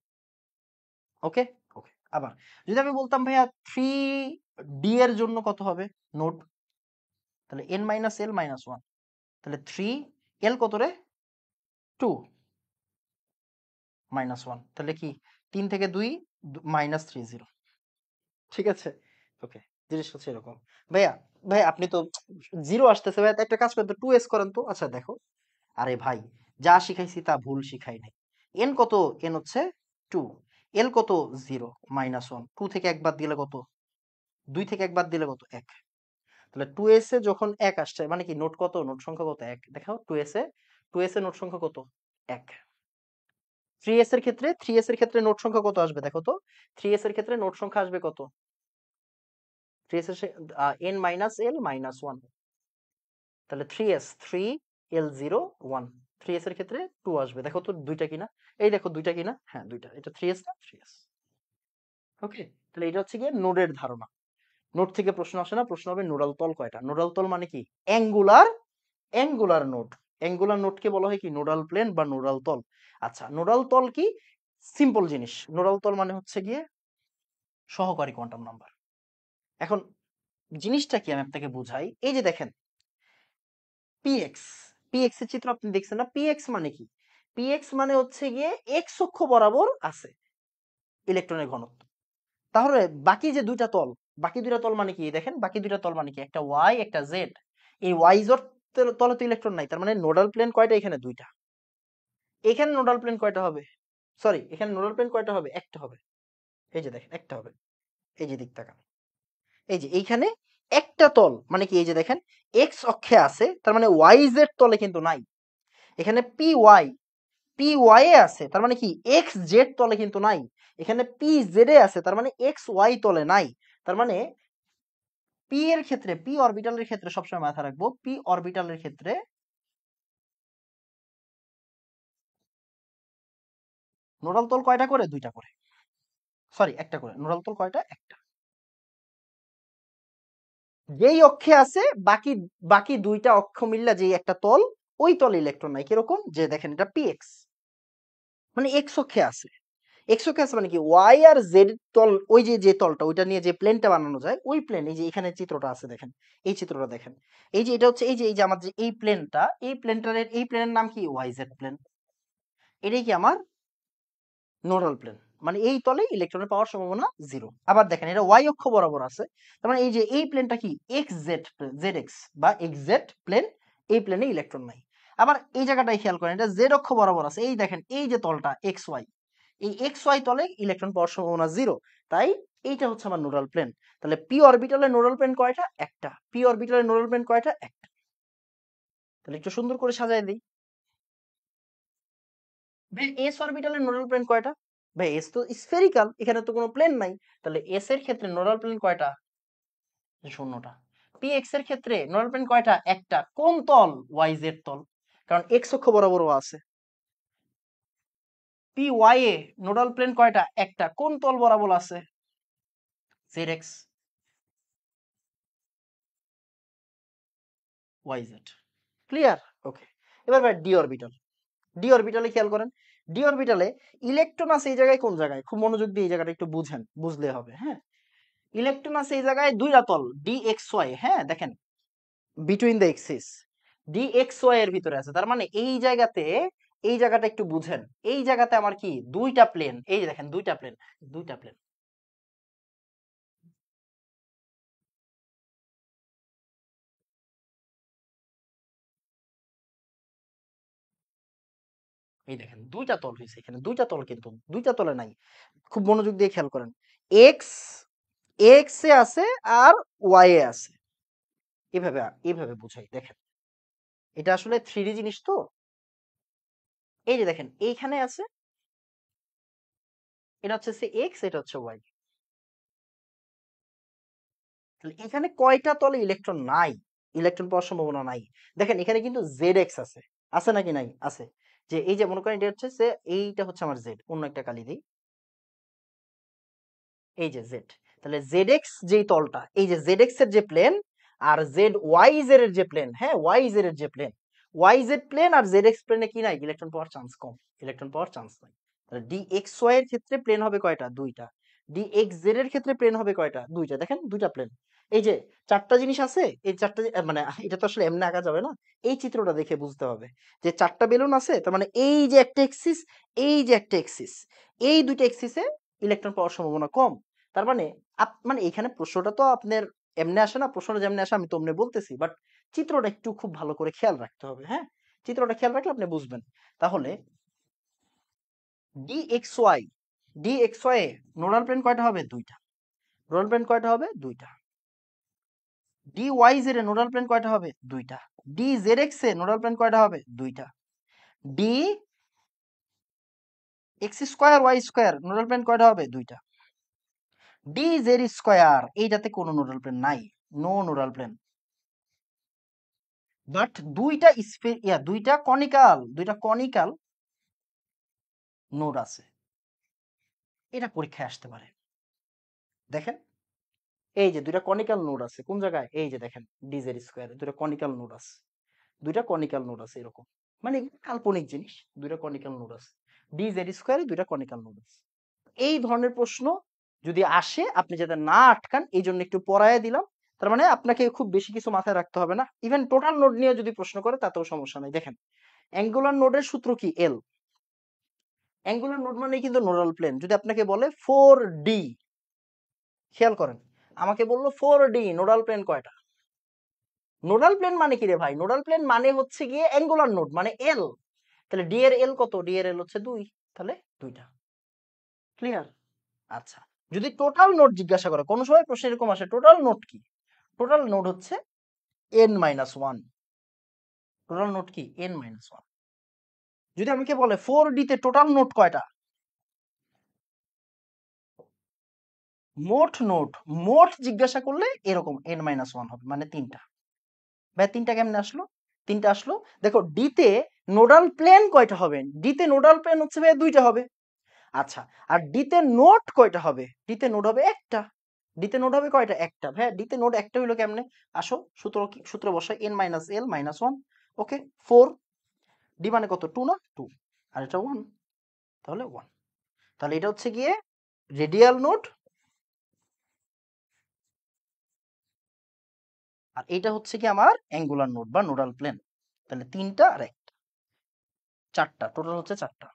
ওকে, ওকে। আবার যদি আমি বলতাম ভাইয়া 3d এর জন্য কত হবে নোট, তাহলে n মাইনাস এল মাইনাস 1, তাহলে 3 এল কত রে? 2 মাইনাস 1, তাহলে কি 3 থেকে 2 মাইনাস 3, 0। ঠিক আছে, ওকে। জিনিস হচ্ছে এরকম। ভাইয়া, ভাই আপনি তো জিরো আসতেছে ভাইয়া, একটা কাজ করেন তো 2s করেন তো। আচ্ছা দেখো, আরে ভাই যা শিখাইছি তা ভুল শিখাই নাই। এন কত? এন হচ্ছে 2। এল কত 0 -1, 2 থেকে 1 বাদ দিলে কত, 2 থেকে 1 বাদ দিলে কত 1। তাহলে 2s এ যখন 1 আসছে মানে কি নোট কত, নোট সংখ্যা কত 1। দেখাও 2s এ নোট সংখ্যা কত 1। 3s এর ক্ষেত্রে 3s এর ক্ষেত্রে নোট সংখ্যা কত আসবে দেখো তো, 3s এর ক্ষেত্রে নোট সংখ্যা আসবে কত, 3s এর n -l -1, তাহলে 3s 3l0 1, 3s এর ক্ষেত্রে 2 আসবে। দেখো তো দুইটা কিনা, এই দেখো দুইটা কিনা, হ্যাঁ দুইটা, এটা 3s না 3s। ওকে, তাহলে এটা হচ্ছে গিয়ে নোডের ধারণা। নোড থেকে প্রশ্ন আসে না, প্রশ্ন হবে নোডাল তল কয়টা। নোডাল তল মানে কি, অ্যাঙ্গুলার নোড। অ্যাঙ্গুলার নোডকে বলা হয় কি নোডাল প্লেন বা নোডাল তল। আচ্ছা, নোডাল তল কি, সিম্পল জিনিস। নোডাল তল মানে হচ্ছে গিয়ে সহকারী কোয়ান্টাম নাম্বার। এখন জিনিসটা কি আমি আপনাকে বুঝাই। এই যে দেখেন পিএক্স, পিএক্স এর চিত্র আপনি দেখছেন না, পিএক্স মানে কি, পিএক্স মানে হচ্ছে গিয়ে এক্স অক্ষ বরাবর আছে ইলেকট্রনের ঘনত্ব। তাহলে বাকি যে দুইটা তল, বাকি দুইটা তল মানে কি, দেখেন বাকি দুইটা তল মানে কি, একটা ওয়াই একটা জেড। এই ওয়াই জোর তলে তো ইলেকট্রন নাই, তার মানে নোডাল প্লেন কয়টা, এখানে দুইটা। এখানে নোডাল প্লেন কয়টা হবে, সরি এখানে নোডাল প্লেন কয়টা হবে, একটা হবে। এই যে দেখেন একটা হবে, এই যে দিক তাকান, এই যে এইখানে একটা তল মানে কি, এই যে দেখেন এক্স অক্ষে আছে, তার মানে ওয়াই জেড তলে কিন্তু নাই। এখানে পি ওয়াই এ আছে, তার মানে কি এক্স জেড তলে কিন্তু নাই। এখানে পি জেড এ আছে, তার মানে এক্স ওয়াই তলে নাই। তার মানে পি এর ক্ষেত্রে, পি অরবিটালের ক্ষেত্রে সবসময় মাথা রাখবো, পি অরবিটালের ক্ষেত্রে নোডাল তল কয়টা করে, দুইটা করে, সরি একটা করে। নোডাল তল কয়টা, একটা। যেই অক্ষে আছে বাকি, বাকি দুইটা অক্ষ মিললা যেই একটা তল, ওই তলে ইলেকট্রন নাই। কিরকম, যে দেখেন এটা পি এক্স, মানে এক্স অক্ষে আছে। এক্স অক্ষে আছে মানে কি, ওয়াই আর জেড তল, ওই যে যে তলটা, ওইটা নিয়ে যে প্লেনটা বানানো যায়, ওই প্লেন, এই যে এখানে চিত্রটা আছে দেখেন, এই চিত্রটা দেখেন, এই যে এটা হচ্ছে, এই যে আমার যে এই প্লেনটা, এই প্লেনটার, এই প্লেনের নাম কি, ওয়াই জেড প্লেন। এটাই কি আমার নোডাল প্লেন, মানে এই তলে ইলেকট্রনের পাওয়ার সম্ভাবনা 0। আবার দেখেন এটা ওয়াই অক্ষ বরাবর আছে, তার মানে এই যে এই প্লেনটা কি এক্স জেড, জেড এক্স বা এক্স জেড প্লেন, এই প্লেনে ইলেকট্রন নাই। আবার এই জায়গাটায় খেয়াল করেন, এটা জেড অক্ষ বরাবর আছে, এই দেখেন এই যে তলটা এক্স ওয়াই, এই এক্স ওয়াই তলে ইলেকট্রন পাওয়ার সম্ভাবনা 0। তাই এইটা হচ্ছে আমার নোডাল প্লেন। তাহলে পি অরবিটালের নোডাল প্লেন কয়টা, একটা। পি অরবিটালের নোডাল প্লেন কয়টা, একটা। তাহলে একটু সুন্দর করে সাজায় দিই। ভাই এস অরবিটালের নোডাল প্লেন কয়টা, ভাই এস তো স্ফেরিক্যাল, এখানে তো কোনো প্লেন নাই, তাহলে এস এর ক্ষেত্রে নোডাল প্লেন কয়টা, শূন্যটা। পি এক্স এর ক্ষেত্রে নোডাল প্লেন কয়টা, একটা। কোন তল, ওয়াই জেড তল, কারণ এক্স অক্ষ বরাবরও আছে। পি ওয়াই এ নোডাল প্লেন কয়টা, একটা। কোন তল বরাবর আছে, z x y z. Clear, okay. এবার ভাই ডি অরবিটাল, ডি অরবিটালে খেয়াল করেন, ডি অরবিটালে ইলেকট্রন আছে এই জায়গায়, কোন জায়গায়, খুব মনোযোগ দিয়ে এই জায়গাটা একটু বুঝেন, বুঝলে হবে, হ্যাঁ। ইলেকট্রন আছে এই জায়গায় দুইটা তল, ডি এক্স ওয়াই, হ্যাঁ দেখেন between the axis, D x Y এর ভিতরে আছে। তার মানে এই জায়গাতে, এই জায়গাটা একটু বুঝেন, এই জায়গাতে আমার কি দুইটা প্লেন, এই যে দেখেন দুইটা প্লেন, দুইটা প্লেন, এই দেখেন দুইটা তল হয়েছে এখানে, দুইটা তল কিন্তু দুইটা তলে নাই। খুব মনোযোগ দিয়ে খেয়াল করেন, এক্স, এক্স এ আছে আর ওয়াই এ আছে, এভাবে, এভাবে বুঝাই। দেখেন এটা আসলে 3D জিনিস তো, এই যে দেখেন এইখানে আছে, এটা হচ্ছে এক্স, এটা হচ্ছে ওয়াই। তাহলে এখানে কয়টা তলে ইলেকট্রন নাই, ইলেকট্রন পাওয়ার সম্ভাবনা নাই। দেখেন এখানে কিন্তু জেড এক্স আছে, আছে নাকি নাই, আছে। যে এই যে মনে করেন এটা হচ্ছে এইটা হচ্ছে আমার জেড, অন্য একটা কালি দিই, এই যে জেড। তাহলে জেড এক্স যেই তলটা, এই যে জেড এক্স এর যে প্লেন আর জেড ওয়াই জেড এর যে প্লেন, হ্যাঁ ওয়াই জেড এর যে প্লেন, ওয়াই জেড প্লেন আর জেড এক্স প্লেনে কি নাই, ইলেকট্রন পাওয়ার চান্স কম, ইলেকট্রন পাওয়ার চান্স নাই। তাহলে ডি এক্স ওয়াই এর ক্ষেত্রে প্লেন হবে কয়টা, দুইটা। ডি এক্স জেড এর ক্ষেত্রে প্লেন হবে কয়টা, দুইটা। দেখেন দুইটা প্লেন, এই যে চারটা জিনিস আছে, এই চারটা মানে এটা তো আসলে এমনি আঁকা যাবে না, এই চিত্রটা দেখে বুঝতে হবে যে চারটা বেলুন আছে, তার মানে এই যে একটা এক্সিস, এই যে একটা এক্সিস, এই দুইটা এক্সিসে ইলেকট্রন পাওয়ার সম্ভাবনা কম। তার মানে মানে এখানে প্রশ্নটা তো আপনার এমনি আসে না, প্রশ্নটা যেমনি আসে আমি তো এমনি বলতেছি, বাট চিত্রটা একটু খুব ভালো করে খেয়াল রাখতে হবে, হ্যাঁ। চিত্রটা খেয়াল রাখলে আপনি বুঝবেন। তাহলে d x y, d x y এ নোডাল প্লেন কয়টা হবে? দুইটা। নোডাল প্লেন কয়টা হবে? দুইটা। ডি ওয়াই জেড এ নোডাল প্লেন কয়টা হবে? দুইটা। ডি জেড এক্স এ নোডাল প্লেন কয়টা হবে? দুইটা। D x square Y square nodal plane কয়টা হবে? দুইটা। ডি জেড স্কোয়ার এইটাতে কোনো নোডাল প্লেন নাই, নো নোডাল প্লেন। বাট দুইটা কনিকাল নোড আছে, এটা পরীক্ষায় আসতে পারে। দেখেন এই যে দুইটা কনিকাল নোড আছে কোন জায়গায়? এই যে দেখেন ডি জেড স্কোয়ারে দুইটা কনিকাল নোড আছে, এরকম, মানে কাল্পনিক জিনিস, দুইটা কনিকাল নোড আছে, ডি জেড স্কোয়ারে দুইটা কনিকাল নোড আছে। এই ধরনের প্রশ্ন যদি আসে আপনি যাতে না আটকান এই জন্য একটু পড়ায় দিলাম। তার মানে আপনাকে খুব বেশি কিছু মাথায় রাখতে হবে না, ইভেন টোটাল নোড নিয়ে যদি প্রশ্ন করে তাতেও সমস্যা নাই। দেখেন অ্যাঙ্গুলার নোডের সূত্র কি? এল। অ্যাঙ্গুলার নোড মানে কিন্তু নোডাল প্লেন। যদি আপনাকে বলে 4D, খেয়াল করেন আমাকে বললো 4D নোডাল প্লেন কয়টা? নোডাল প্লেন মানে কি রে ভাই? নোডাল প্লেন মানে হচ্ছে গিয়ে অ্যাঙ্গুলার নোড মানে এল। তাহলে ডি এর এল কত? ডি এর এল হচ্ছে 2, তাহলে দুইটা। ক্লিয়ার? আচ্ছা, যদি টোটাল নোড জিজ্ঞাসা করে, কোন সময় প্রশ্ন এরকম আসে টোটাল নোড কি? টোটাল নোড হচ্ছে n-1। টোটাল নোড কি? n-1। যদি আমাকে বলে 4D তে টোটাল নোড কয়টা? মোট জিজ্ঞাসা করলে এরকম n-1 হবে, মানে তিনটা। ভাই তিনটা কেমনে আসলো? তিনটা আসলো দেখো, ডি তে নোডাল প্লেন কয়টা হবে? ডি তে নোডাল প্লেন হচ্ছে ভাই দুইটা হবে। আচ্ছা, আর ডি তে নোড কয়টা হবে? ডি তে নোড হবে একটা। ডি তে নোড হবে কয়টা? একটা। ভাই ডি তে নোড একটা হইলো কেমনে? আসো সূত্র বসাই, n-l-1। ওকে, 4। ডি মানে কত? 2 না? 2। আর এটা 1, তাহলে 1। তাহলে এটা হচ্ছে গিয়ে রেডিয়াল নোড, আর এটা হচ্ছে কি আমার অ্যাঙ্গুলার নোড বা নোডাল প্লেন। তাহলে তিনটা আর একটা, চারটা, টোটাল হচ্ছে চারটা।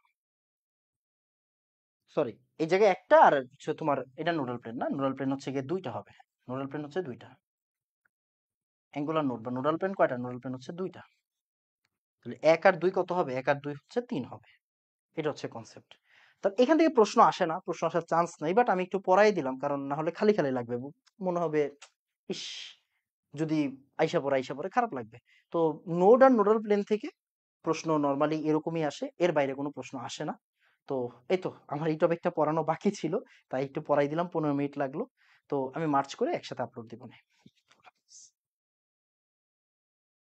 সরি, এই জায়গায় একটা, আর হচ্ছে তোমার এটা নোডাল প্লেন না, নোডাল প্লেন হচ্ছে গিয়ে দুইটা হবে। নোডাল প্লেন হচ্ছে দুইটা। অ্যাঙ্গুলার নোড বা নোডাল প্লেন কয়টা? নোডাল প্লেন হচ্ছে দুইটা। তাহলে 1 আর 2 কত হবে? 1 আর 2 হচ্ছে 3 হবে। এটা হচ্ছে কনসেপ্ট। তো এখান থেকে প্রশ্ন আসে না, প্রশ্ন আসার চান্স নাই, বাট আমি একটু পড়াই দিলাম, কারণ না হলে খালি খালি লাগবে, মনে হবে ইস, যদি আইসা পড়ে খারাপ লাগবে। তো নোড আর নোডাল প্লেন থেকে প্রশ্ন নরমালি এরকমই আসে, এর বাইরে কোনো প্রশ্ন আসে না। তো এই তো আমার এই টপিকটা পড়ানো বাকি ছিল, তাই একটু পড়াই দিলাম, 15 মিনিট লাগলো। তো আমি মার্চ করে একসাথে আপলোড দিব না।